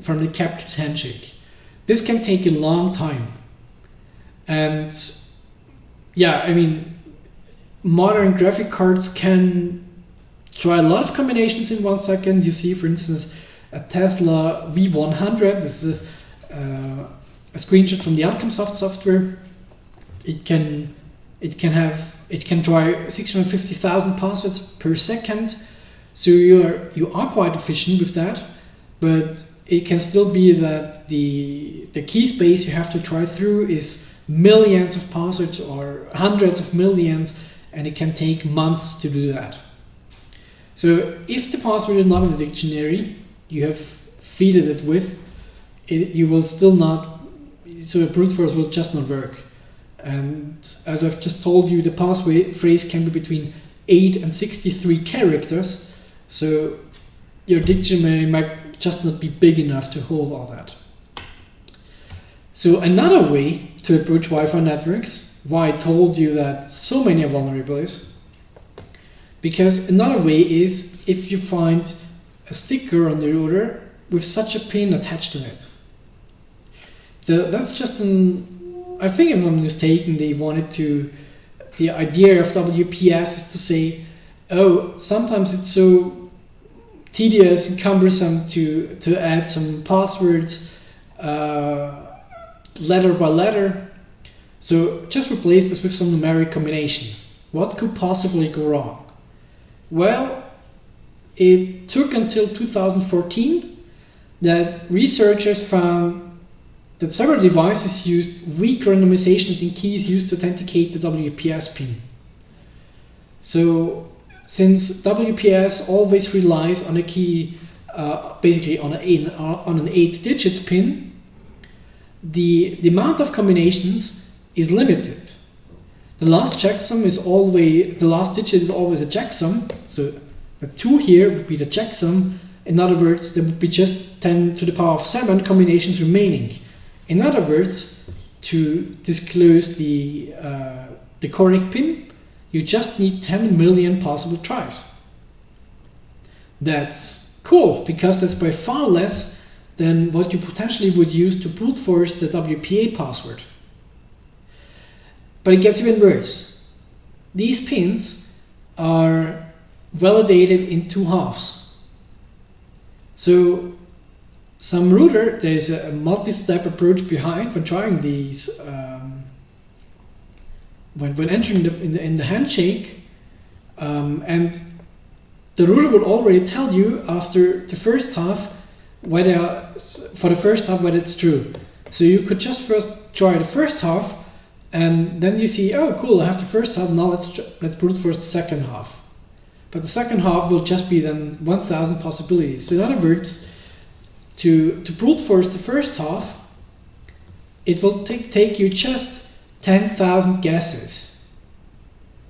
from the captured handshake. This can take a long time. And I mean, modern graphic cards can try a lot of combinations in 1 second. You see, for instance, a Tesla V100. This is a screenshot from the Alchemsoft software. It can try 650,000 passwords per second. So you are quite efficient with that, but it can still be that the key space you have to try through is millions of passwords or hundreds of millions, and it can take months to do that. So if the password is not in the dictionary you have feeded it with, you will still not, so a brute force will just not work. And as I've just told you, the passphrase can be between 8 and 63 characters, so your dictionary might just not be big enough to hold all that. So another way to approach Wi-Fi networks, why I told you that so many are vulnerabilities, because another way is if you find a sticker on the router with such a pin attached to it. So that's just I think if I'm not mistaken, they wanted to, the idea of WPS is to say, oh, sometimes it's so tedious and cumbersome to add some passwords letter by letter. So just replace this with some numeric combination. What could possibly go wrong? Well, it took until 2014 that researchers found that several devices used weak randomizations in keys used to authenticate the WPS pin. So since WPS always relies on a key, basically on an 8 digits pin, the amount of combinations is limited. The last checksum is always, the last digit is always a checksum. So the 2 here would be the checksum. In other words, there would be just 10 to the power of 7 combinations remaining. In other words, to disclose the correct pin, you just need 10 million possible tries. That's cool, because that's by far less than what you potentially would use to brute force the WPA password. But it gets even worse. These pins are validated in 2 halves. So some router, there's a multi-step approach behind when trying these, when entering in the handshake, and the router will already tell you after the first half whether it's true. So you could just first try the first half, and then you see, oh cool, I have the first half, now let's brute force the second half. But the second half will just be then 1,000 possibilities. So in other words, to brute force the first half, it will take you just 10,000 guesses.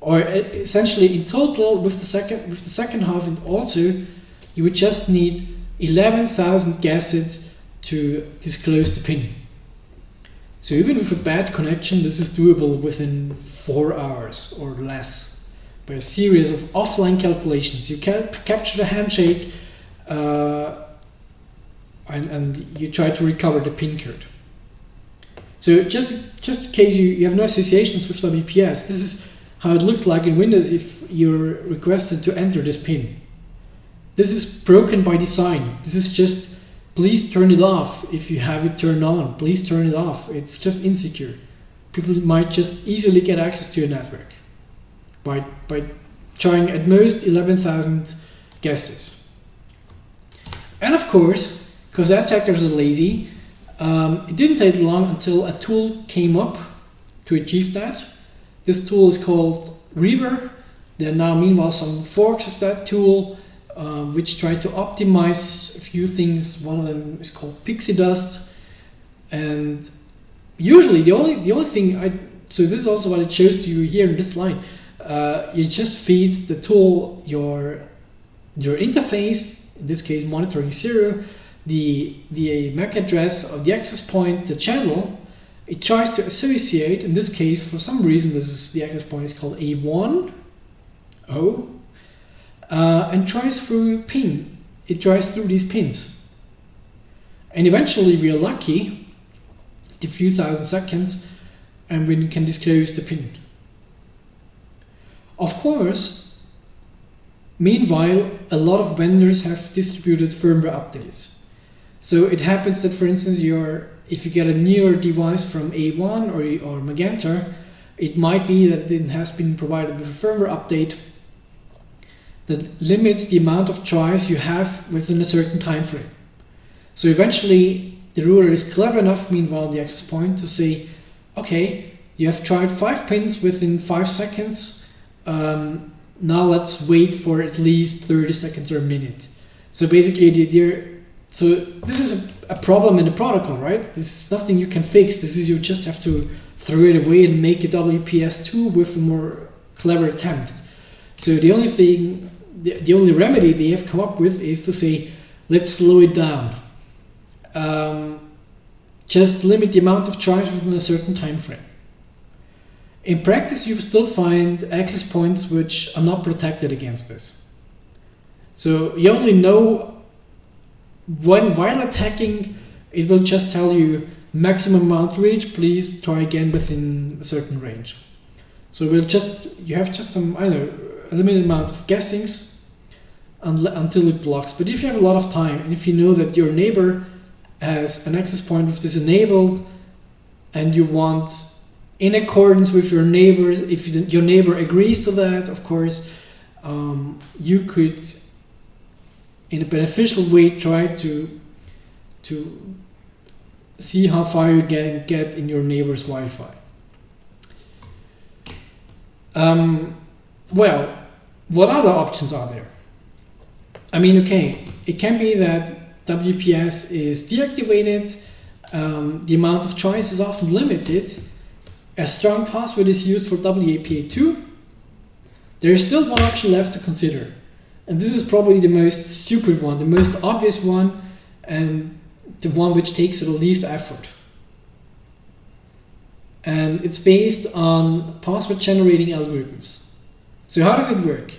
Or essentially in total with the second half, and also you would just need 11,000 guesses to disclose the pin. So even with a bad connection, this is doable within 4 hours or less by a series of offline calculations. You can capture the handshake and you try to recover the pin code. So just in case you have no associations with WPS, this is how it looks like in Windows if you're requested to enter this pin. This is broken by design. This is just, please turn it off if you have it turned on. Please turn it off. It's just insecure. People might just easily get access to your network by trying at most 11,000 guesses. And of course, because attackers are lazy, it didn't take long until a tool came up to achieve that. This tool is called Reaver. There are now meanwhile some forks of that tool which try to optimize a few things. One of them is called Pixie Dust. And usually the only thing so this is also what it shows to you here in this line. You just feed the tool your interface, in this case monitoring 0, the MAC address of the access point, the channel. It tries to associate, in this case for some reason the access point is called A1, and tries through pin. It tries through these pins. And eventually we are lucky, a few thousand seconds, and we can disclose the pin. Of course, meanwhile, a lot of vendors have distributed firmware updates. So it happens that, for instance, if you get a newer device from A1 or Magenta, it might be that it has been provided with a firmware update that limits the amount of tries you have within a certain time frame. So eventually, the router is clever enough, meanwhile, the access point, to say, okay, you have tried 5 pins within 5 seconds. Now let's wait for at least 30 seconds or a minute. So basically, so this is a problem in the protocol, right? This is nothing you can fix. This is, you just have to throw it away and make a WPS2 with a more clever attempt. So the only thing, the only remedy they have come up with is to say, let's slow it down. just limit the amount of choice within a certain time frame. In practice, you will still find access points which are not protected against this. So you only know when, while attacking, it will just tell you maximum amount reach, please try again within a certain range. So you have just some, I don't know, a limited amount of guessings until it blocks. But if you have a lot of time, and if you know that your neighbor has an access point with this enabled, and you want, in accordance with your neighbor, if your neighbor agrees to that, of course, you could, in a beneficial way, try to see how far you can get in your neighbor's Wi-Fi. Well, what other options are there? I mean, okay, it can be that WPS is deactivated, the amount of choice is often limited, a strong password is used for WAPA2. There is still one option left to consider, and this is probably the most stupid one, the most obvious one, and the one which takes the least effort. And it's based on password generating algorithms. So how does it work?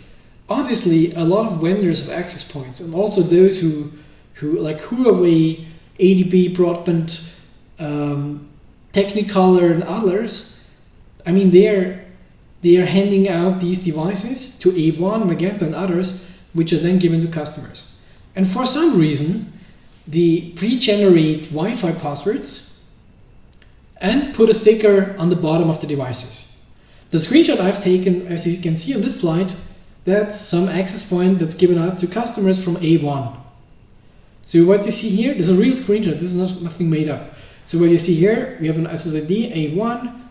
Obviously, a lot of vendors of access points, and also those who like Huawei, ADB, Broadband, Technicolor, and others, I mean, they are handing out these devices to A1, Magenta, and others, which are then given to customers. And for some reason, they pre-generate Wi-Fi passwords and put a sticker on the bottom of the devices. The screenshot I've taken, as you can see on this slide, that's some access point that's given out to customers from A1. So what you see here, there's a real screenshot, this is nothing made up. So what you see here, we have an SSID A1,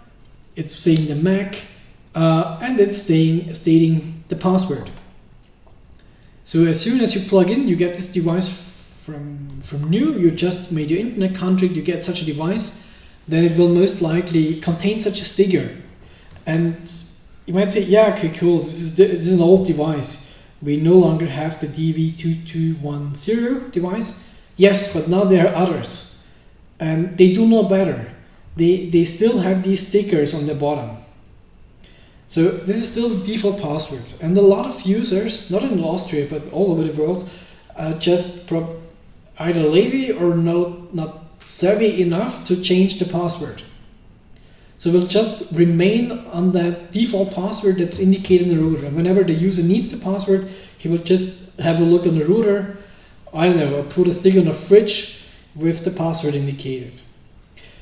it's saying the MAC, and it's stating the password. So as soon as you plug in, you get this device from new, you just made your internet contract, you get such a device, then it will most likely contain such a sticker. And you might say, yeah, okay, cool, this is an old device. We no longer have the DV2210 device. Yes, but now there are others. And they do know better. They still have these stickers on the bottom. So this is still the default password. And a lot of users, not in Austria, but all over the world, are just either lazy or not savvy enough to change the password. So we'll just remain on that default password that's indicated in the router. And whenever the user needs the password, he will just have a look on the router, I don't know, or put a sticker on a fridge with the password indicated.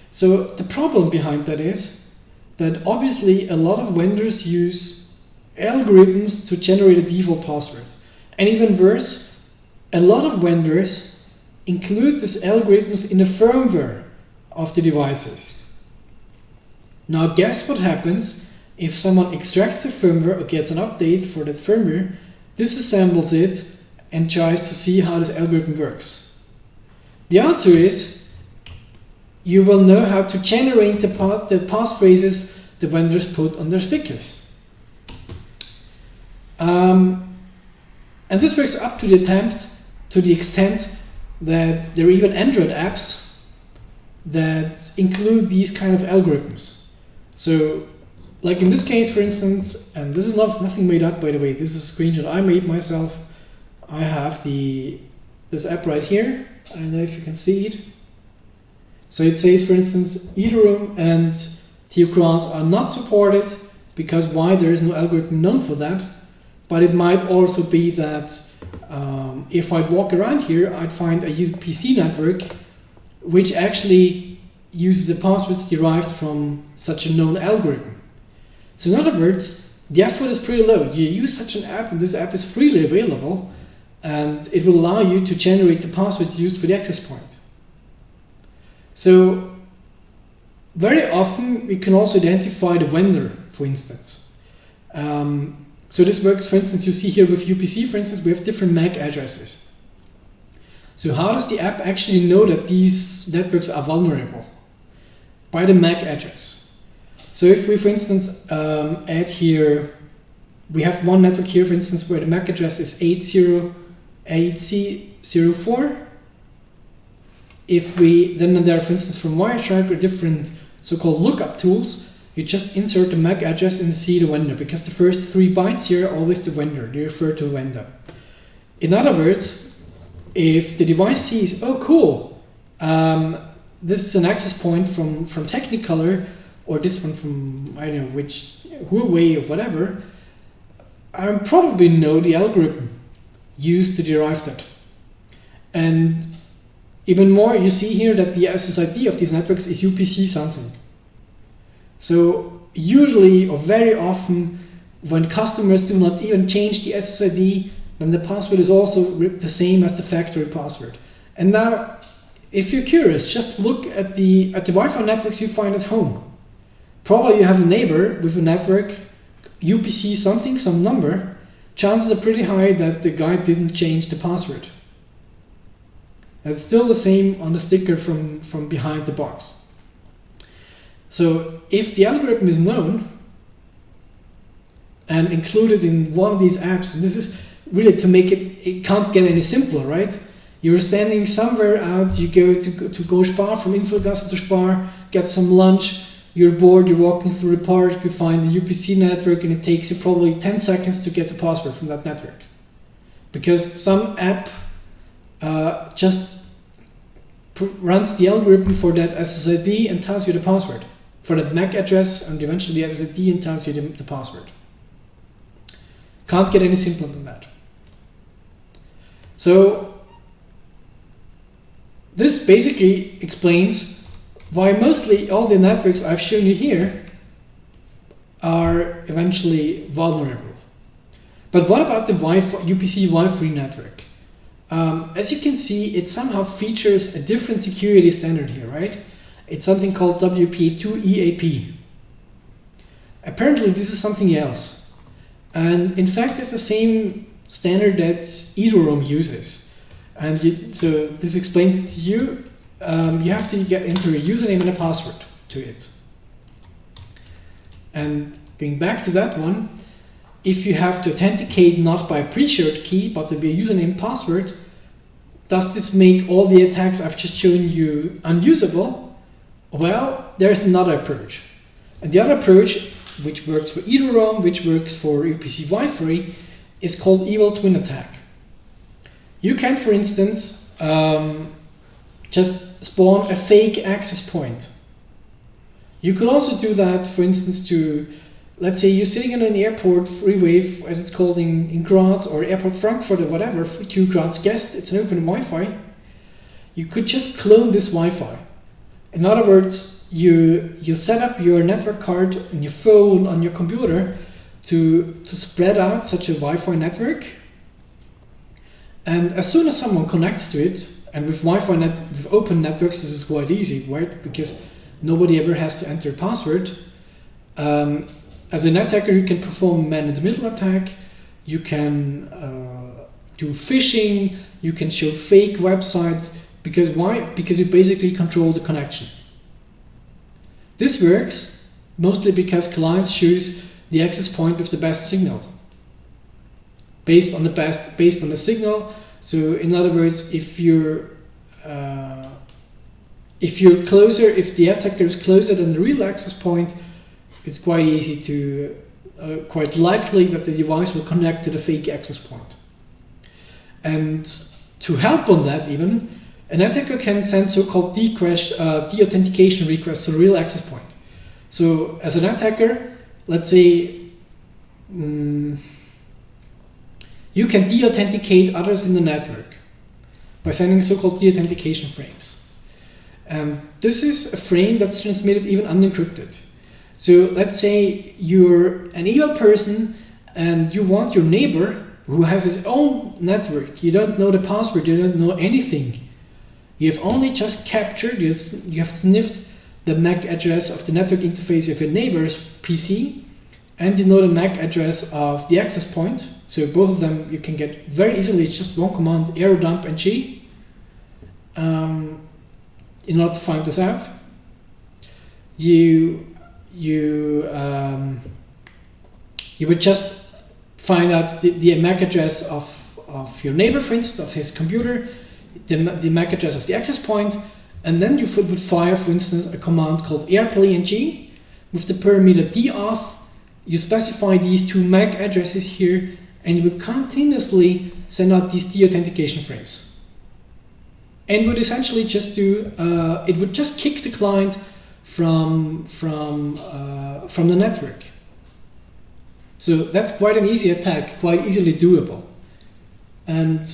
So the problem behind that is that obviously a lot of vendors use algorithms to generate a default password. And even worse, a lot of vendors include these algorithms in the firmware of the devices. Now guess what happens if someone extracts the firmware or gets an update for that firmware, disassembles it, and tries to see how this algorithm works. The answer is you will know how to generate the passphrases the vendors put on their stickers. And this works up to the extent that there are even Android apps that include these kind of algorithms. So, like in this case, for instance, and this is nothing made up, by the way, this is a screenshot I made myself. I have this app right here. I don't know if you can see it. So it says, for instance, Ethereum and Theocrons are not supported because why? There is no algorithm known for that. But it might also be that if I'd walk around here, I'd find a UPC network which actually uses the passwords derived from such a known algorithm. So in other words, the effort is pretty low. You use such an app, and this app is freely available, and it will allow you to generate the passwords used for the access point. So very often we can also identify the vendor, for instance. So this works, for instance, you see here with UPC, for instance, we have different MAC addresses. So how does the app actually know that these networks are vulnerable? By the MAC address. So if we, for instance, add here, we have one network here, for instance, where the MAC address is 808C04. if we then there are, for instance, from Wireshark or different so-called lookup tools, you just insert the MAC address and see the vendor, because the first 3 bytes here are always the vendor. They refer to a vendor. In other words, if the device sees, oh cool, this is an access point from Technicolor, or this one from, I don't know which, Huawei or whatever, I probably know the algorithm used to derive that. And even more, you see here that the SSID of these networks is UPC something. So usually, or very often, when customers do not even change the SSID, then the password is also the same as the factory password. And now, if you're curious, just look at the Wi-Fi networks you find at home. Probably you have a neighbor with a network, UPC something, some number. Chances are pretty high that the guy didn't change the password. It's still the same on the sticker from behind the box. So if the algorithm is known and included in one of these apps, and this is really to make it can't get any simpler, right? You're standing somewhere out, you go to go Spar, from Infogasse to Spar, get some lunch, you're bored, you're walking through the park, you find the UPC network, and it takes you probably 10 seconds to get the password from that network. Because some app just runs the algorithm for that SSID and tells you the password for that MAC address, and eventually the SSID, and tells you the password. Can't get any simpler than that. So this basically explains why mostly all the networks I've shown you here are eventually vulnerable. But what about the UPC Wi-Fi network? As you can see, it somehow features a different security standard here, right? It's something called WPA2 EAP. Apparently this is something else. And in fact, it's the same standard that Eduroam uses. And so this explains it to you. You have to enter a username and a password to it. And going back to that one, if you have to authenticate not by a pre-shared key, but to be a username password, does this make all the attacks I've just shown you unusable? Well, there's another approach. And the other approach, which works for Eduroam, which works for UPC Wi-Fi, is called Evil Twin attack. You can, for instance, just spawn a fake access point. You could also do that, for instance, to, let's say you're sitting on an airport freeway, as it's called in Graz, or Airport Frankfurt, or whatever, FreeQ Graz Guest, it's an open Wi-Fi. You could just clone this Wi-Fi. In other words, you set up your network card on your phone, on your computer, to spread out such a Wi-Fi network. And as soon as someone connects to it, and with with open networks, this is quite easy, right? Because nobody ever has to enter a password. As an attacker, you can perform man-in-the-middle attack. You can do phishing. You can show fake websites. Because why? Because you basically control the connection. This works mostly because clients choose the access point with the best signal, based on the signal. So in other words, if you're closer, if the attacker is closer than the real access point, it's quite easy to, quite likely that the device will connect to the fake access point. And to help on that even, an attacker can send so-called deauthentication requests to the real access point. So as an attacker, let's say you can deauthenticate others in the network by sending so-called deauthentication frames. This is a frame that's transmitted even unencrypted. So let's say you're an evil person and you want your neighbor who has his own network. You don't know the password, you don't know anything. You have only just captured, you have sniffed the MAC address of the network interface of your neighbor's PC, and you know the MAC address of the access point. So both of them you can get very easily. It's just one command, aerodump ng, in order to find this out. You would just find out the MAC address of your neighbor, for instance, of his computer. the MAC address of the access point, and then you would fire, for instance, a command called airplay-ng with the parameter dauth. You specify these two MAC addresses here, and you would continuously send out these deauthentication frames. And would essentially just do, it would just kick the client from the network. So that's quite an easy attack, quite easily doable. And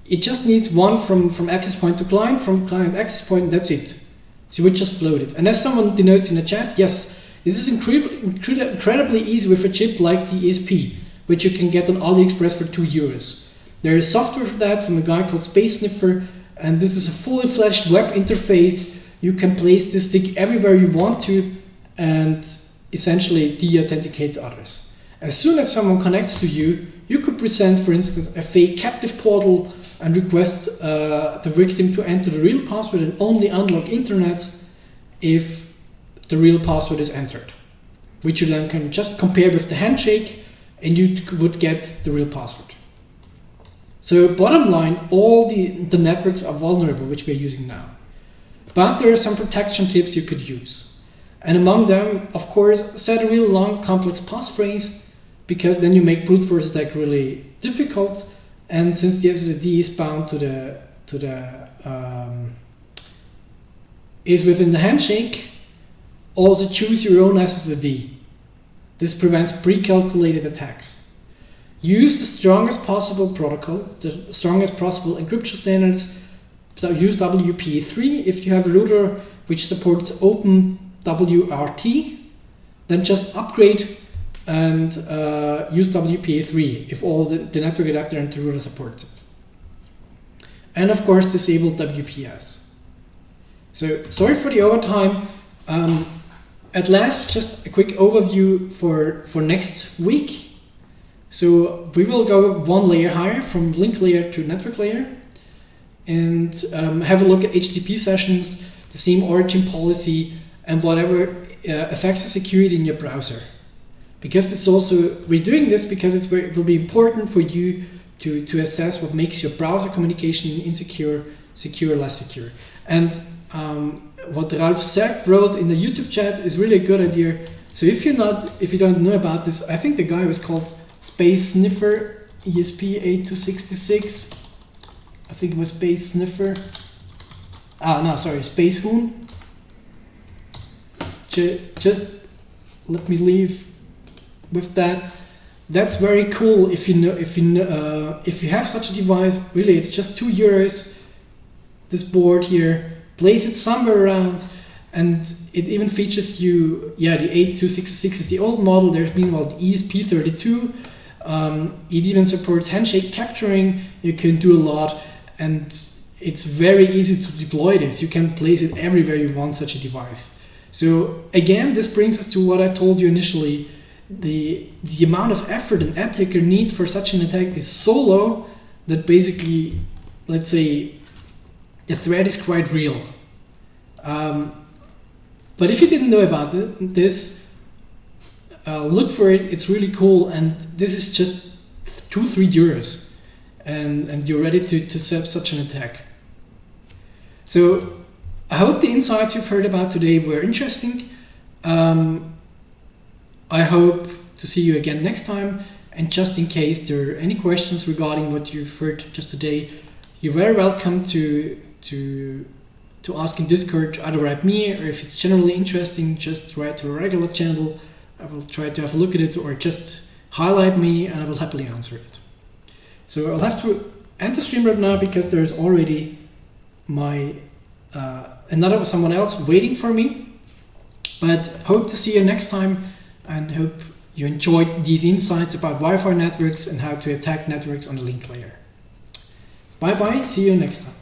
it just needs one from access point to client, from client access point, that's it. So you would just float it. And as someone denotes in the chat, yes, this is incredibly easy with a chip like the ESP, which you can get on AliExpress for €2. There is software for that from a guy called Space Sniffer, and this is a fully fledged web interface. You can place this stick everywhere you want to and essentially de-authenticate others. As soon as someone connects to you, you could present, for instance, a fake captive portal and request the victim to enter the real password and only unlock internet if the real password is entered, which you then can just compare with the handshake and you would get the real password. So bottom line, all the networks are vulnerable, which we're using now. But there are some protection tips you could use. And among them, of course, set a real long complex passphrase, because then you make brute force attack really difficult. And since the SSID is bound is within the handshake, also choose your own SSID. This prevents pre-calculated attacks. Use the strongest possible protocol, the strongest possible encryption standards. So use WPA3 if you have a router which supports OpenWRT, then just upgrade and use WPA3 if all the network adapter and the router supports it. And of course disable WPS. So sorry for the overtime. At last, just a quick overview for next week. So we will go one layer higher from link layer to network layer and have a look at HTTP sessions, the same origin policy, and whatever affects the security in your browser. Because it's also, we're doing this because it will be important for you to assess what makes your browser communication insecure, secure, less secure. And what Ralph Sepp wrote in the YouTube chat is really a good idea. So if you don't know about this, I think the guy was called Space Sniffer, ESP8266. I think it was Space Sniffer. Space Hoon. Just let me leave with that. That's very cool. If you have such a device, really, it's just €2. This board here, place it somewhere around, and it even features the 8266 is the old model. There's meanwhile the ESP32. It even supports handshake capturing. You can do a lot, and it's very easy to deploy this. You can place it everywhere you want such a device. So again, this brings us to what I told you initially. The amount of effort an attacker needs for such an attack is so low that basically, let's say, the threat is quite real. But if you didn't know about this, look for it. It's really cool, and this is just €2-3, and you're ready to set such an attack. So I hope the insights you've heard about today were interesting. I hope to see you again next time. And just in case there are any questions regarding what you've heard just today, you're very welcome to ask in Discord. Either write me, or if it's generally interesting, just write to a regular channel. I will try to have a look at it, or just highlight me and I will happily answer it. So I'll have to end the stream right now because there's already someone else waiting for me. But hope to see you next time, and hope you enjoyed these insights about Wi-Fi networks and how to attack networks on the link layer. Bye bye, see you next time.